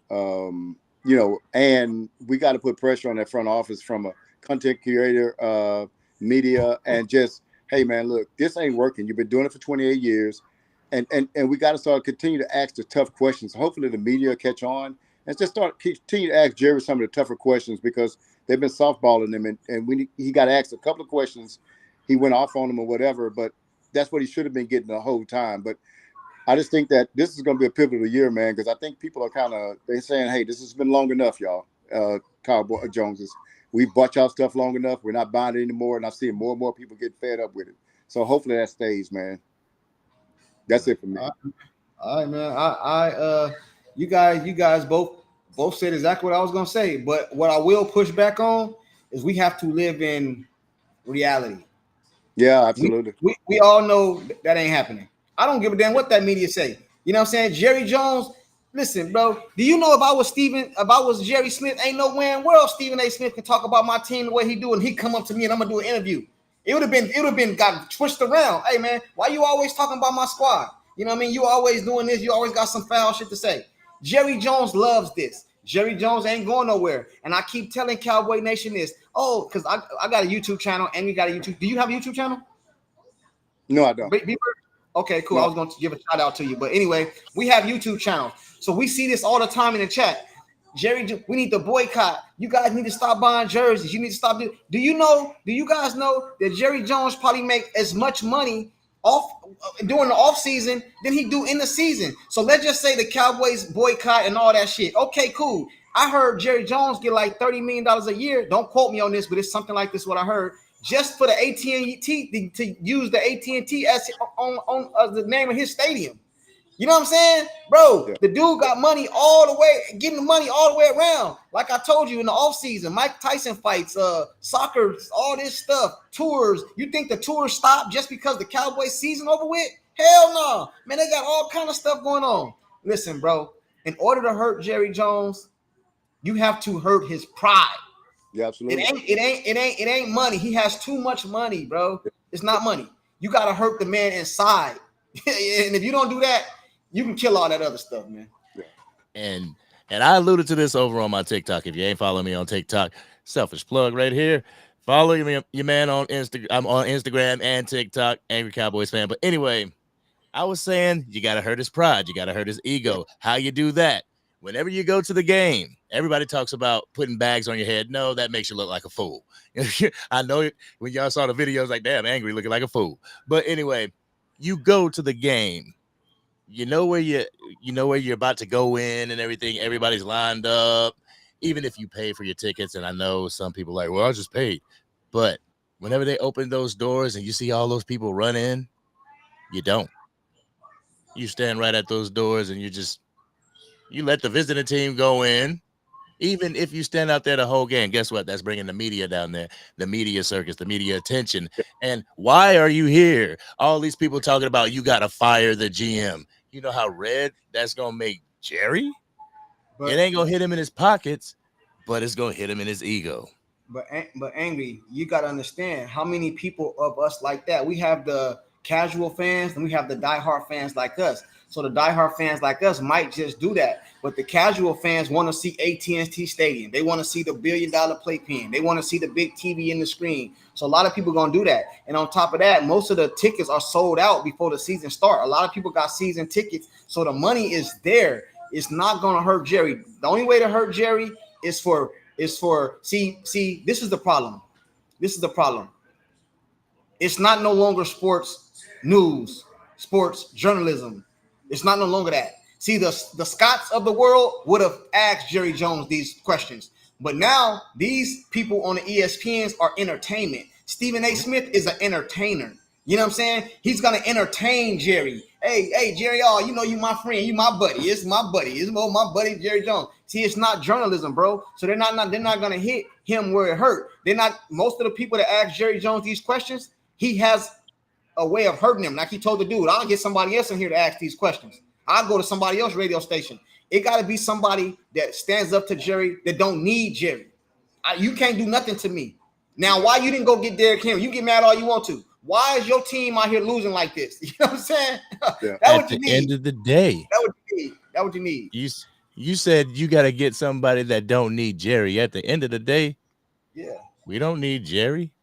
and we got to put pressure on that front office from a content creator, media, and just hey man, look, this ain't working. You've been doing it for 28 years. And we got to start continue to ask the tough questions. Hopefully the media catch on and just continue to ask Jerry some of the tougher questions because they've been softballing him. And when he got asked a couple of questions, he went off on them or whatever. But that's what he should have been getting the whole time. But I just think that this is going to be a pivotal year, man, because I think people are they're saying, hey, this has been long enough, y'all, Cowboy Joneses. We've bought y'all stuff long enough. We're not buying it anymore. And I'm seeing more and more people get fed up with it. So hopefully that stays, man. That's it for me. All right, man. You guys both said exactly what I was going to say. But what I will push back on is we have to live in reality. Yeah, absolutely. We all know that ain't happening. I don't give a damn what that media say. You know what I'm saying? Jerry Jones, listen, bro. Do you know if I was Jerry Smith, ain't no way in the world Stephen A. Smith can talk about my team the way he do, and he come up to me and I'm gonna do an interview. It would have been got twisted around. Hey man, why you always talking about my squad? You know what I mean? You always doing this, you always got some foul shit to say. Jerry Jones loves this. Jerry Jones ain't going nowhere. And I keep telling Cowboy Nation this. Oh, because I got a YouTube channel and we got a YouTube. Do you have a YouTube channel? No, I don't. Okay, cool. No. I was going to give a shout out to you. But anyway, we have YouTube channels. So we see this all the time in the chat. Jerry, we need to boycott. You guys need to stop buying jerseys. You need to stop. Do you guys know that Jerry Jones probably make as much money during the off season than he do in the season? So let's just say the Cowboys boycott and all that shit. Okay, cool. I heard Jerry Jones get like $30 million a year. Don't quote me on this, but it's something like this, what I heard. Just for the AT&T to use the AT&T as on the name of his stadium. You know what I'm saying? Bro, The dude got money all the way, getting the money all the way around. Like I told you in the offseason, Mike Tyson fights, soccer, all this stuff, tours. You think the tours stop just because the Cowboys season over with? Hell no. Man, they got all kind of stuff going on. Listen, bro, in order to hurt Jerry Jones, you have to hurt his pride. Yeah, absolutely. It ain't money. He has too much money, bro. It's not money. You got to hurt the man inside. And if you don't do that, you can kill all that other stuff, man. Yeah. And I alluded to this over on my TikTok. If you ain't following me on TikTok, selfish plug right here. Follow your man on Instagram. I'm on Instagram and TikTok, Angry Cowboys fan. But anyway, I was saying you got to hurt his pride. You got to hurt his ego. How you do that? Whenever you go to the game, everybody talks about putting bags on your head. No, that makes you look like a fool. I know when y'all saw the videos, like, damn, Angry looking like a fool. But anyway, you go to the game. You know where you're about to go in and everything. Everybody's lined up. Even if you pay for your tickets, and I know some people are like, well, I just paid. But whenever they open those doors and you see all those people run in, you don't. You stand right at those doors and you let the visiting team go in. Even if you stand out there the whole game, guess what? That's bringing the media down there, the media circus, the media attention. And why are you here? All these people talking about you got to fire the GM. You know how red that's going to make Jerry? But it ain't going to hit him in his pockets, but it's going to hit him in his ego. But Angry, you got to understand how many people of us like that. We have the casual fans and we have the diehard fans like us. So the diehard fans like us might just do that. But the casual fans want to see AT&T Stadium. They want to see the $1 billion playpen. They want to see the big TV in the screen. So a lot of people going to do that. And on top of that, most of the tickets are sold out before the season start. A lot of people got season tickets. So the money is there. It's not going to hurt Jerry. The only way to hurt Jerry is for see, this is the problem. This is the problem. It's not no longer sports news, sports journalism. It's not no longer that. See, the Scotts of the world would have asked Jerry Jones these questions. But now these people on the ESPNs are entertainment. Stephen A. Smith is an entertainer. You know what I'm saying? He's going to entertain Jerry. Hey, Jerry, you know you my friend. You my buddy. It's my buddy. It's my buddy, Jerry Jones. See, it's not journalism, bro. So they're not going to hit him where it hurt. They're not. Most of the people that ask Jerry Jones these questions, he has a way of hurting him. Like he told the dude, I'll get somebody else in here to ask these questions. I'll go to somebody else's radio station. It got to be somebody that stands up to Jerry that don't need Jerry. You can't do nothing to me. Now, why you didn't go get Derrick Henry? You get mad all you want to. Why is your team out here losing like this? You know what I'm saying? Yeah. At the end of the day. That's what you need. You said you got to get somebody that don't need Jerry. At the end of the day, yeah, we don't need Jerry.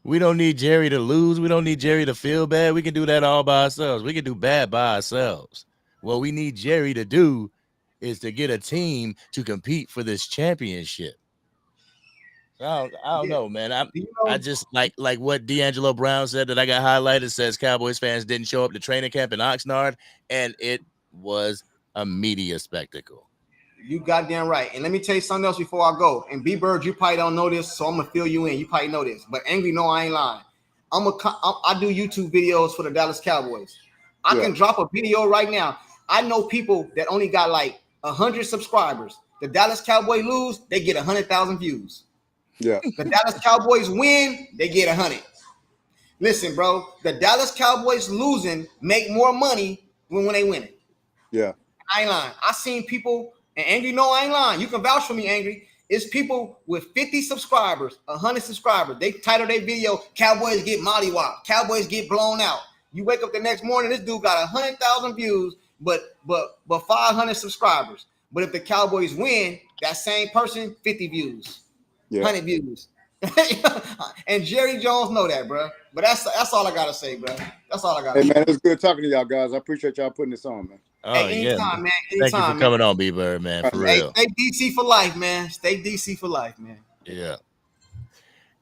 We don't need Jerry to lose. We don't need Jerry to feel bad. We can do that all by ourselves. We can do bad by ourselves. What we need Jerry to do is to get a team to compete for this championship. I don't know, man. I just like what D'Angelo Brown said that I got highlighted. Says Cowboys fans didn't show up to training camp in Oxnard, and it was a media spectacle. You goddamn right. And let me tell you something else before I go. And B-Bird, you probably don't know this, so I'm gonna fill you in. You probably know this, but Angry, no, I ain't lying. I do YouTube videos for the Dallas Cowboys. I can drop a video right now. I know people that only got like 100 subscribers. The Dallas Cowboys lose, they get 100,000 views. Yeah. The Dallas Cowboys win, they get 100. Listen, bro, the Dallas Cowboys losing make more money when they win it. Yeah. I ain't lying. I seen people, and Angry, no, I ain't lying. You can vouch for me, Angry. It's people with 50 subscribers, 100 subscribers. They title their video, Cowboys get mollywop, Cowboys get blown out. You wake up the next morning, this dude got 100,000 views, but 500 subscribers. But if the Cowboys win, that same person, 50 views, 100 views. And Jerry Jones know that, bro. But that's all I gotta say, bro. That's all I gotta say. Hey, man, it's good talking to y'all guys. I appreciate y'all putting this on, man. Oh, hey, anytime, man. Anytime, Thank you for coming on, B-Bird, man. For real. Stay DC for life, man. Stay DC for life, man. Yeah.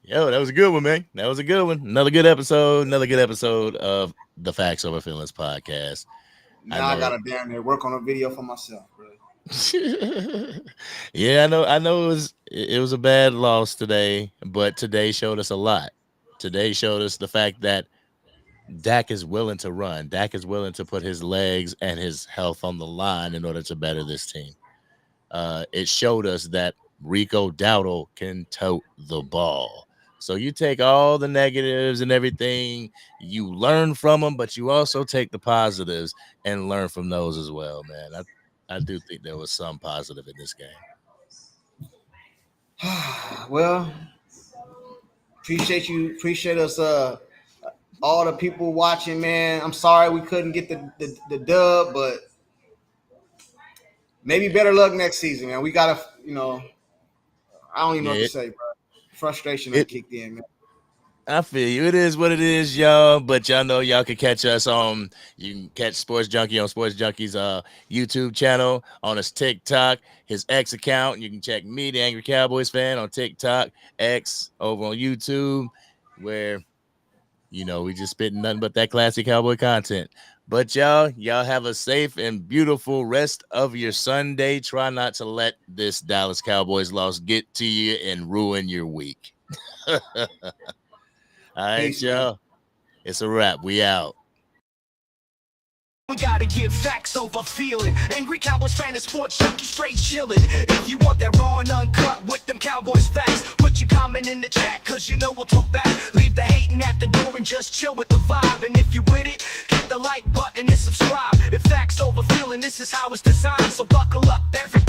Yo, that was a good one, man. That was a good one. Another good episode of the Facts Over Feelings podcast. Now I gotta damn near work on a video for myself, bro. Yeah, I know it was a bad loss today, but today showed us a lot. Today showed us the fact that Dak is willing to run. Dak is willing to put his legs and his health on the line in order to better this team. It showed us that Rico Dowdle can tote the ball. So you take all the negatives and everything, you learn from them, but you also take the positives and learn from those as well, man. I do think there was some positive in this game. Well, appreciate us, all the people watching, man. I'm sorry we couldn't get the dub, but maybe better luck next season, man. We gotta, I don't even know what to say, bro. Frustration kicked in, man. I feel you. It is what it is, y'all. But y'all know y'all can catch us on. You can catch Sports Junkie on Sports Junkie's YouTube channel, on his TikTok, his X account. You can check me, the Angry Cowboys fan, on TikTok, X, over on YouTube, where we just spitting nothing but that classic Cowboy content. But y'all have a safe and beautiful rest of your Sunday. Try not to let this Dallas Cowboys loss get to you and ruin your week. All right, Peace, y'all. man. It's a wrap. We out. We gotta give facts over feeling. Angry Cowboys fan and sports junkie straight chillin'. If you want that raw and uncut with them Cowboys facts, put your comment in the chat, cause we'll talk back. Leave the hating at the door and just chill with the vibe. And if you with it, hit the like button and subscribe. If facts over feeling, this is how it's designed. So buckle up, everybody.